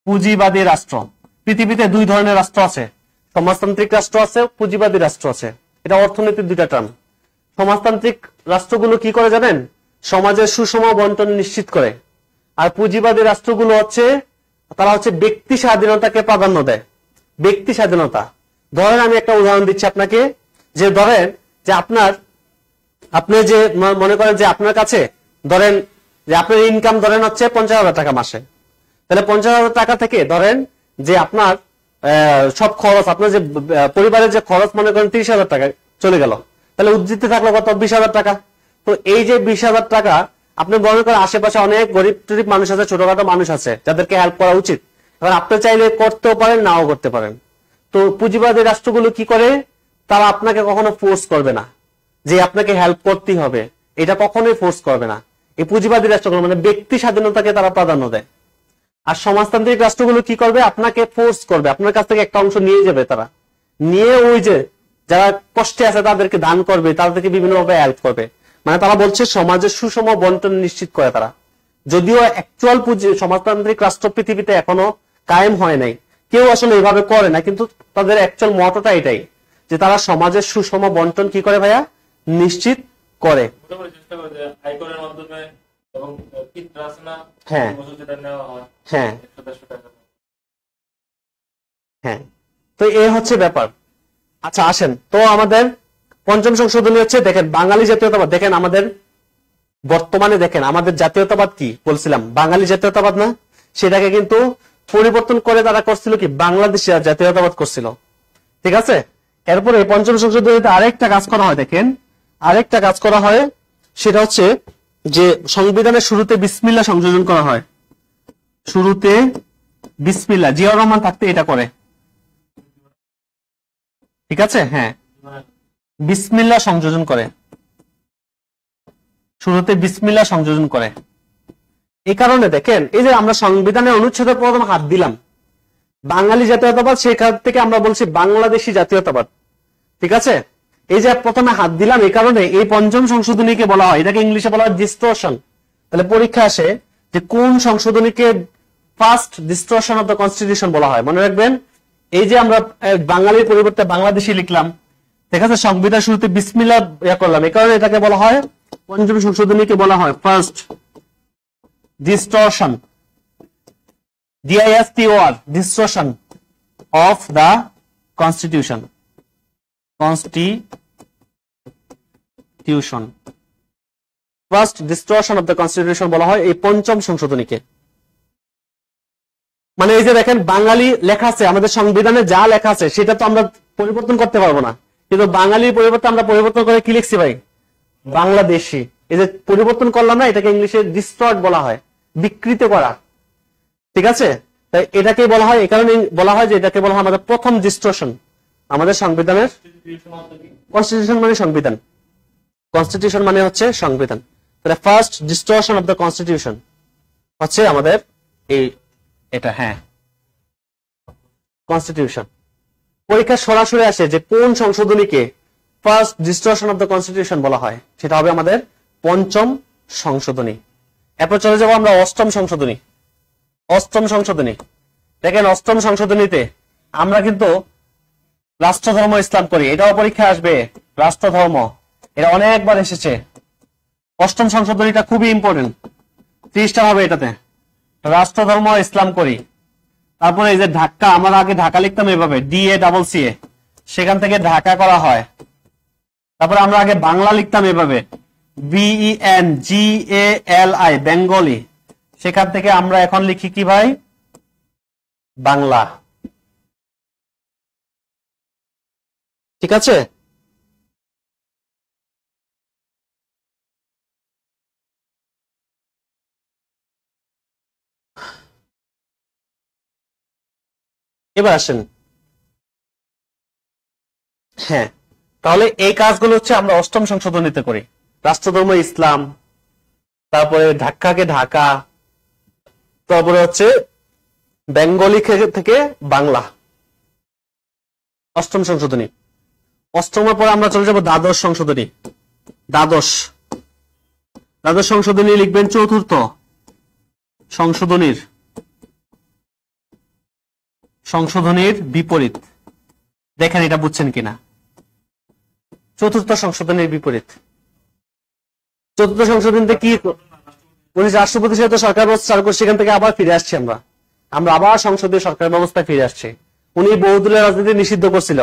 পুঁজিবাদী রাষ্ট্র। পৃথিবীতে 2 ধরনের রাষ্ট্র আছে, সমাজতান্ত্রিক রাষ্ট্র আছে, পুঁজিবাদী রাষ্ট্র আছে। এটা অর্থনীতির 2টা টার্ম। সমাজতান্ত্রিক রাষ্ট্রগুলো কি করে জানেন? সমাজের সুষম বন্টন নিশ্চিত করে। আর পুঁজিবাদী রাষ্ট্রগুলো হচ্ছে তারা হচ্ছে ব্যক্তি স্বাধীনতাকে প্রাধান্য দেয়। ব্যক্তি স্বাধীনতা, ধরেন আমি একটা উদাহরণ দিচ্ছি আপনাকে, যে ধরেন যে আপনি যে মনে করেন যে আপনার কাছে ধরেন যে আপনার ইনকাম ধরেন হচ্ছে 50,000 টাকা মাসে, তাহলে 50,000 টাকা থেকে ধরেন যে আপনার সব খরচ, আপনার যে পরিবারের যে খরচ মনে করেন 30,000 টাকা চলে গেল, তাহলে উজ্জিতে থাকলো কত? 20,000 টাকা। তো এই যে 20,000 টাকা আপনি মনে করেন আশেপাশে অনেক গরিব টরিব মানুষ আছে, ছোটখাটো মানুষ আছে যাদেরকে হেল্প করা উচিত। এবার আপনি চাইলে করতেও পারেন, নাও করতে পারেন। তো পুঁজিবাদী রাষ্ট্রগুলো কি করে? তারা আপনাকে কখনো ফোর্স করবে না যে আপনাকে হেল্প করতেই হবে, এটা কখনোই ফোর্স করবে না। এই পুঁজিবাদী রাষ্ট্রগুলো মানে ব্যক্তি স্বাধীনতাকে তারা প্রাধান্য দেয়। আর সমাজতান্ত্রিক রাষ্ট্রগুলো কি করবে? আপনাকে ফোর্স করবে, আপনার কাছ থেকে একটা অংশ নিয়ে যাবে, তারা নিয়ে ওই যে যারা কষ্টে আছে তাদেরকে দান করবে, তাদেরকে বিভিন্নভাবে হেল্প করবে। মানে তারা বলছে সমাজের সুষম বন্টন নিশ্চিত করে তারা। যদিও অ্যাকচুয়াল সমাজতান্ত্রিক রাষ্ট্র পৃথিবীতে এখনো কায়েম হয় নাই, কেউ আসলে এইভাবে করে না, কিন্তু তাদের অ্যাকচুয়াল মতটা এটাই যে তারা সমাজের সুষম বন্টন কি করে ভাইয়া? নিশ্চিত করে। হ্যাঁ হ্যাঁ হ্যাঁ, তো এই হচ্ছে ব্যাপার। আচ্ছা আসেন তো আমাদের পঞ্চম সংশোধনী হচ্ছে, দেখেন বাঙালি জাতীয়তাবাদ। দেখেন আমাদের বর্তমানে দেখেন আমাদের জাতীয়তাবাদ কি বলছিলাম, বাঙালি জাতীয়তাবাদ না, সেটাকে কিন্তু পরিবর্তন করে তারা করছিল কি বাংলাদেশি জাতীয়তাবাদ করছিল। ঠিক আছে, এরপরে পঞ্চম সংশোধনীতে আরেকটা কাজ করা হয়, দেখেন আরেকটা কাজ করা হয়, সেটা হচ্ছে যে সংবিধানের শুরুতে বিসমিল্লাহ সংযোজন করা হয়। শুরুতে বিসমিল্লাহ, জিয়াউর রহমান থাকতে এটা করে। ঠিক আছে, হ্যাঁ বিসমিল্লাহ সংযোজন করে, শুরুতে বিসমিল্লাহ সংযোজন করে। এই কারণে দেখেন এই যে আমরা সংবিধানের অনুচ্ছেদে প্রথম হাত দিলাম বাঙালি জাতীয়তাবাদ, সেখান থেকে আমরা বলছি বাংলাদেশি জাতীয়তাবাদ। ঠিক আছে, এই যে প্রথমে হাত দিলাম, এই কারণে এই পঞ্চম সংশোধনীকে বলা হয়, এটাকে ইংলিশে বলা হয় ডিস্টরশন। তাহলে পরীক্ষা আসে যে কোন সংশোধনীকে first distortion of the constitution বলা হয়। মনে রাখবেন এই যে আমরা বাঙালির পরিবর্তে বাংলাদেশি লিখলাম, ঠিক আছে, সংবিধান শুরুতে বিসমিল্লাহ করলাম, এই কারণে এটাকে বলা হয় পঞ্চম সংশোধনীকে বলা হয় first distortion, DISTOR, distortion of the constitution, first distortion of the constitution বলা হয় এই পঞ্চম সংশোধনীকে। মানে এই যে দেখেন বাঙালি লেখা আছে, আমাদের সংবিধানে যা লেখা আছে সেটা তো আমরা পরিবর্তন করতে পারবো না, কিন্তু বাঙালির পরিবর্তে আমরা পরিবর্তন করে কি লিখছি ভাই, বাংলাদেশি। এই যে পরিবর্তন করলাম না, এটাকে ইংলিশে ডিস্টর্ট বলা হয়, বিকৃত করা। ঠিক আছে, তাই এটাকে বলা হয়, এই কারণে বলা হয় যে এটাকে বলা হয় আমাদের প্রথম ডিস্টরশন আমাদের সংবিধানের। কনস্টিটিউশন মানে সংবিধান, কনস্টিটিউশন মানে হচ্ছে সংবিধান। তাহলে first distortion of the constitution হচ্ছে আমাদের এই এটা, হ্যাঁ কনস্টিটিউশন। পরীক্ষা সরাসরি আসে যে কোন সংশোধনীকে first distortion of the constitution বলা হয়, সেটা হবে আমাদের পঞ্চম সংশোধনী। এরপর চলে যাবো আমরা অষ্টম সংশোধনী। অষ্টম সংশোধনী, দেখেন অষ্টম সংশোধনীতে আমরা কিন্তু রাষ্ট্রধর্ম ইসলাম করি, এটাও পরীক্ষা আসবে। রাষ্ট্রধর্ম এটা অনেকবার এসেছে। অষ্টম সংশোধনীটা খুবই ইম্পর্টেন্ট, 30টা হবে এটাতে। রাষ্ট্রধর্ম ইসলাম করি, তারপরে এই যে ঢাকা, আমরা আগে ঢাকা লিখতাম এভাবে DACCA, সেখান থেকে ঢাকা করা হয়। তারপরে আমরা আগে বাংলা লিখতাম এভাবে BENGALI, বেঙ্গলি, সেখান থেকে আমরা এখন লিখি কি ভাই, বাংলা। ঠিক আছে, এবার আসেন, হ্যাঁ তাহলে এই কাজগুলো হচ্ছে আমরা অষ্টম সংশোধনীতে করি। রাষ্ট্রধর্ম ইসলাম, তারপরে ঢাকাকে ঢাকা, তারপরে হচ্ছে বেঙ্গলি থেকে বাংলা, অষ্টম সংশোধনী। অষ্টমের পরে আমরা চলে যাব দ্বাদশ সংশোধনী। দ্বাদশ সংশোধনী লিখবেন চতুর্থ সংশোধনীর বিপরীত। দেখেন এটা বুঝছেন কিনা, চতুর্থ সংশোধনীর বিপরীত। চতুর্থ সংশোধনীতে কি, উনি রাষ্ট্রপতির সাথে সরকার ব্যবস্থা চালু করে সেখান থেকে আবার ফিরে আসছি আমরা আবার সংসদীয় সরকার ব্যবস্থায় ফিরে আসছি। উনি বহুদলীয় রাজনীতি নিষিদ্ধ করছিল,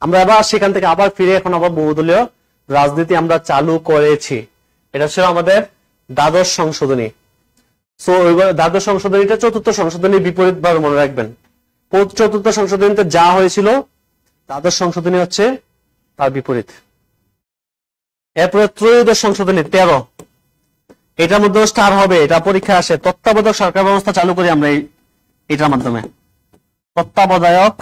আমরা আবার সেখান থেকে আবার ফিরে এখন আবার বহুদলীয় রাজনীতি আমরা চালু করেছি। এটা ছিল আমাদের দ্বাদশ সংশোধনী। সো দ্বাদশ সংশোধনীটা চতুর্থ সংশোধনীর বিপরীত ভাবে মনে রাখবেন। চতুর্থ সংশোধনীতে যা হয়েছিল দ্বাদশ সংশোধনী হচ্ছে তার বিপরীত। এরপরে ত্রয়োদশ সংশোধনী 13, এটার মধ্যে স্টার হবে, এটা পরীক্ষা আসে। তত্ত্বাবধায়ক সরকার ব্যবস্থা চালু করি আমরা এটার মাধ্যমে। তত্ত্বাবধায়ক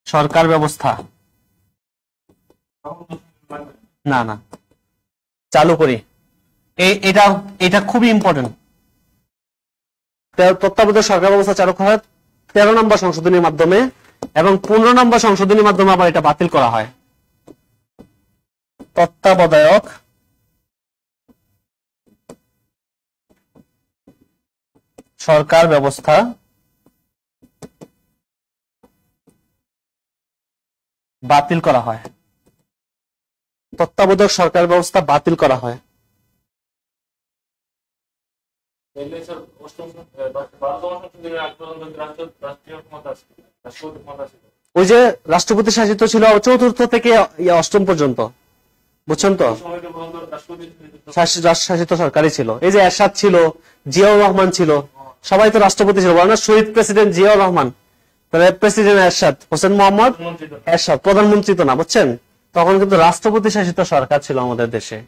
সরকার ব্যবস্থা না চালু করি, এটা খুবই ইম্পর্টেন্ট। তত্ত্বাবধায়ক সরকার ব্যবস্থা চালু করা হয় 13 নম্বর সংশোধনীর মাধ্যমে, এবং 15 নম্বর সংশোধনীর মাধ্যমে আবার এটা বাতিল করা হয়। তত্ত্বাবধায়ক সরকার ব্যবস্থা বাতিল করা হয়, তত্ত্বাবধায়ক সরকার ব্যবস্থা বাতিল করা হয়। এগুলো স্যার অষ্টম 12তম সংশোধনীর আগ পর্যন্ত রাষ্ট্রীয় ক্ষমতা আছে, রাষ্ট্রপতি ক্ষমতা আছে। ওই যে রাষ্ট্রপতি শাসিত ছিল চতুর্থ থেকে অষ্টম পর্যন্ত, বুঝছেন তো, এই সময়টা পর্যন্ত রাষ্ট্রপতি শাসিত সরকারই ছিল। এই যে এরশাদ ছিল, জিয়াউর রহমান ছিল, সবাই তো রাষ্ট্রপতি ছিল, বলে না শহীদ প্রেসিডেন্ট জিয়াউর রহমান, তাহলে প্রেসিডেন্ট এরশাদ হোসেন মোহাম্মদ প্রধানমন্ত্রী তো। এরশাদ প্রধানমন্ত্রী তো না, বুঝছেন, তখন কিন্তু রাষ্ট্রপতি শাসিত সরকার ছিল আমাদের দেশে,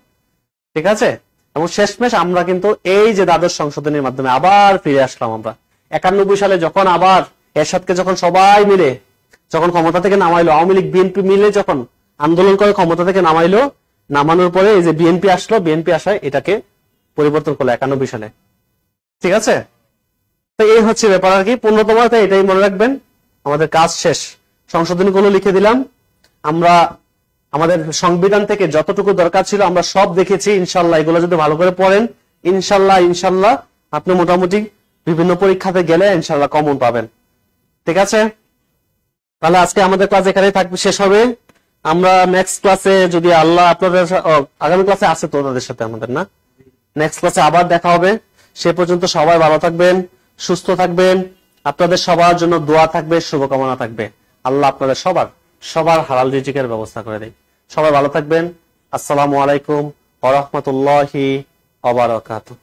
ঠিক আছে। এবং শেষমেশ আমরা কিন্তু এই যে দ্বাদশ সংশোধনীর মাধ্যমে আবার ফিরে আসলাম আমরা 91 সালে, যখন আবার এরশাদকে যখন সবাই মিলে যখন ক্ষমতা থেকে নামাইলো, আওয়ামী লীগ বিএনপি মিলে যখন আন্দোলন করে ক্ষমতা থেকে নামাইলো, নামানোর পরে এই যে বিএনপি আসলো, বিএনপি আসায় এটাকে পরিবর্তন করলো 91 সালে, ঠিক আছে। তো এই হচ্ছে ব্যাপার আর কি, 15তম, এটাই মনে রাখবেন, আমাদের কাজ শেষ, সংশোধনী গুলো লিখে দিলাম আমরা, আমাদের সংবিধান থেকে যতটুকু দরকার ছিল আমরা সব দেখেছি, ইনশাল্লাহ এগুলো যদি ভালো করে পড়েন, ইনশাল্লাহ আপনি মোটামুটি বিভিন্ন পরীক্ষাতে গেলে ইনশাল্লাহ কমন পাবেন, ঠিক আছে। তাহলে আজকে আমাদের ক্লাস এখানেই থাকবে, শেষ হবে। আমরা নেক্সট ক্লাসে যদি আল্লাহ আপনাদের আগামী ক্লাসে আছে তো ওনাদের সাথে আমাদের, না, নেক্সট ক্লাসে আবার দেখা হবে। সে পর্যন্ত সবাই ভালো থাকবেন, সুস্থ থাকবেন, আপনাদের সবার জন্য দোয়া থাকবে, শুভকামনা থাকবে। আল্লাহ আপনাদের সবার হালাল রিজিকের ব্যবস্থা করে দেয়। সবাই ভালো থাকবেন। আসসালামু আলাইকুম ওয়া রাহমাতুল্লাহি ওয়া বারাকাতুহু।